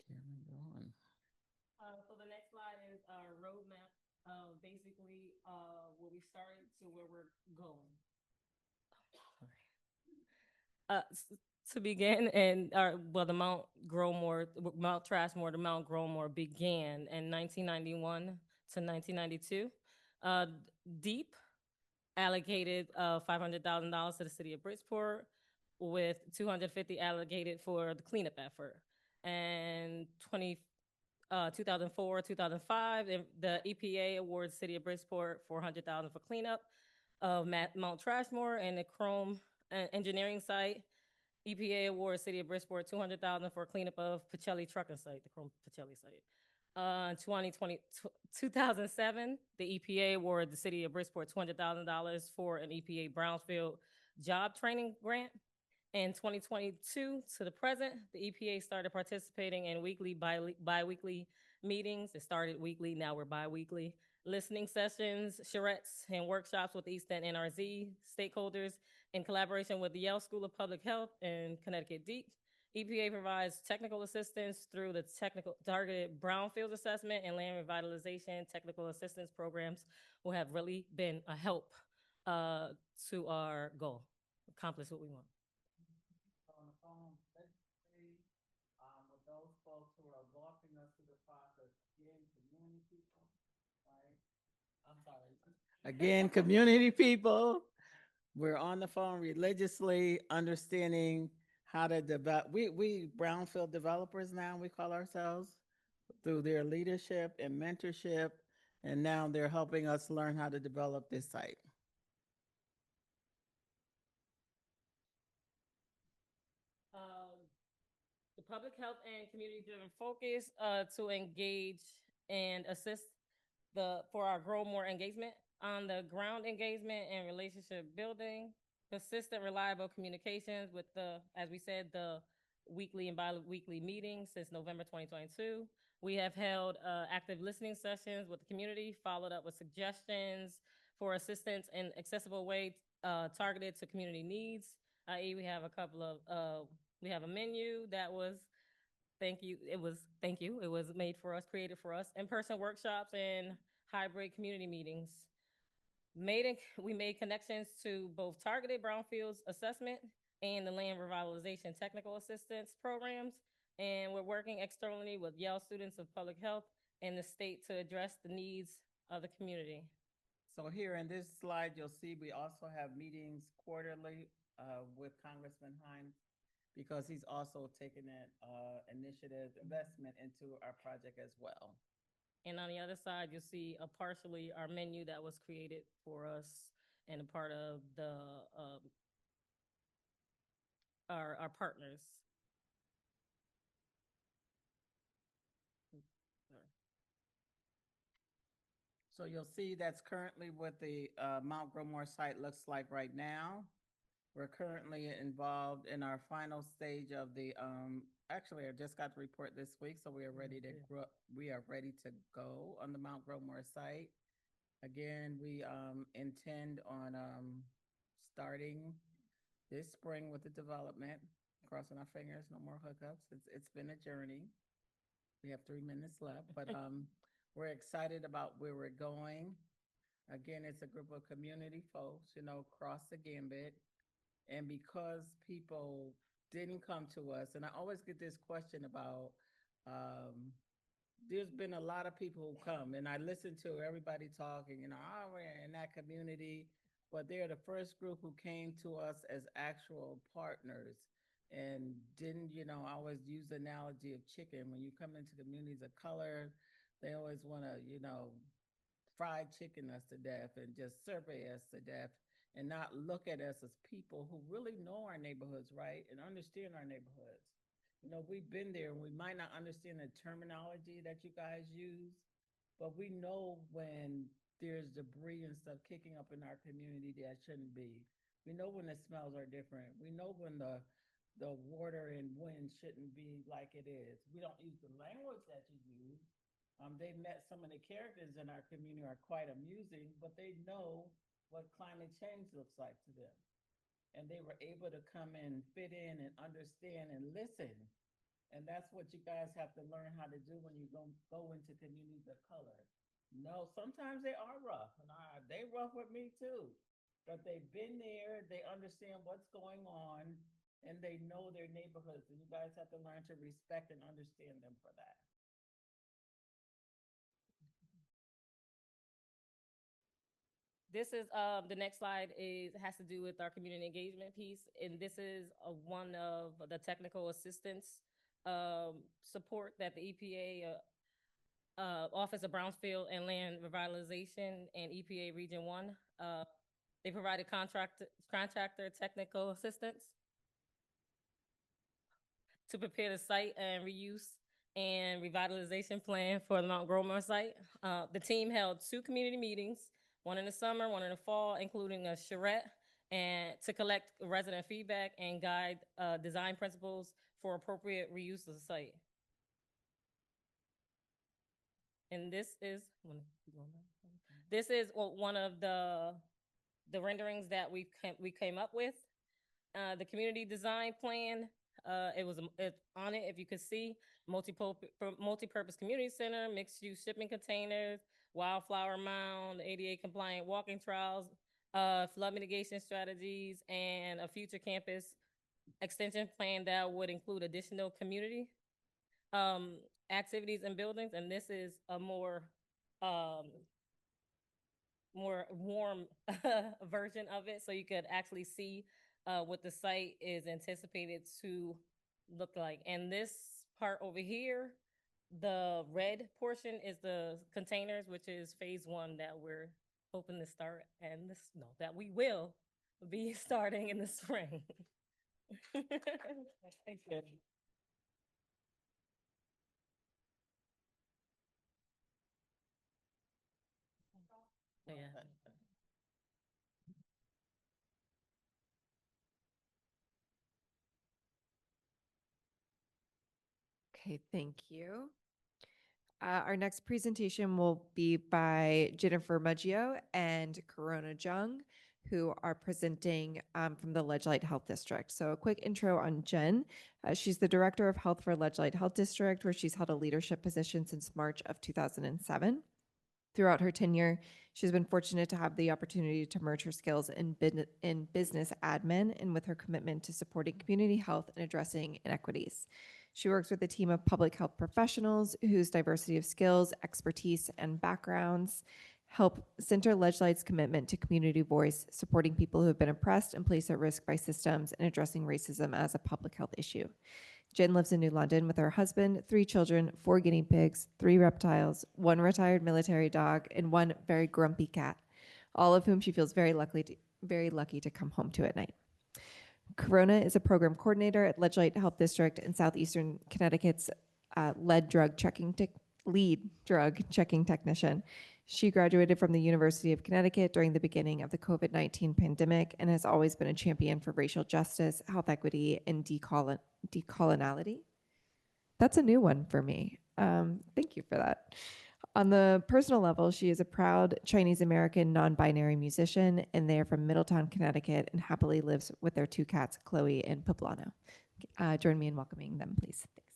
Karen, go on. So the next slide is our roadmap, basically where we started to where we're going. To begin, and well, the Mount Trashmore to Mount Growmore began in 1991 to 1992. Deep allocated $500,000 to the city of Bridgeport, with $250 allocated for the cleanup effort. And 2004, 2005, the EPA awards City of Bridgeport $400,000 for cleanup of Mount Trashmore and the Chrome engineering site. EPA awards City of Bridgeport $200,000 for cleanup of Pacelli trucking site, the Chrome Pacelli site. 2007, the EPA awarded the City of Bridgeport $200,000 for an EPA Brownfield job training grant. In 2022 to the present, the EPA started participating in weekly, bi-weekly meetings. It started weekly, now we're bi-weekly. Listening sessions, charrettes, and workshops with East End NRZ stakeholders in collaboration with the Yale School of Public Health and Connecticut Deep. EPA provides technical assistance through the technical targeted brownfields assessment and land revitalization technical assistance programs, who have really been a help to our goal, accomplish what we want. On the phone, let's see, with those folks who are walking us through the process, again, community people, right? I'm sorry. Again, community people. We're on the phone religiously, understanding how to develop. We brownfield developers now, we call ourselves, through their leadership and mentorship. And now they're helping us learn how to develop this site. The public health and community-driven focus to engage and assist for our Grow More engagement on the ground engagement and relationship building, consistent, reliable communications with as we said, the weekly and bi-weekly meetings since November 2022. We have held active listening sessions with the community, followed up with suggestions for assistance in accessible way targeted to community needs, i.e. we have a couple of, we have a menu that was, it was made for us, created for us, in-person workshops and hybrid community meetings. We made connections to both targeted brownfields assessment and the land revitalization technical assistance programs. And we're working externally with Yale students of public health and the state to address the needs of the community. So here in this slide, you'll see we also have meetings quarterly with Congressman Hines, because he's also taken that initiative investment into our project as well. And on the other side, you'll see partially our menu that was created for us and a part of the our partners. So you'll see that's currently what the Mount Growmore site looks like right now. We're currently involved in our final stage of the, actually, I just got the report this week, so we are ready to go on the Mount Growmore site. Again, we intend on starting this spring with the development. Crossing our fingers, no more hookups. It's been a journey. We have 3 minutes left, but we're excited about where we're going. Again, it's a group of community folks, you know, across the gambit. And because people didn't come to us, and I always get this question about, there's been a lot of people who come, and I listen to everybody talking, you know, oh, we're in that community, but they're the first group who came to us as actual partners and didn't, you know, I always use the analogy of chicken. When you come into communities of color, they always want to, you know, fried chicken us to death and just survey us to death and not look at us as people who really know our neighborhoods, right? And understand our neighborhoods. You know, we've been there and we might not understand the terminology that you guys use, but we know when there's debris and stuff kicking up in our community that shouldn't be. We know when the smells are different. We know when the water and wind shouldn't be like it is. We don't use the language that you use. They've met some of the characters in our community are quite amusing, but they know what climate change looks like to them. And they were able to come in, fit in, and understand and listen. And that's what you guys have to learn how to do when you go into communities of color. No, sometimes they are rough, and they rough with me too. But they've been there, they understand what's going on, and they know their neighborhoods. And you guys have to learn to respect and understand them for that. This is the next slide has to do with our community engagement piece, and this is one of the technical assistance support that the EPA Office of Brownfield and Land Revitalization and EPA Region 1. They provided contractor technical assistance to prepare the site and reuse and revitalization plan for the Mount Gromar site. The team held 2 community meetings, one in the summer, one in the fall, including a charrette, and to collect resident feedback and guide design principles for appropriate reuse of the site. And this is one of the renderings that we came up with. The community design plan, on it, if you could see, multi-purpose community center, mixed-use shipping containers, wildflower mound, ADA compliant walking trails, flood mitigation strategies, and a future campus extension plan that would include additional community activities and buildings. And this is a more warm version of it, so you could actually see what the site is anticipated to look like. And this part over here, the red portion, is the containers, which is phase 1 that we're hoping to start, and that we will be starting in the spring. Thank you. Yeah. Okay, thank you. Our next presentation will be by Jennifer Muggio and Corona Jung, who are presenting from the Ledge Light Health District. So a quick intro on Jen. She's the Director of Health for Ledge Light Health District, where she's held a leadership position since March of 2007. Throughout her tenure, she's been fortunate to have the opportunity to merge her skills in business admin and with her commitment to supporting community health and addressing inequities. She works with a team of public health professionals whose diversity of skills, expertise, and backgrounds help center Ledge Light's commitment to community voice, supporting people who have been oppressed and placed at risk by systems, and addressing racism as a public health issue. Jen lives in New London with her husband, 3 children, 4 guinea pigs, 3 reptiles, 1 retired military dog, and 1 very grumpy cat, all of whom she feels very lucky to come home to at night. Corona is a program coordinator at Ledge Light Health District in Southeastern Connecticut's lead drug checking technician. She graduated from the University of Connecticut during the beginning of the COVID-19 pandemic and has always been a champion for racial justice, health equity, and decoloniality. That's a new one for me. Thank you for that. On the personal level, she is a proud Chinese American non-binary musician, and they are from Middletown, Connecticut, and happily lives with their 2 cats, Chloe and Poblano. Join me in welcoming them, please. Thanks.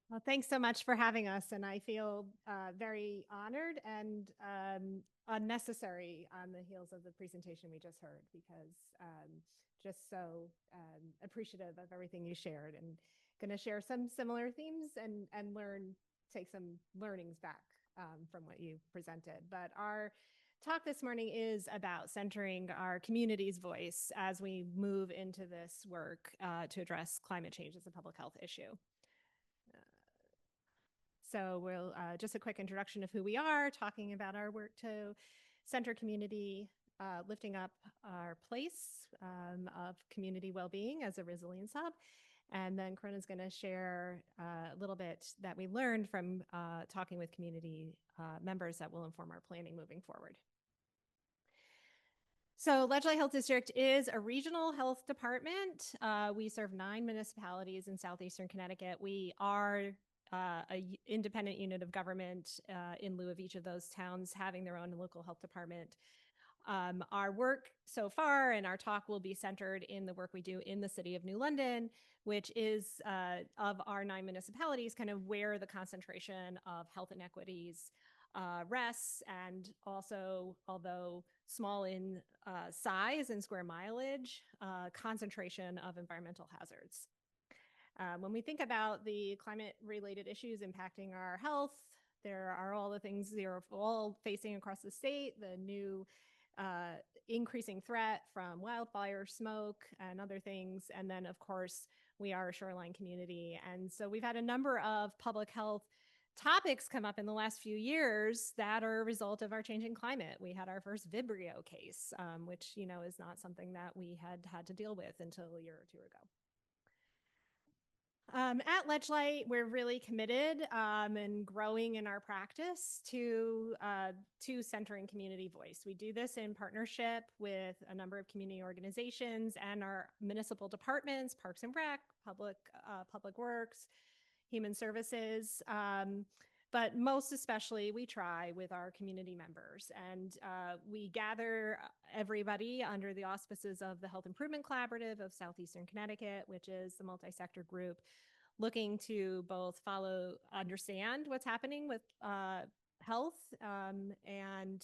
Well, thanks so much for having us, and I feel very honored and unnecessary on the heels of the presentation we just heard, because just so appreciative of everything you shared, and going to share some similar themes and take some learnings back from what you presented. But our talk this morning is about centering our community's voice as we move into this work to address climate change as a public health issue. So we'll just a quick introduction of who we are, talking about our work to center community, lifting up our place of community well-being as a resilience hub. And then Corona's going to share a little bit that we learned from talking with community members that will inform our planning moving forward. So Ledgely Health District is a regional health department. We serve 9 municipalities in southeastern Connecticut. We are a independent unit of government in lieu of each of those towns having their own local health department. Our work so far and our talk will be centered in the work we do in the city of New London, which is of our 9 municipalities, kind of where the concentration of health inequities rests, and also, although small in size and square mileage, concentration of environmental hazards. When we think about the climate-related issues impacting our health, there are all the things we're all facing across the state, the new increasing threat from wildfire, smoke, and other things. And then, of course, we are a shoreline community. And so we've had a number of public health topics come up in the last few years that are a result of our changing climate. We had our first Vibrio case, which, you know, is not something that we had to deal with until a year or 2 ago. At Ledgely, we're really committed and growing in our practice to centering community voice. We do this in partnership with a number of community organizations and our municipal departments, Parks and Rec, Public Works, Human Services, but most especially we try with our community members. And we gather everybody under the auspices of the Health Improvement Collaborative of Southeastern Connecticut, which is the multi-sector group looking to both understand what's happening with health and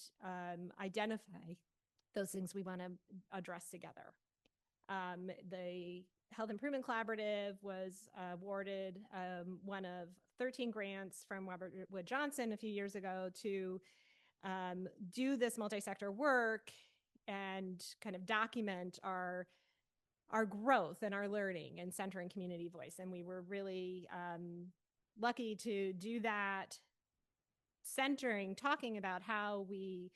identify those things we want to address together. The Health Improvement Collaborative was awarded one of 13 grants from Robert Wood Johnson a few years ago to do this multi-sector work and kind of document our growth and our learning and centering community voice. And we were really lucky to do that, talking about how we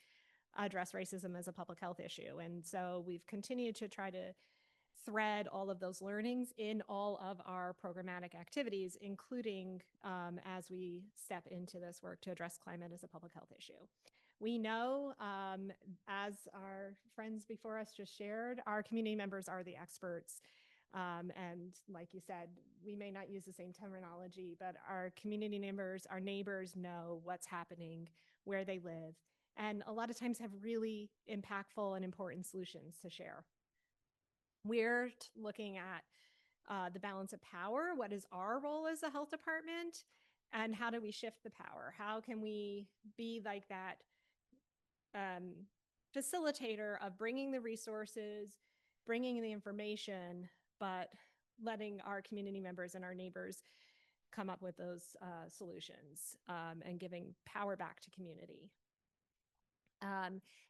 address racism as a public health issue. And so we've continued to try to thread all of those learnings in all of our programmatic activities, including as we step into this work to address climate as a public health issue. We know, as our friends before us just shared, our community members are the experts. And like you said, we may not use the same terminology, but our community members, our neighbors know what's happening, where they live, and a lot of times have really impactful and important solutions to share. We're looking at the balance of power. What is our role as a health department? And how do we shift the power? How can we be like that facilitator of bringing the resources, bringing the information, but letting our community members and our neighbors come up with those solutions and giving power back to community.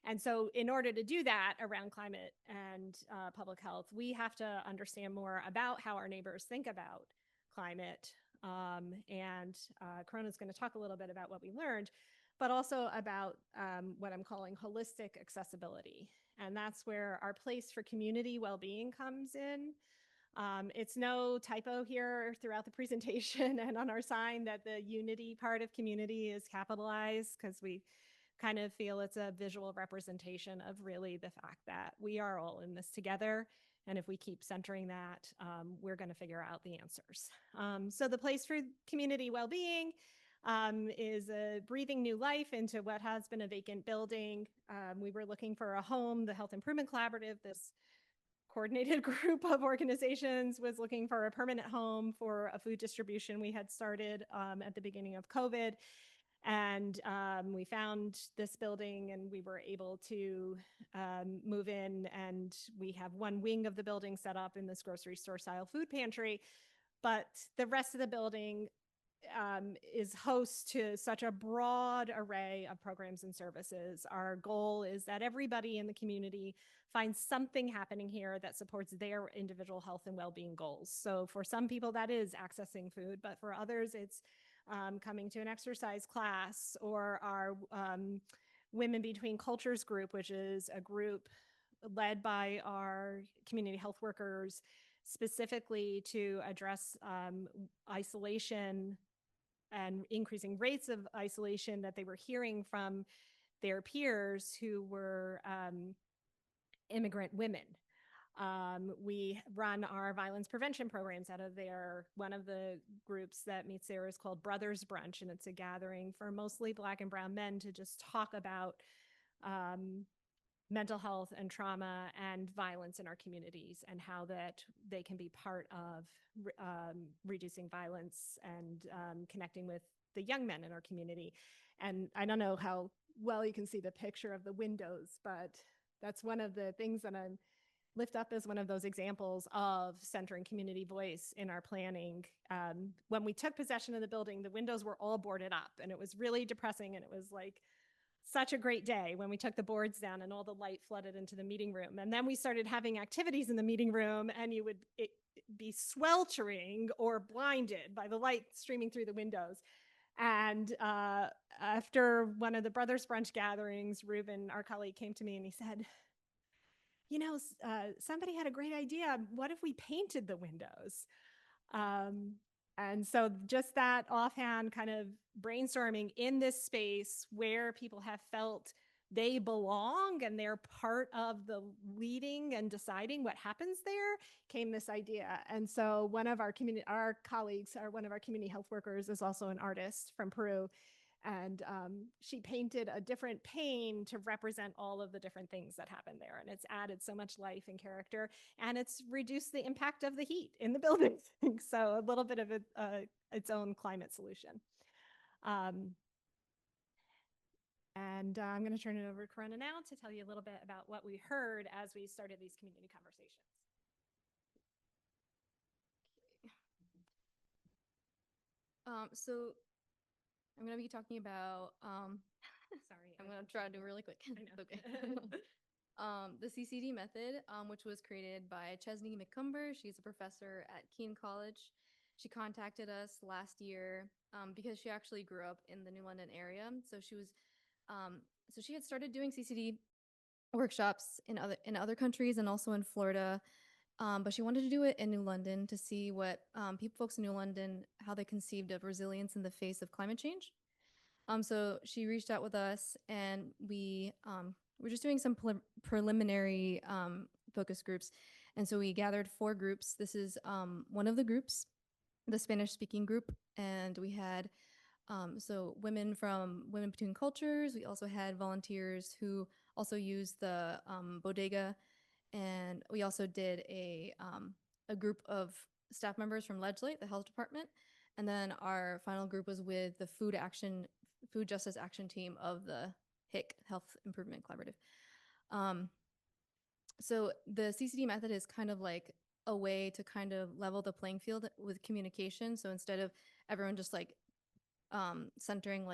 And so in order to do that around climate and public health, we have to understand more about how our neighbors think about climate. And Corona's going to talk a little bit about what we learned, but also about what I'm calling holistic accessibility. And that's where our place for community well-being comes in. It's no typo here throughout the presentation and on our sign that the unity part of community is capitalized, because we kind of feel it's a visual representation of really the fact that we are all in this together. And if we keep centering that, we're going to figure out the answers. So the Place for Community Wellbeing is breathing new life into what has been a vacant building. We were looking for a home. The Health Improvement Collaborative, this coordinated group of organizations, was looking for a permanent home for a food distribution we had started at the beginning of COVID. And we found this building and we were able to move in, and we have one wing of the building set up in this grocery store style food pantry. But the rest of the building is host to such a broad array of programs and services. Our goal is that everybody in the community finds something happening here that supports their individual health and well-being goals. So for some people that is accessing food, but for others it's coming to an exercise class, or our Women Between Cultures group, which is a group led by our community health workers specifically to address isolation and increasing rates of isolation that they were hearing from their peers who were immigrant women. We run our violence prevention programs out of there. One of the groups that meets there is called Brothers Brunch, and it's a gathering for mostly Black and brown men to just talk about mental health and trauma and violence in our communities, and how that they can be part of reducing violence and connecting with the young men in our community. And I don't know how well you can see the picture of the windows, but that's one of the things that I lift up as one of those examples of centering community voice in our planning. When we took possession of the building, the windows were all boarded up, and it was really depressing, and it was like such a great day when we took the boards down and all the light flooded into the meeting room. And then we started having activities in the meeting room, and you would be sweltering or blinded by the light streaming through the windows. And after one of the Brothers Brunch gatherings, Ruben, our colleague, came to me and he said, you know, somebody had a great idea. What if we painted the windows? And so just that offhand kind of brainstorming in this space where people have felt they belong and they're part of the leading and deciding what happens there, came this idea. And so one of our colleagues, one of our community health workers, is also an artist from Peru. And she painted a different pane to represent all of the different things that happen there. And it's added so much life and character, and it's reduced the impact of the heat in the building. So a little bit of its own climate solution. And I'm going to turn it over to Corona now to tell you a little bit about what we heard as we started these community conversations. So I'm going to be talking about, sorry, I'm going to try to do it really quick. Okay. The CCD method, which was created by Chesney McCumber. She's a professor at Keene College. She contacted us last year because she actually grew up in the New London area. So she was, so she had started doing CCD workshops in other countries and also in Florida. But she wanted to do it in New London to see what folks in New London, how they conceived of resilience in the face of climate change. So she reached out with us, and we were just doing some preliminary focus groups. And so we gathered 4 groups. This is one of the groups, the Spanish-speaking group, and we had so women from Women Between Cultures. We also had volunteers who also used the bodega. And we also did a group of staff members from Legislate, the health department. And then our final group was with the Food Justice Action Team of the HIC, Health Improvement Collaborative. So the CCD method is kind of like a way to kind of level the playing field with communication. So instead of everyone just like centering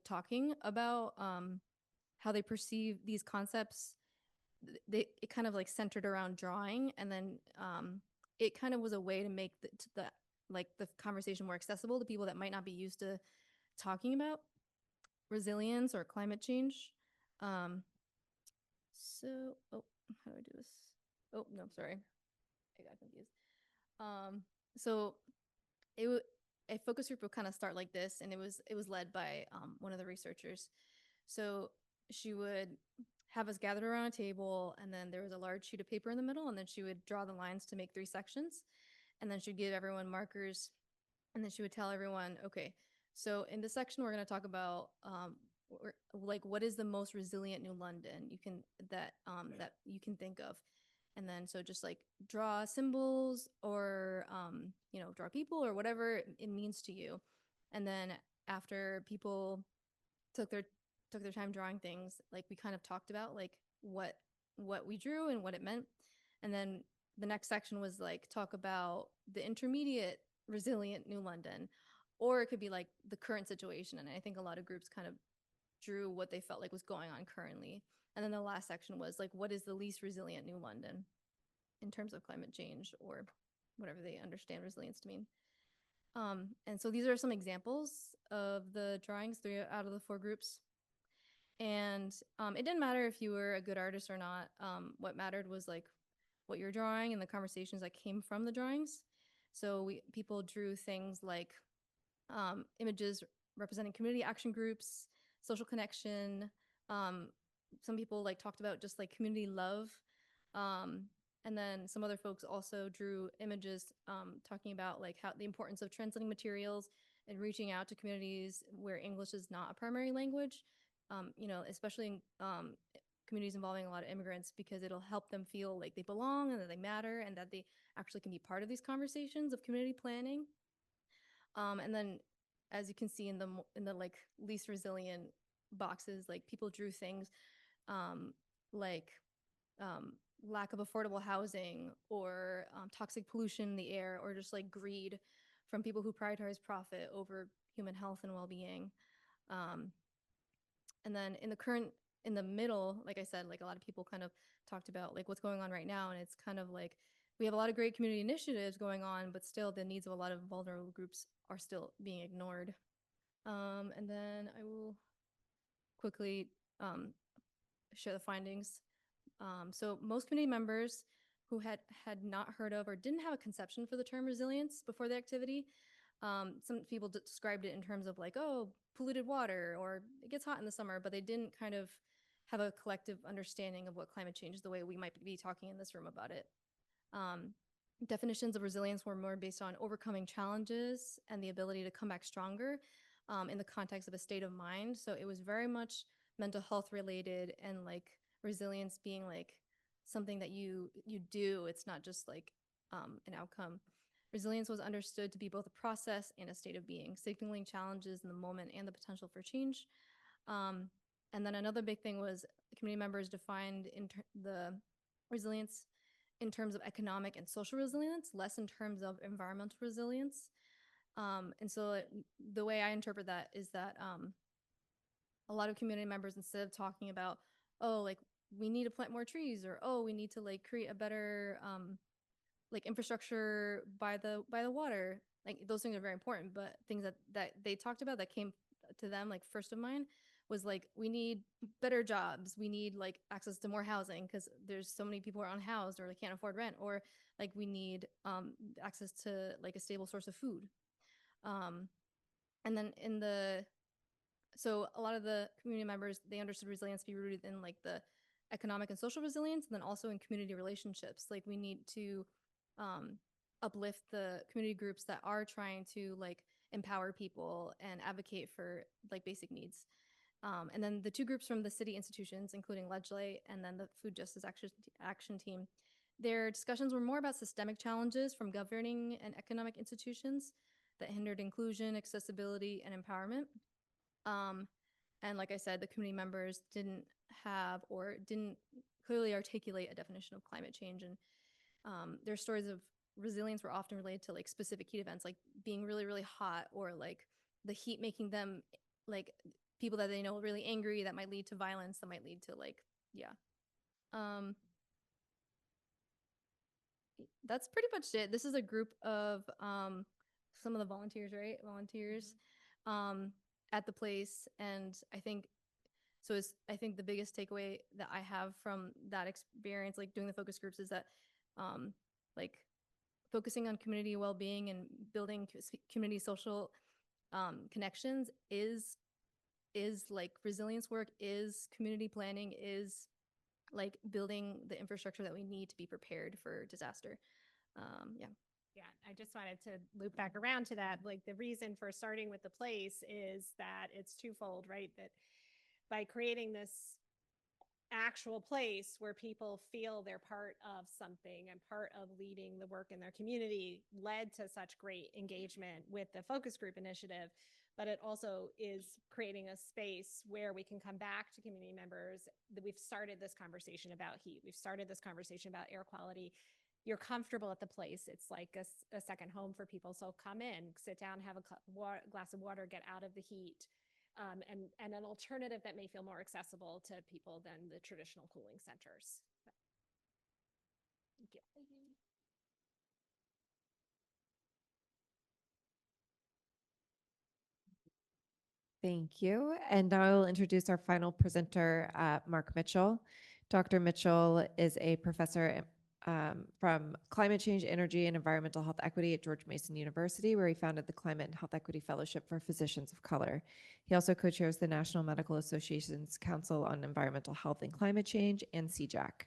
talking about how they perceive these concepts, it kind of like centered around drawing, and then it kind of was a way to make the conversation more accessible to people that might not be used to talking about resilience or climate change. So, how do I do this? Oh, no, sorry. I got confused. So a focus group would kind of start like this, and it was led by one of the researchers. So she would have us gathered around a table, and then there was a large sheet of paper in the middle, and then she would draw the lines to make 3 sections, and then she'd give everyone markers, and then she would tell everyone, okay, so in this section we're going to talk about like what is the most resilient New London that you can think of, and then so just like draw symbols or draw people or whatever it means to you, and then after people took their time drawing things, like we kind of talked about like what we drew and what it meant, and then the next section was like talk about the intermediate resilient New London, or it could be like the current situation, and I think a lot of groups kind of drew what they felt like was going on currently, and then the last section was like what is the least resilient New London in terms of climate change or whatever they understand resilience to mean. And so these are some examples of the drawings, 3 out of the 4 groups. And it didn't matter if you were a good artist or not. What mattered was like what you're drawing and the conversations that came from the drawings. So people drew things like images representing community action groups, social connection. Some people like talked about just like community love. And then some other folks also drew images talking about like how the importance of translating materials and reaching out to communities where English is not a primary language, especially in communities involving a lot of immigrants, because it'll help them feel like they belong and that they matter and that they actually can be part of these conversations of community planning. And then as you can see in the like least resilient boxes, like people drew things like lack of affordable housing or toxic pollution in the air, or just like greed from people who prioritize profit over human health and well-being. And then in the middle, like I said, like a lot of people kind of talked about like what's going on right now, and it's kind of like we have a lot of great community initiatives going on, but still the needs of a lot of vulnerable groups are still being ignored. And then I will quickly share the findings. So most community members who had not heard of or didn't have a conception for the term resilience before the activity, some people described it in terms of like, oh, polluted water, or it gets hot in the summer, but they didn't kind of have a collective understanding of what climate change is the way we might be talking in this room about it. Definitions of resilience were more based on overcoming challenges and the ability to come back stronger in the context of a state of mind. So it was very much mental health related, and like resilience being like something that you do. It's not just like an outcome. Resilience was understood to be both a process and a state of being, signaling challenges in the moment and the potential for change. And then another big thing was community members defined the resilience in terms of economic and social resilience, less in terms of environmental resilience. And so the way I interpret that is that a lot of community members, instead of talking about, oh, like we need to plant more trees, or oh, we need to like create a better like infrastructure by the water, like those things are very important, but things that they talked about that came to them like first of mind was like, we need better jobs, we need like access to more housing because there's so many people who are unhoused or they can't afford rent, or like we need access to like a stable source of food. And then so a lot of the community members, they understood resilience to be rooted in like the economic and social resilience, and then also in community relationships. Like we need to uplift the community groups that are trying to like empower people and advocate for like basic needs. And then the 2 groups from the city institutions, including Legislate and then the Food Justice Action Team, their discussions were more about systemic challenges from governing and economic institutions that hindered inclusion, accessibility, and empowerment. And like I said, the community members didn't have or didn't clearly articulate a definition of climate change. And their stories of resilience were often related to like specific heat events, like being really, really hot, or like the heat making them like people that they know really angry, that might lead to violence, that might lead to like, yeah. That's pretty much it. This is a group of some of the volunteers, right? Volunteers at the place. And I think I think the biggest takeaway that I have from that experience, like doing the focus groups, is that like focusing on community well-being and building community social connections is like resilience work, is community planning, is like building the infrastructure that we need to be prepared for disaster. Yeah. Yeah, I just wanted to loop back around to that. Like the reason for starting with the place is that it's twofold, right? That by creating this actual place where people feel they're part of something and part of leading the work in their community led to such great engagement with the focus group initiative. But it also is creating a space where we can come back to community members. We've started this conversation about heat. We've started this conversation about air quality. You're comfortable at the place. It's like a second home for people. So come in, sit down, have a glass of water, get out of the heat. And an alternative that may feel more accessible to people than the traditional cooling centers. Thank you. Thank you. And now I will introduce our final presenter, Mark Mitchell. Dr. Mitchell is a professor from Climate Change, Energy, and Environmental Health Equity at George Mason University, where he founded the Climate and Health Equity Fellowship for Physicians of Color. He also co-chairs the National Medical Association's Council on Environmental Health and Climate Change and CJAC.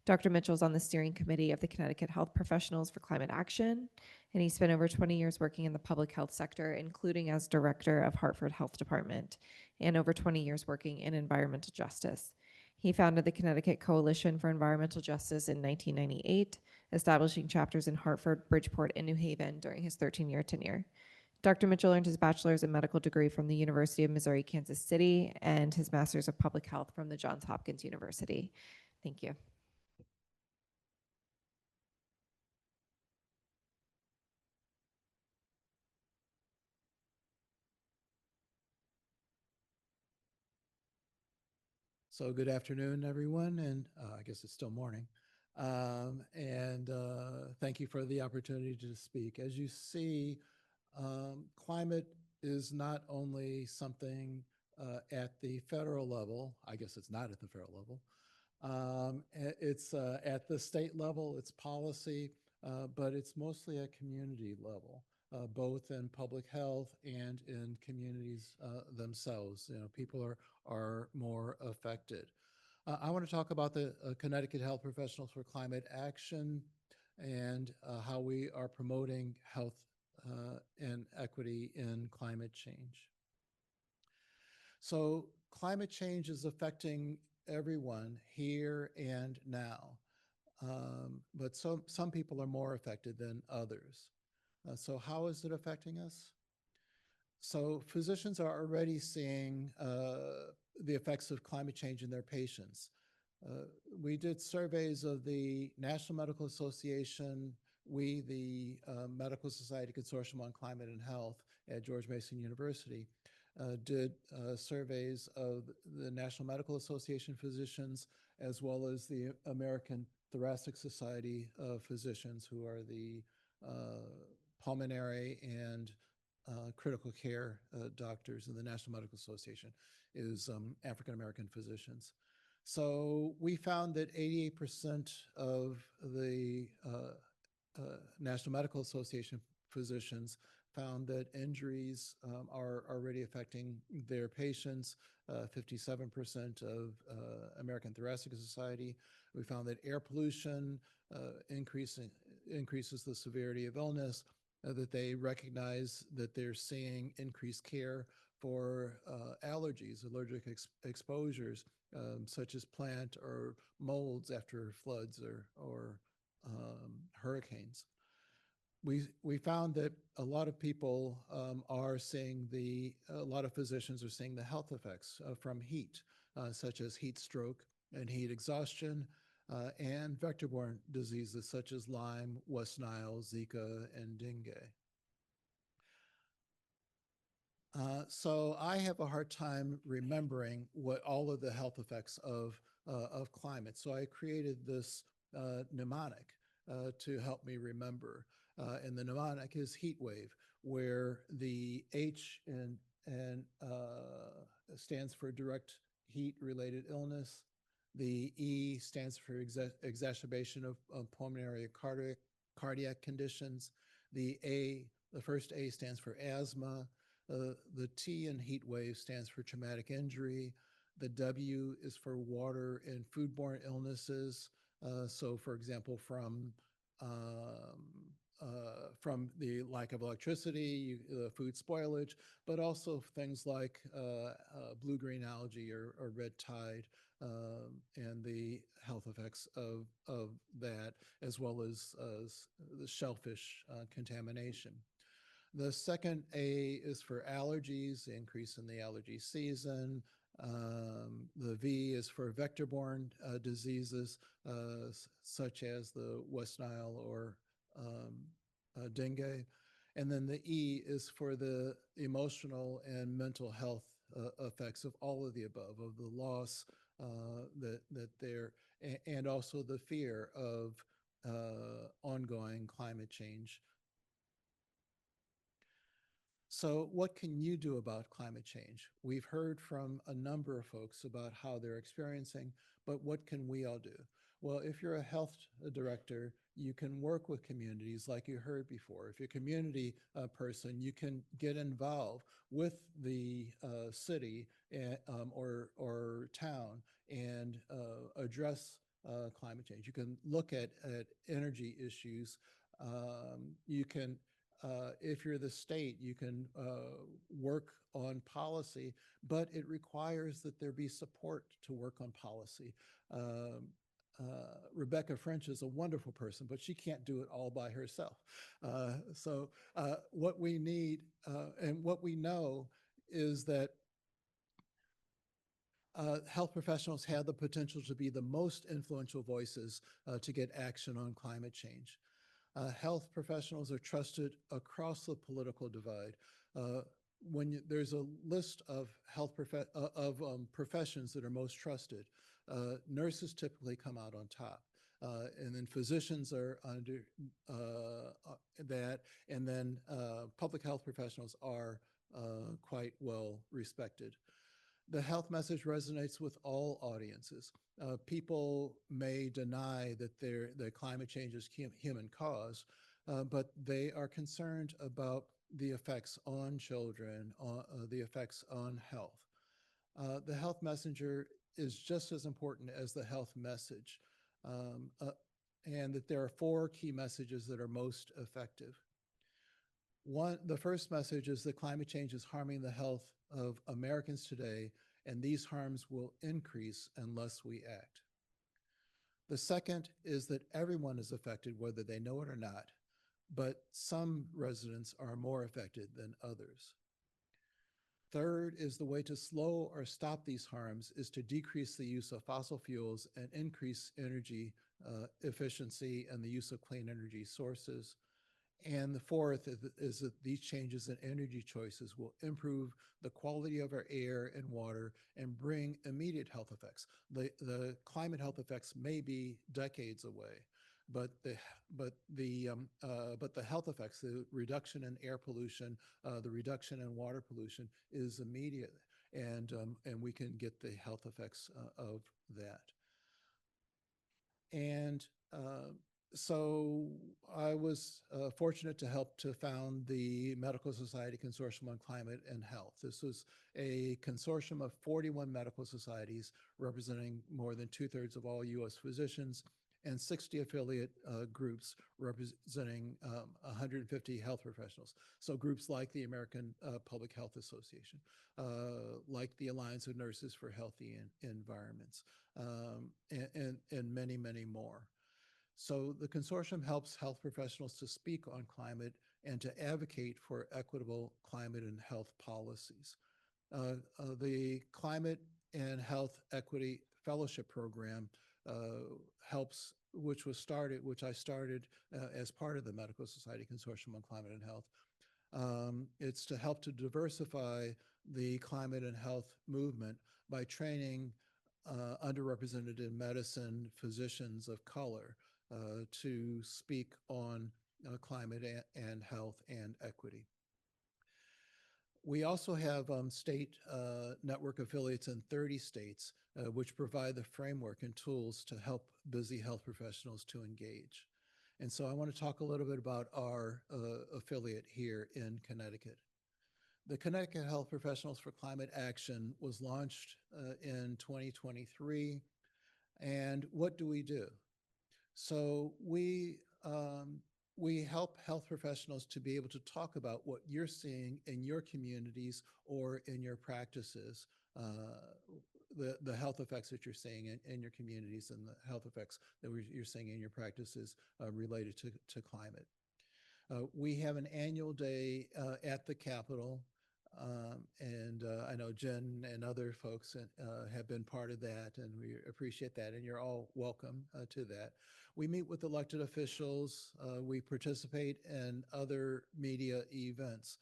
Dr. Mitchell is on the steering committee of the Connecticut Health Professionals for Climate Action, and he spent over 20 years working in the public health sector, including as director of Hartford Health Department, and over 20 years working in environmental justice. He founded the Connecticut Coalition for Environmental Justice in 1998, establishing chapters in Hartford, Bridgeport, and New Haven during his 13-year tenure. Dr. Mitchell earned his bachelor's and medical degree from the University of Missouri, Kansas City, and his master's of public health from the Johns Hopkins University. Thank you. So good afternoon, everyone, and I guess it's still morning. Thank you for the opportunity to speak. As you see, climate is not only something at the federal level, I guess it's not at the federal level, it's at the state level, it's policy, but it's mostly at community level. Both in public health and in communities themselves. You know, people are more affected. I want to talk about the Connecticut Health Professionals for Climate Action and how we are promoting health and equity in climate change. So climate change is affecting everyone here and now, but some people are more affected than others. So how is it affecting us? So physicians are already seeing the effects of climate change in their patients. We did surveys of the National Medical Association, the Medical Society Consortium on Climate and Health at George Mason University, did surveys of the National Medical Association physicians, as well as the American Thoracic Society of Physicians, who are the pulmonary and critical care doctors, and the National Medical Association is African American physicians. So we found that 88% of the National Medical Association physicians found that injuries are already affecting their patients. 57% of American Thoracic Society. We found that air pollution increases the severity of illness, that they recognize that they're seeing increased care for allergies, allergic exposures, such as plant or molds after floods or hurricanes. We found that a lot of people are seeing a lot of physicians are seeing the health effects from heat, such as heat stroke and heat exhaustion, and vector-borne diseases such as Lyme, West Nile, Zika, and dengue. So I have a hard time remembering what all of the health effects of climate. So I created this mnemonic to help me remember. And the mnemonic is heat wave, where the H stands for direct heat-related illness. The E stands for exacerbation of pulmonary cardiac conditions. The first A stands for asthma. The T in heat wave stands for traumatic injury. The W is for water and foodborne illnesses. So for example, from the lack of electricity, food spoilage, but also things like blue-green algae or red tide, and the health effects of that, as well as the shellfish contamination. The second A is for allergies, the increase in the allergy season. The V is for vector-borne diseases, such as the West Nile or dengue. And then the E is for the emotional and mental health effects of all of the above, of the loss that there, and also the fear of ongoing climate change. So what can you do about climate change? We've heard from a number of folks about how they're experiencing, but what can we all do? Well, if you're a health director, you can work with communities like you heard before. If you're a community person, you can get involved with the city or town and address climate change. You can look at energy issues. You can if you're the state, you can work on policy, but it requires that there be support to work on policy. Rebecca French is a wonderful person, but she can't do it all by herself. So what we need and what we know is that health professionals have the potential to be the most influential voices to get action on climate change. Health professionals are trusted across the political divide. There's a list of professions that are most trusted, nurses typically come out on top, and then physicians are under that, and then public health professionals are quite well respected. The health message resonates with all audiences. People may deny that climate change is human caused, but they are concerned about the effects on children, the effects on health. The health messenger is just as important as the health message, and that there are 4 key messages that are most effective. The first message is that climate change is harming the health of Americans today, and these harms will increase unless we act. The second is that everyone is affected, whether they know it or not, but some residents are more affected than others. Third is the way to slow or stop these harms is to decrease the use of fossil fuels and increase energy efficiency and the use of clean energy sources. And the fourth is that these changes in energy choices will improve the quality of our air and water and bring immediate health effects. The climate health effects may be decades away, but the health effects, the reduction in air pollution, the reduction in water pollution is immediate, and we can get the health effects of that. And so I was fortunate to help to found the Medical Society Consortium on Climate and Health. This was a consortium of 41 medical societies representing more than 2/3 of all U.S. physicians and 60 affiliate groups representing 150 health professionals. So groups like the American Public Health Association, like the Alliance of Nurses for Healthy Environments, and many, many more. So the consortium helps health professionals to speak on climate and to advocate for equitable climate and health policies. The Climate and Health Equity Fellowship Program helps, which I started as part of the Medical Society Consortium on Climate and Health. It's to help to diversify the climate and health movement by training underrepresented in medicine physicians of color to speak on climate and health and equity. We also have state network affiliates in 30 states, which provide the framework and tools to help busy health professionals to engage. And so I want to talk a little bit about our affiliate here in Connecticut. The Connecticut Health Professionals for Climate Action was launched in 2023. And what do? So we help health professionals to be able to talk about what you're seeing in your communities or in your practices, the health effects that you're seeing in your communities and the health effects that you're seeing in your practices related to climate. We have an annual day at the Capitol, and I know Jen and other folks have been part of that, and we appreciate that, and you're all welcome to that. We meet with elected officials. We participate in other media events.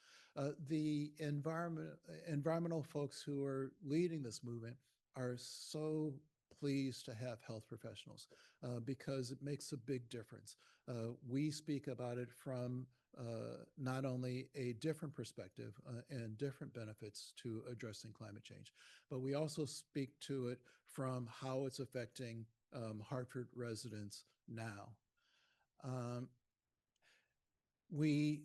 The environmental folks who are leading this movement are so pleased to have health professionals because it makes a big difference. We speak about it from not only a different perspective and different benefits to addressing climate change, but we also speak to it from how it's affecting Hartford residents now. We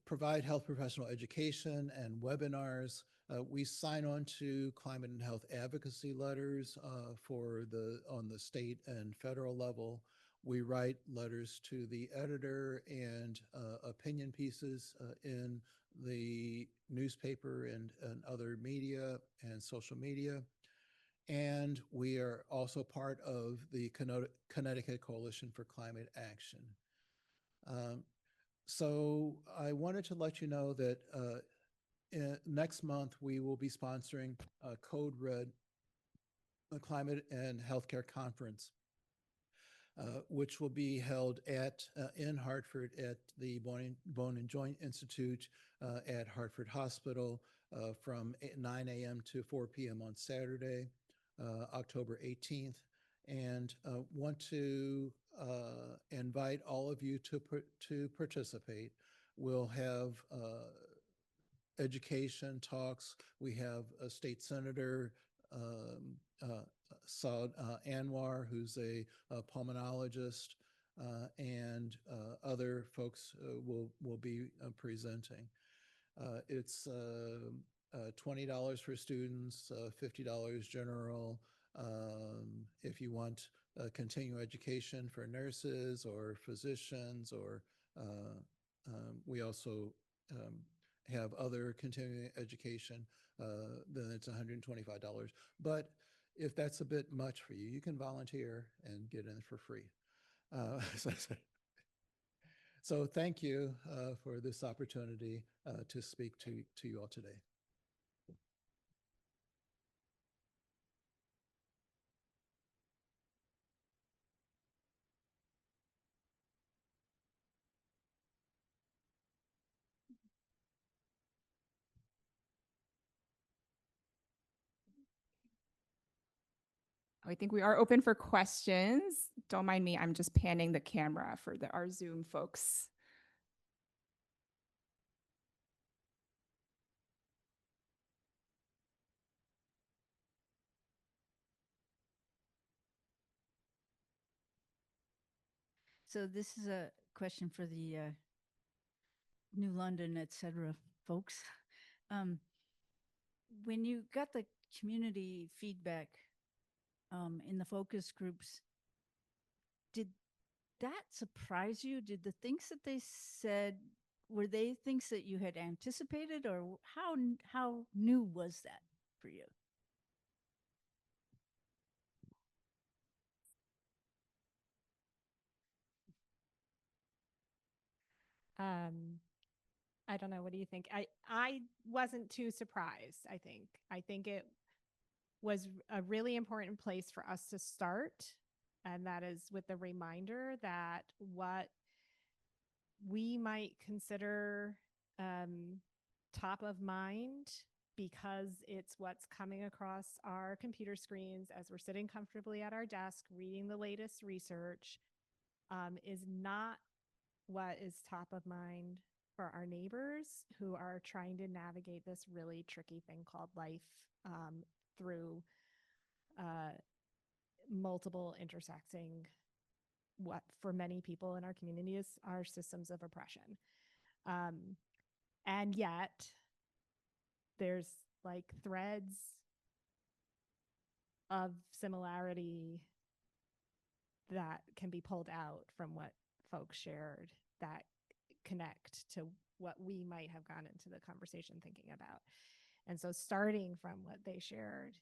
provide health professional education and webinars. We sign on to climate and health advocacy letters on the state and federal level. We write letters to the editor and opinion pieces in the newspaper and other media and social media. And we are also part of the Connecticut Coalition for Climate Action. So I wanted to let you know that next month we will be sponsoring Code Red, a climate and healthcare conference, which will be held in Hartford at the Bone and Joint Institute at Hartford Hospital from 9 a.m. to 4 p.m. on Saturday, October 18th. And want to invite all of you to participate. We'll have education talks. We have a state senator, Saud Anwar, who's a pulmonologist, and other folks will be presenting. It's $20 for students, $50 general. If you want continuing education for nurses or physicians, or we also have other continuing education, then it's $125. But if that's a bit much for you, you can volunteer and get in for free. So thank you for this opportunity to speak to you all today. I think we are open for questions. Don't mind me, I'm just panning the camera for our Zoom folks. So this is a question for the New London, et cetera, folks. When you got the community feedback in the focus groups, did that surprise you? Did the things that they said, were they things that you had anticipated, or how new was that for you? I don't know. What do you think? I wasn't too surprised, I think. I think it was a really important place for us to start. And that is with the reminder that what we might consider top of mind, because it's what's coming across our computer screens as we're sitting comfortably at our desk reading the latest research, is not what is top of mind for our neighbors who are trying to navigate this really tricky thing called life through multiple intersecting, what for many people in our community is our systems of oppression. And yet there's like threads of similarity that can be pulled out from what folks shared that connect to what we might have gone into the conversation thinking about. And so starting from what they shared,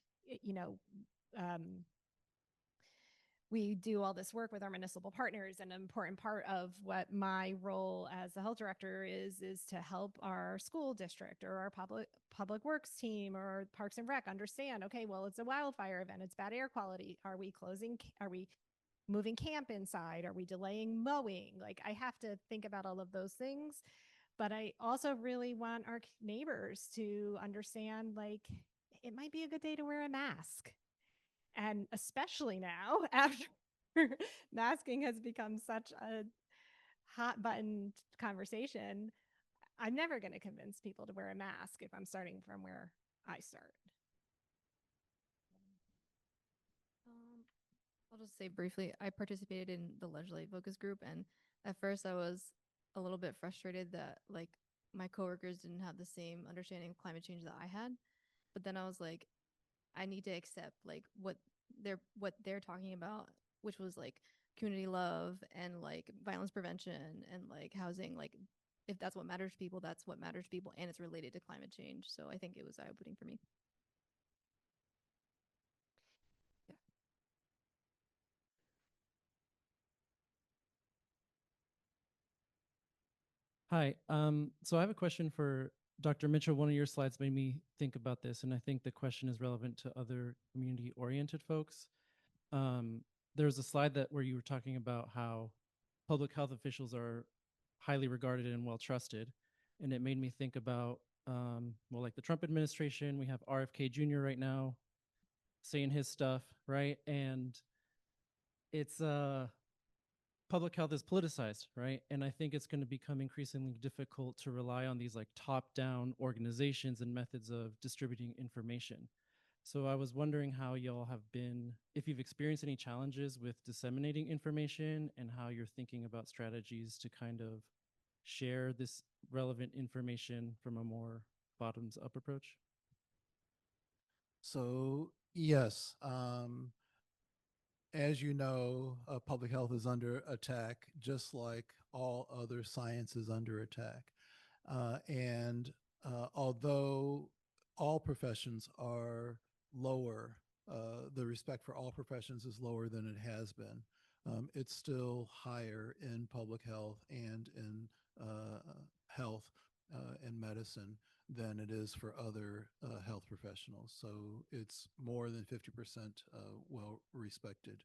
we do all this work with our municipal partners, and an important part of what my role as the health director is to help our school district or our public works team or Parks and Rec understand, okay, well, it's a wildfire event, it's bad air quality. Are we moving camp inside? Are we delaying mowing? Like, I have to think about all of those things, but I also really want our neighbors to understand, like, it might be a good day to wear a mask. And especially now, after masking has become such a hot button conversation, I'm never going to convince people to wear a mask if I'm starting from where I start. I'll just say briefly, I participated in the legislative focus group, and at first I was a little bit frustrated that like my coworkers didn't have the same understanding of climate change that I had. But then I was like, I need to accept like what they're talking about, which was like community love and like violence prevention and like housing. Like, if that's what matters to people, that's what matters to people, and it's related to climate change. So I think it was eye-opening for me. Hi. So I have a question for Dr. Mitchell. One of your slides made me think about this, and I think the question is relevant to other community-oriented folks. There's a slide where you were talking about how public health officials are highly regarded and well trusted, and it made me think about well, like the Trump administration. We have RFK Jr. right now saying his stuff, right? And it's public health is politicized, right? And I think it's going to become increasingly difficult to rely on these like top-down organizations and methods of distributing information. So I was wondering how y'all have been, if you've experienced any challenges with disseminating information and how you're thinking about strategies to kind of share this relevant information from a more bottoms-up approach. So yes, as you know, public health is under attack, just like all other science is under attack. And although all professions are lower, the respect for all professions is lower than it has been. It's still higher in public health and in health and medicine than it is for other health professionals. So it's more than 50% well respected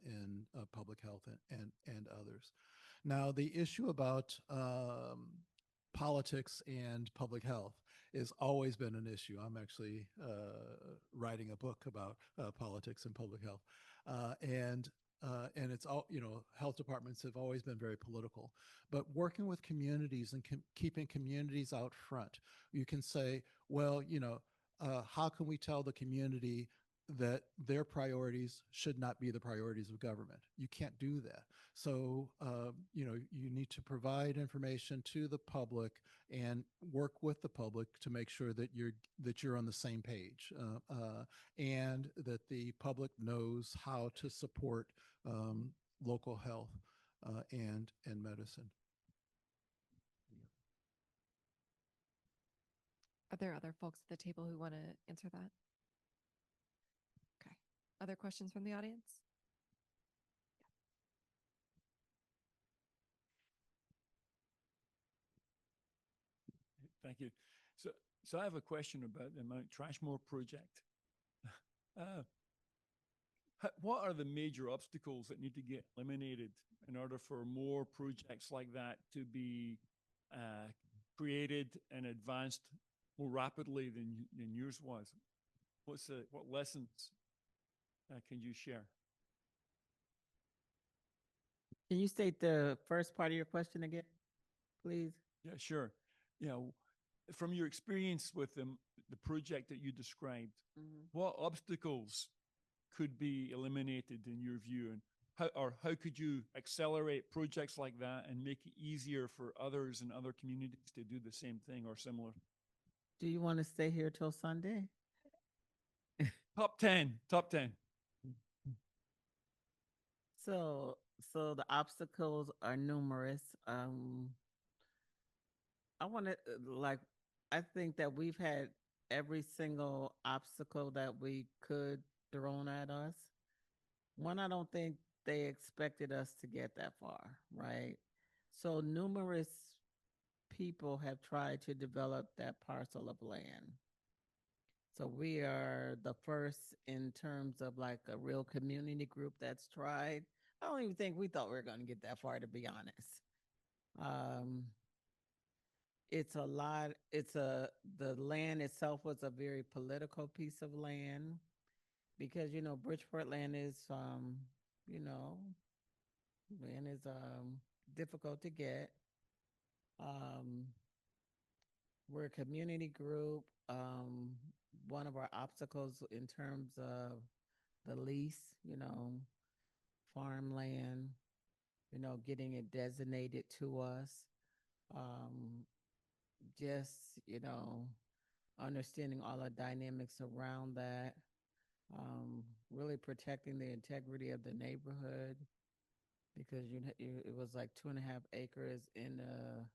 in public health and others. Now, the issue about politics and public health has always been an issue. I'm actually writing a book about politics and public health. And it's all, health departments have always been very political, but working with communities and keeping communities out front, you can say, well, how can we tell the community that their priorities should not be the priorities of government? You can't do that. So, you need to provide information to the public and work with the public to make sure that you're on the same page, and that the public knows how to support local health and medicine. Are there other folks at the table who want to answer that? Okay. Other questions from the audience? Thank you. So I have a question about the Mount Trashmore project. What are the major obstacles that need to get eliminated in order for more projects like that to be created and advanced more rapidly than yours was? What lessons can you share? Can you state the first part of your question again, please? Yeah, sure. From your experience with the project that you described, what obstacles could be eliminated in your view, and how could you accelerate projects like that and make it easier for others and other communities to do the same thing or similar? Do you want to stay here till Sunday? Top 10, top 10. So the obstacles are numerous. I want to I think that we've had every single obstacle that we could thrown at us. One, I don't think they expected us to get that far, right? So numerous people have tried to develop that parcel of land. So we are the first in terms of like a real community group that's tried. I don't even think we thought we were going to get that far, to be honest. It's a lot. The land itself was a very political piece of land because, Bridgeport land is, you know, land is difficult to get. We're a community group. One of our obstacles in terms of the lease, farmland, getting it designated to us. Just, understanding all the dynamics around that. Really protecting the integrity of the neighborhood because it was like 2.5 acres in the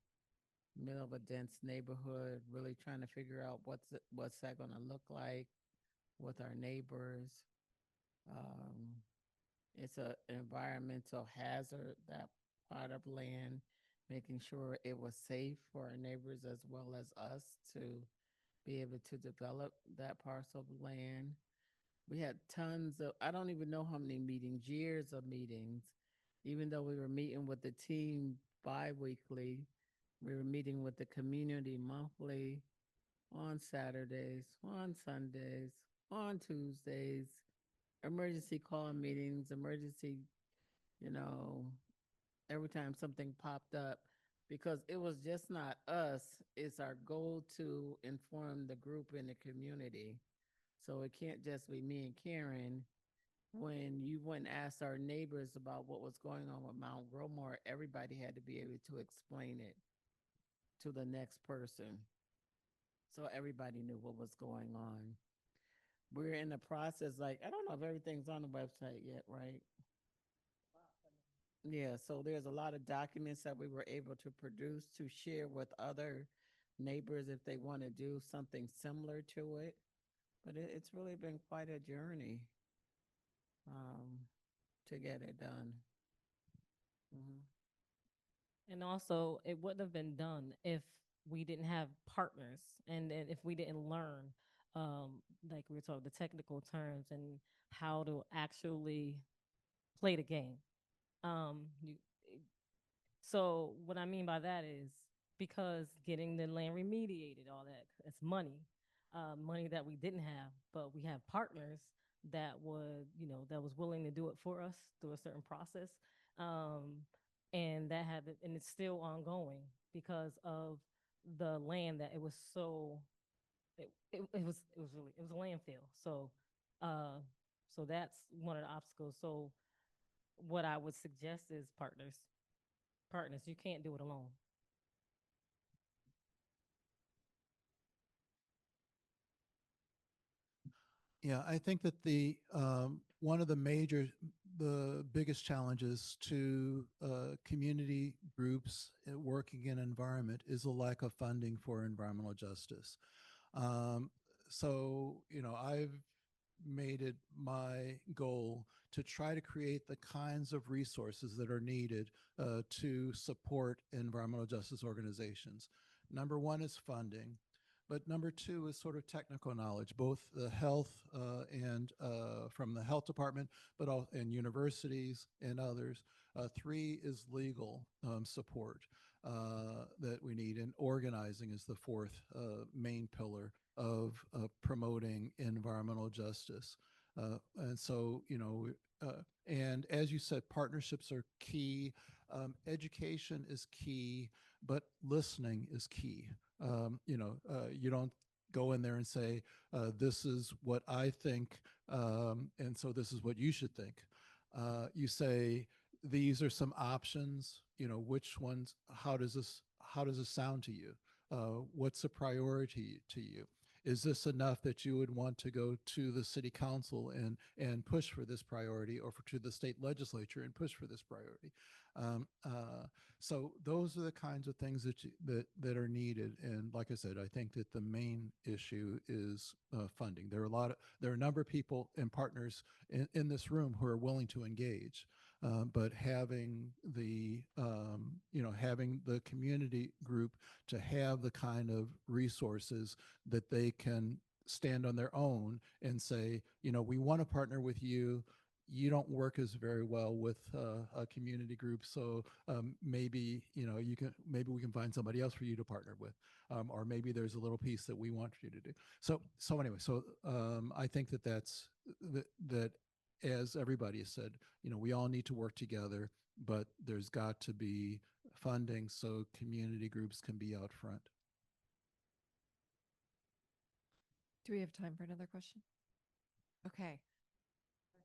middle of a dense neighborhood, really trying to figure out what's that going to look like with our neighbors. It's an environmental hazard, that part of land, making sure it was safe for our neighbors as well as us to be able to develop that parcel of land. We had tons of, I don't even know how many meetings, years of meetings, even though we were meeting with the team bi-weekly, we were meeting with the community monthly, on Saturdays, on Sundays, on Tuesdays, emergency call meetings, every time something popped up, because it was just not us. It's our goal to inform the group in the community. So it can't just be me and Karen. When you went and asked our neighbors about what was going on with Mount Gromore, everybody had to be able to explain it to the next person. So everybody knew what was going on. We're in the process, I don't know if everything's on the website yet, right? Yeah, so there's a lot of documents that we were able to produce to share with other neighbors if they want to do something similar to it. But it's really been quite a journey to get it done. And also, it wouldn't have been done if we didn't have partners and if we didn't learn, like we were talking, the technical terms and how to actually play the game. So what I mean by that is because getting the land remediated, all that, it's money, money that we didn't have, but we have partners that would, that was willing to do it for us through a certain process. And and it's still ongoing because of the land that it was so, it was a landfill. So, so that's one of the obstacles. So what I would suggest is partners. You can't do it alone. Yeah, I think that one of the biggest challenges to community groups working in environment is a lack of funding for environmental justice. So, I've made it my goal to try to create the kinds of resources that are needed to support environmental justice organizations. Number one is funding. But number two is sort of technical knowledge, both the health and from the health department, but all and universities and others. Three is legal support that we need, and organizing is the fourth main pillar of promoting environmental justice. And so, and as you said, partnerships are key. Education is key, but listening is key. You don't go in there and say, this is what I think, and so this is what you should think. You say, these are some options, which ones, how does this sound to you? what's a priority to you? Is this enough that you would want to go to the city council and push for this priority, or to the state legislature and push for this priority? So those are the kinds of things that are needed. And like I said, I think that the main issue is funding. There are a number of people and partners in this room who are willing to engage. But having having the community group to have the kind of resources that they can stand on their own and say, we want to partner with you. You don't work as very well with a community group, so maybe we can find somebody else for you to partner with, or maybe there's a little piece that we want you to do. So anyway, I think that as everybody has said, we all need to work together, but there's got to be funding so community groups can be out front. Do we have time for another question? Okay.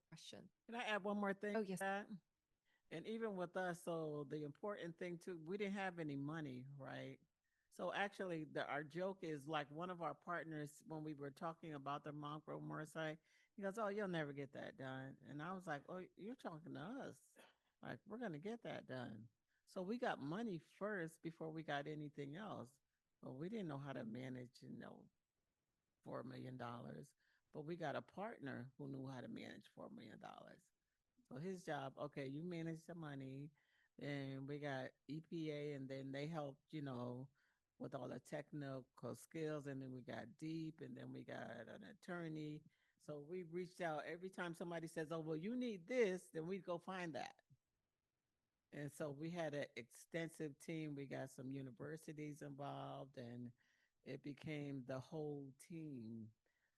Question. Can I add one more thing? Oh, yes. to that? And even with us, so the important thing too, we didn't have any money, right? So actually, our joke is like one of our partners, when we were talking about the Mongrel site, he goes, "Oh, you'll never get that done." And I was like, "Oh, you're talking to us. Like, we're going to get that done." So we got money first before we got anything else. But we didn't know how to manage, $4 million. But we got a partner who knew how to manage $4 million. So his job, okay, you manage the money, and we got EPA, and then they helped, with all the technical skills, and then we got deep, and then we got an attorney. So we reached out every time somebody says, "Oh, well, you need this," then we go find that. And so we had an extensive team. We got some universities involved, and it became the whole team.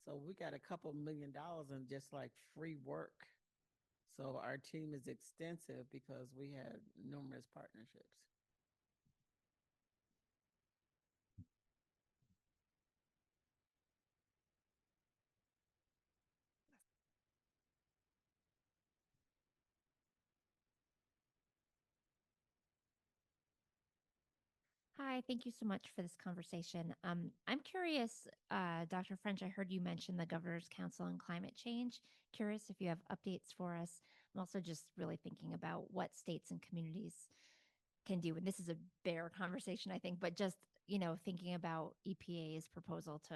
So we got a couple $1 million in just like free work. So our team is extensive because we had numerous partnerships. Hi, thank you so much for this conversation. I'm curious, Dr. French, I heard you mention the Governor's Council on Climate Change. Curious if you have updates for us. I'm also just really thinking about what states and communities can do. And this is a bare conversation, I think, but just, thinking about EPA's proposal to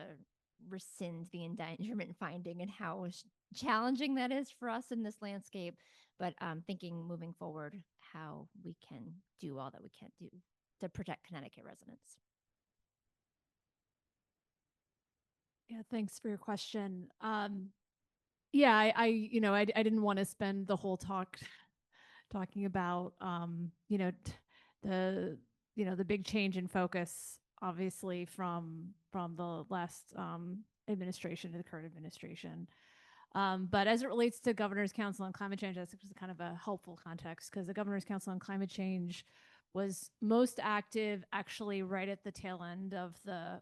rescind the endangerment finding and how challenging that is for us in this landscape. But thinking moving forward, how we can do all that we can do to protect Connecticut residents. Yeah, thanks for your question. Yeah, I didn't want to spend the whole talk talking about, the big change in focus, obviously from the last administration to the current administration. But as it relates to Governor's Council on Climate Change, that's kind of a helpful context, because the Governor's Council on Climate Change was most active actually right at the tail end of the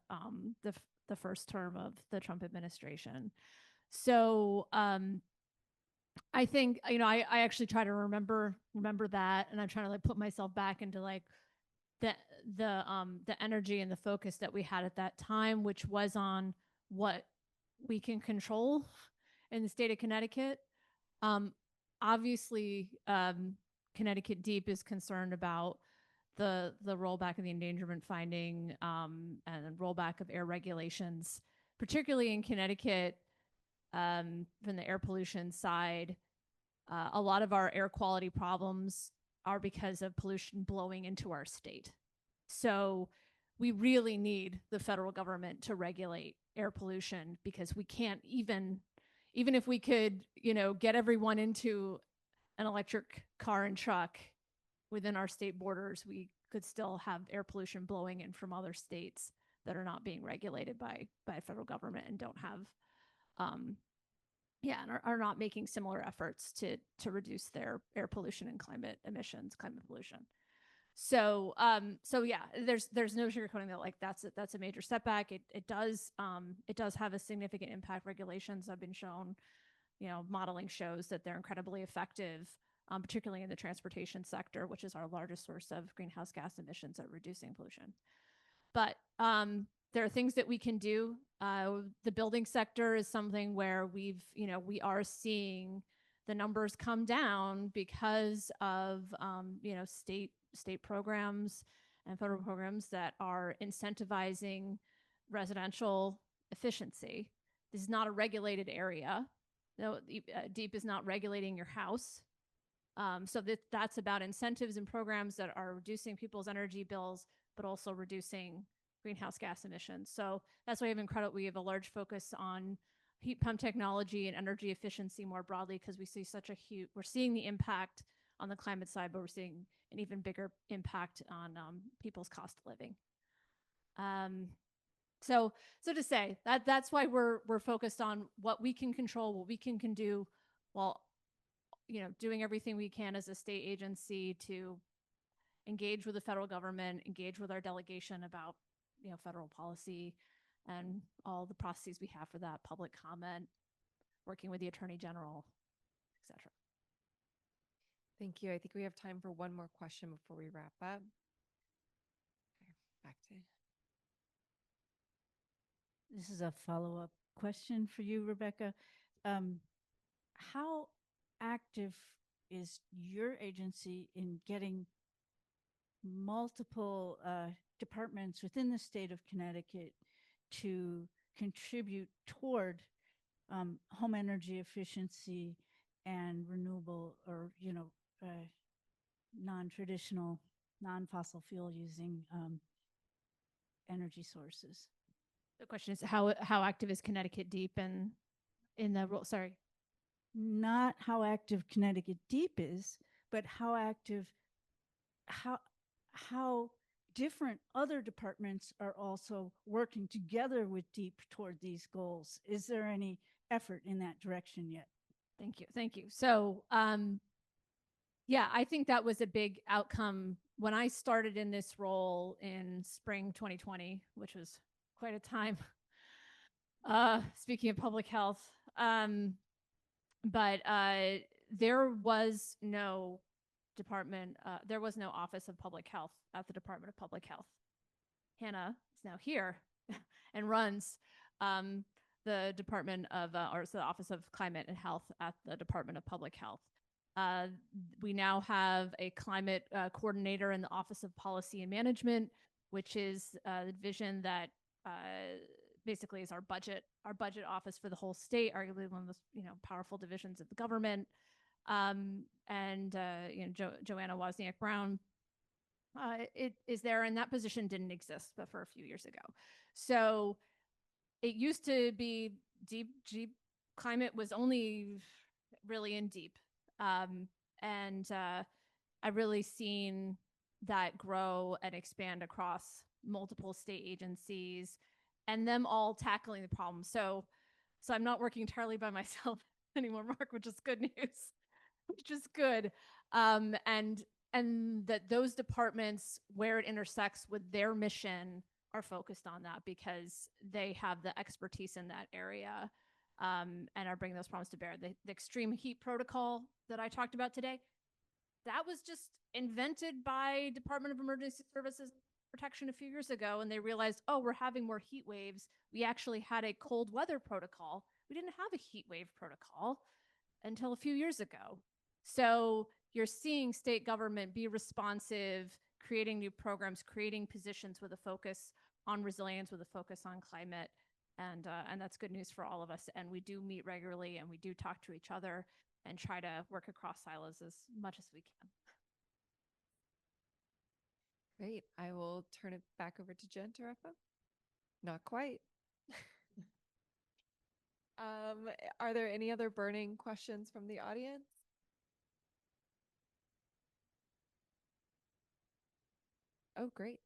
first term of the Trump administration. So I think, I actually try to remember that, and I'm trying to like put myself back into like the energy and the focus that we had at that time, which was on what we can control in the state of Connecticut. Obviously, Connecticut Deep is concerned about the rollback of the endangerment finding and rollback of air regulations, particularly in Connecticut. From the air pollution side, a lot of our air quality problems are because of pollution blowing into our state. So we really need the federal government to regulate air pollution, because we can't even if we could, get everyone into an electric car and truck within our state borders, we could still have air pollution blowing in from other states that are not being regulated by federal government and don't have and are not making similar efforts to reduce their air pollution and climate emissions, climate pollution. So yeah, there's no sugarcoating that. Like that's a major setback. It does have a significant impact. Regulations have been shown, modeling shows that they're incredibly effective, particularly in the transportation sector, which is our largest source of greenhouse gas emissions at reducing pollution. But there are things that we can do. The building sector is something where we are seeing the numbers come down because of state programs and federal programs that are incentivizing residential efficiency. This is not a regulated area. No, DEEP is not regulating your house. So that's about incentives and programs that are reducing people's energy bills, but also reducing greenhouse gas emissions. So that's why we have a large focus on heat pump technology and energy efficiency more broadly, because we see we're seeing the impact on the climate side, but we're seeing an even bigger impact on people's cost of living. So to say that's why we're focused on what we can control, what we can do, while doing everything we can as a state agency to engage with the federal government, engage with our delegation about federal policy and all the processes we have for that, public comment, working with the Attorney General, etc. Thank you. I think we have time for one more question before we wrap up. Okay, back to. This is a follow-up question for you, Rebecca. How active is your agency in getting multiple departments within the state of Connecticut to contribute toward home energy efficiency and renewable or non-traditional, non-fossil fuel using energy sources? The question is how active is Connecticut DEEP in the role? Sorry. Not how active Connecticut DEEP is, but how active, how different other departments are also working together with DEEP toward these goals. Is there any effort in that direction yet? Thank you. So, yeah, I think that was a big outcome when I started in this role in spring 2020, which was quite a time. Speaking of public health, but there was no department, there was no Office of Public Health at the Department of Public Health. Hannah is now here and runs the Department of, or the Office of Climate and Health at the Department of Public Health. We now have a climate coordinator in the Office of Policy and Management, which is the division that basically is our budget office for the whole state, arguably one of the powerful divisions of the government. Joanna Wozniak Brown it is there, and that position didn't exist but for a few years ago. So it used to be DEEP climate was only really in DEEP. I've really seen that grow and expand across multiple state agencies and them all tackling the problem. So I'm not working entirely by myself anymore, Mark, which is good news, which is good. And that those departments where it intersects with their mission are focused on that because they have the expertise in that area, and are bringing those problems to bear. The extreme heat protocol that I talked about today, that was just invented by Department of Emergency Services Protection a few years ago, and they realized, oh, we're having more heat waves. We actually had a cold weather protocol. We didn't have a heat wave protocol until a few years ago. So you're seeing state government be responsive, creating new programs, creating positions with a focus on resilience, with a focus on climate. And that's good news for all of us. And we do meet regularly, and we do talk to each other and try to work across silos as much as we can. Great. I will turn it back over to Jen to wrap up. Not quite. Are there any other burning questions from the audience? Oh, great.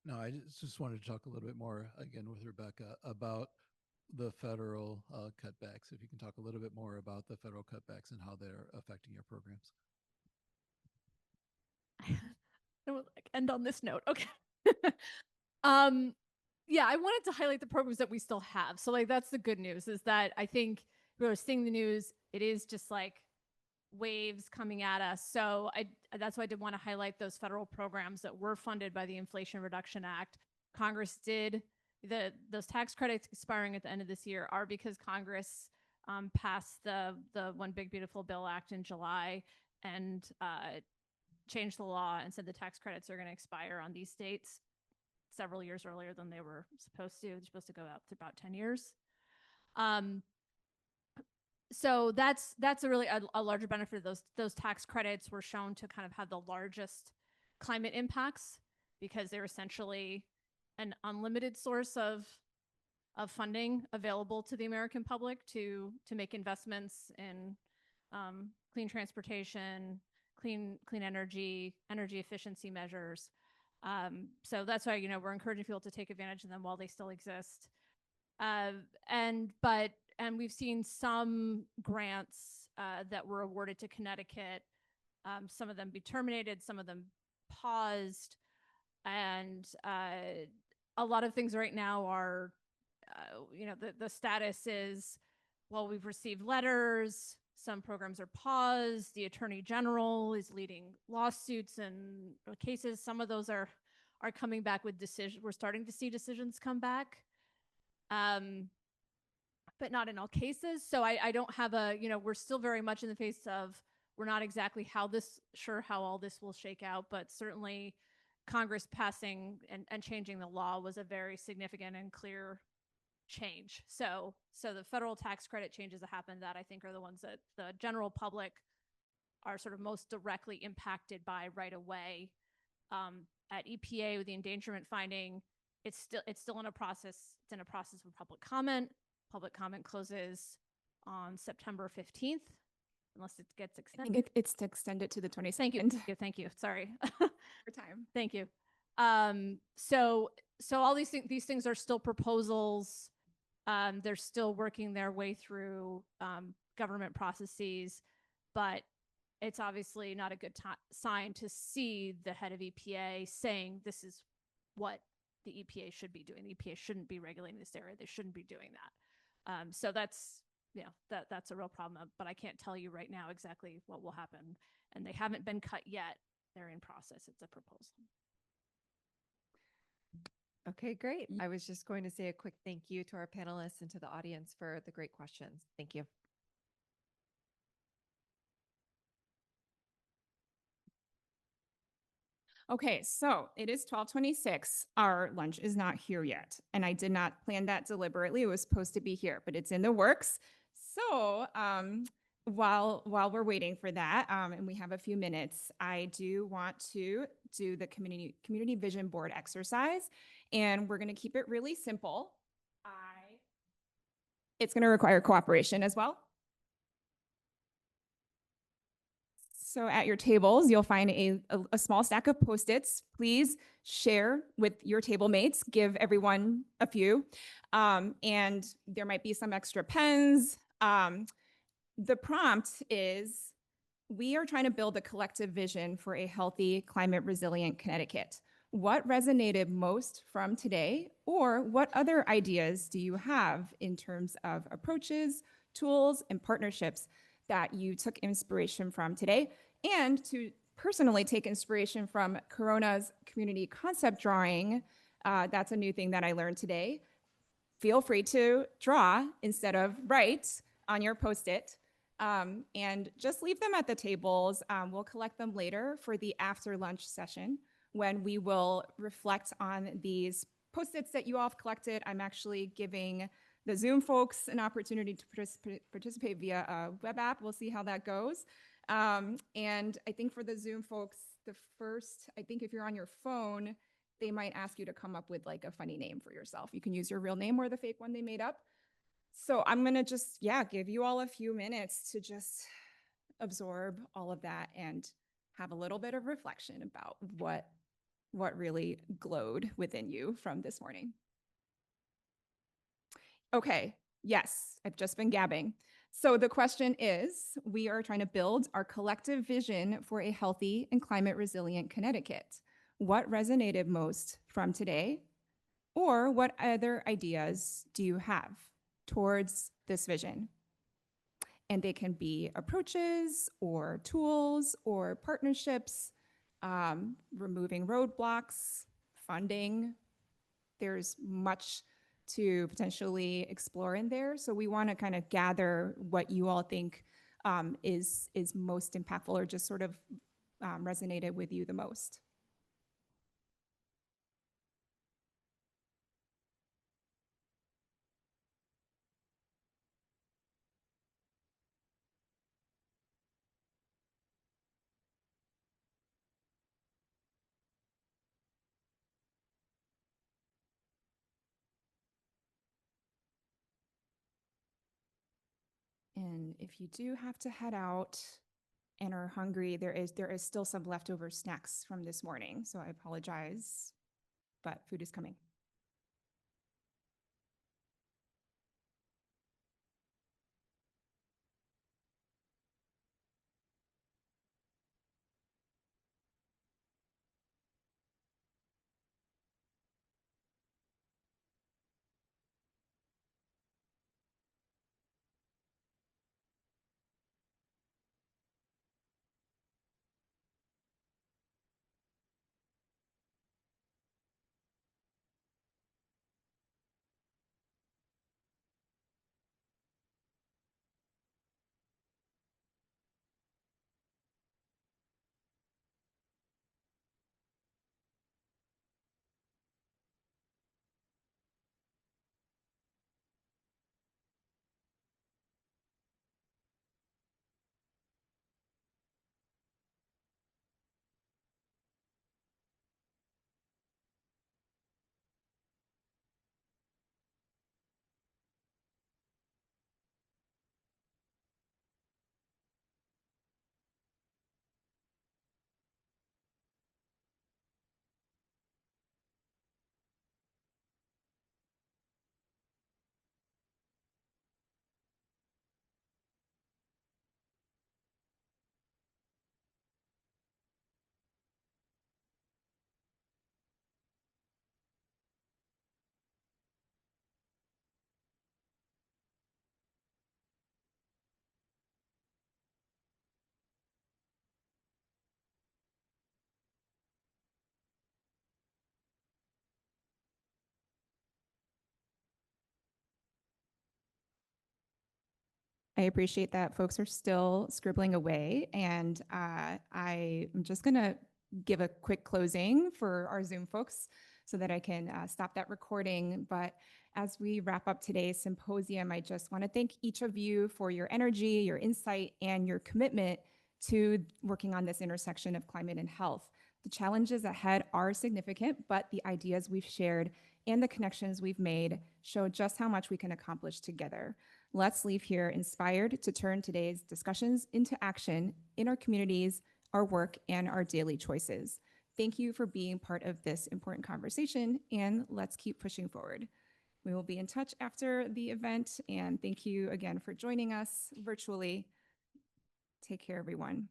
No, I just wanted to talk a little bit more again with Rebecca about the federal cutbacks. If you can talk a little bit more about the federal cutbacks and how they're affecting your programs. I will end on this note. Okay. Yeah, I wanted to highlight the programs that we still have. So that's the good news, is that I think we're seeing the news. It is just like waves coming at us. So that's why I did want to highlight those federal programs that were funded by the Inflation Reduction Act. Congress did, those tax credits expiring at the end of this year are because Congress passed the One Big Beautiful Bill Act in July and changed the law and said the tax credits are going to expire on these states several years earlier than they were supposed to. They're supposed to go out to about 10 years. So that's a really a larger benefit. Those tax credits were shown to kind of have the largest climate impacts because they're essentially an unlimited source of funding available to the American public to make investments in clean transportation, clean energy efficiency measures. So that's why, we're encouraging people to take advantage of them while they still exist. And we've seen some grants that were awarded to Connecticut, some of them be terminated, some of them paused, and a lot of things right now are, the status is, well, we've received letters, some programs are paused, the Attorney General is leading lawsuits and cases. Some of those are coming back with decisions. We're starting to see decisions come back. But not in all cases. So I don't have we're still very much in the face of, we're not exactly how all this will shake out, but certainly Congress passing and changing the law was a very significant and clear change. So the federal tax credit changes that happened that I think are the ones that the general public are sort of most directly impacted by right away. At EPA with the endangerment finding, it's still in a process. It's in a process of public comment. Public comment closes on September 15th, unless it gets extended. I think it's to extend it to the 22nd. Thank you. Sorry. For time. Thank you. So all these things are still proposals. They're still working their way through government processes, but it's obviously not a good sign to see the head of EPA saying this is what the EPA should be doing. The EPA shouldn't be regulating this area. They shouldn't be doing that. So that's a real problem, but I can't tell you right now exactly what will happen. And they haven't been cut yet. They're in process. It's a proposal. Okay, great. I was just going to say a quick thank you to our panelists and to the audience for the great questions. Thank you. Okay, so it is 12:26. Our lunch is not here yet. And I did not plan that deliberately. It was supposed to be here, but it's in the works. So while we're waiting for that, and we have a few minutes, I do want to do the community vision board exercise. And we're going to keep it really simple. It's going to require cooperation as well. So at your tables, you'll find a small stack of Post-its. Please share with your table mates. Give everyone a few. And there might be some extra pens. The prompt is, we are trying to build a collective vision for a healthy, climate resilient Connecticut. What resonated most from today, or what other ideas do you have in terms of approaches, tools, and partnerships that you took inspiration from today? And to personally take inspiration from Corona's community concept drawing, that's a new thing that I learned today. Feel free to draw instead of write on your Post-it, and just leave them at the tables. We'll collect them later for the after lunch session when we will reflect on these Post-its that you all have collected. I'm actually giving the Zoom folks an opportunity to participate via a web app. We'll see how that goes. And I think for the Zoom folks, I think if you're on your phone, they might ask you to come up with like a funny name for yourself. You can use your real name or the fake one they made up. So I'm going to just, give you all a few minutes to just absorb all of that and have a little bit of reflection about what really glowed within you from this morning. Okay, yes, I've just been gabbing. So the question is, we are trying to build our collective vision for a healthy and climate resilient Connecticut. What resonated most from today? Or what other ideas do you have towards this vision? And they can be approaches or tools or partnerships, removing roadblocks, funding. There's much to potentially explore in there. So we want to kind of gather what you all think is most impactful or just sort of resonated with you the most. And if you do have to head out and are hungry, there is still some leftover snacks from this morning. So I apologize, but food is coming. I appreciate that folks are still scribbling away, and I'm just going to give a quick closing for our Zoom folks so that I can stop that recording. But as we wrap up today's symposium, I just want to thank each of you for your energy, your insight, and your commitment to working on this intersection of climate and health. The challenges ahead are significant, but the ideas we've shared and the connections we've made show just how much we can accomplish together. Let's leave here inspired to turn today's discussions into action in our communities, our work, and our daily choices. Thank you for being part of this important conversation, and let's keep pushing forward. We will be in touch after the event, and thank you again for joining us virtually. Take care, everyone.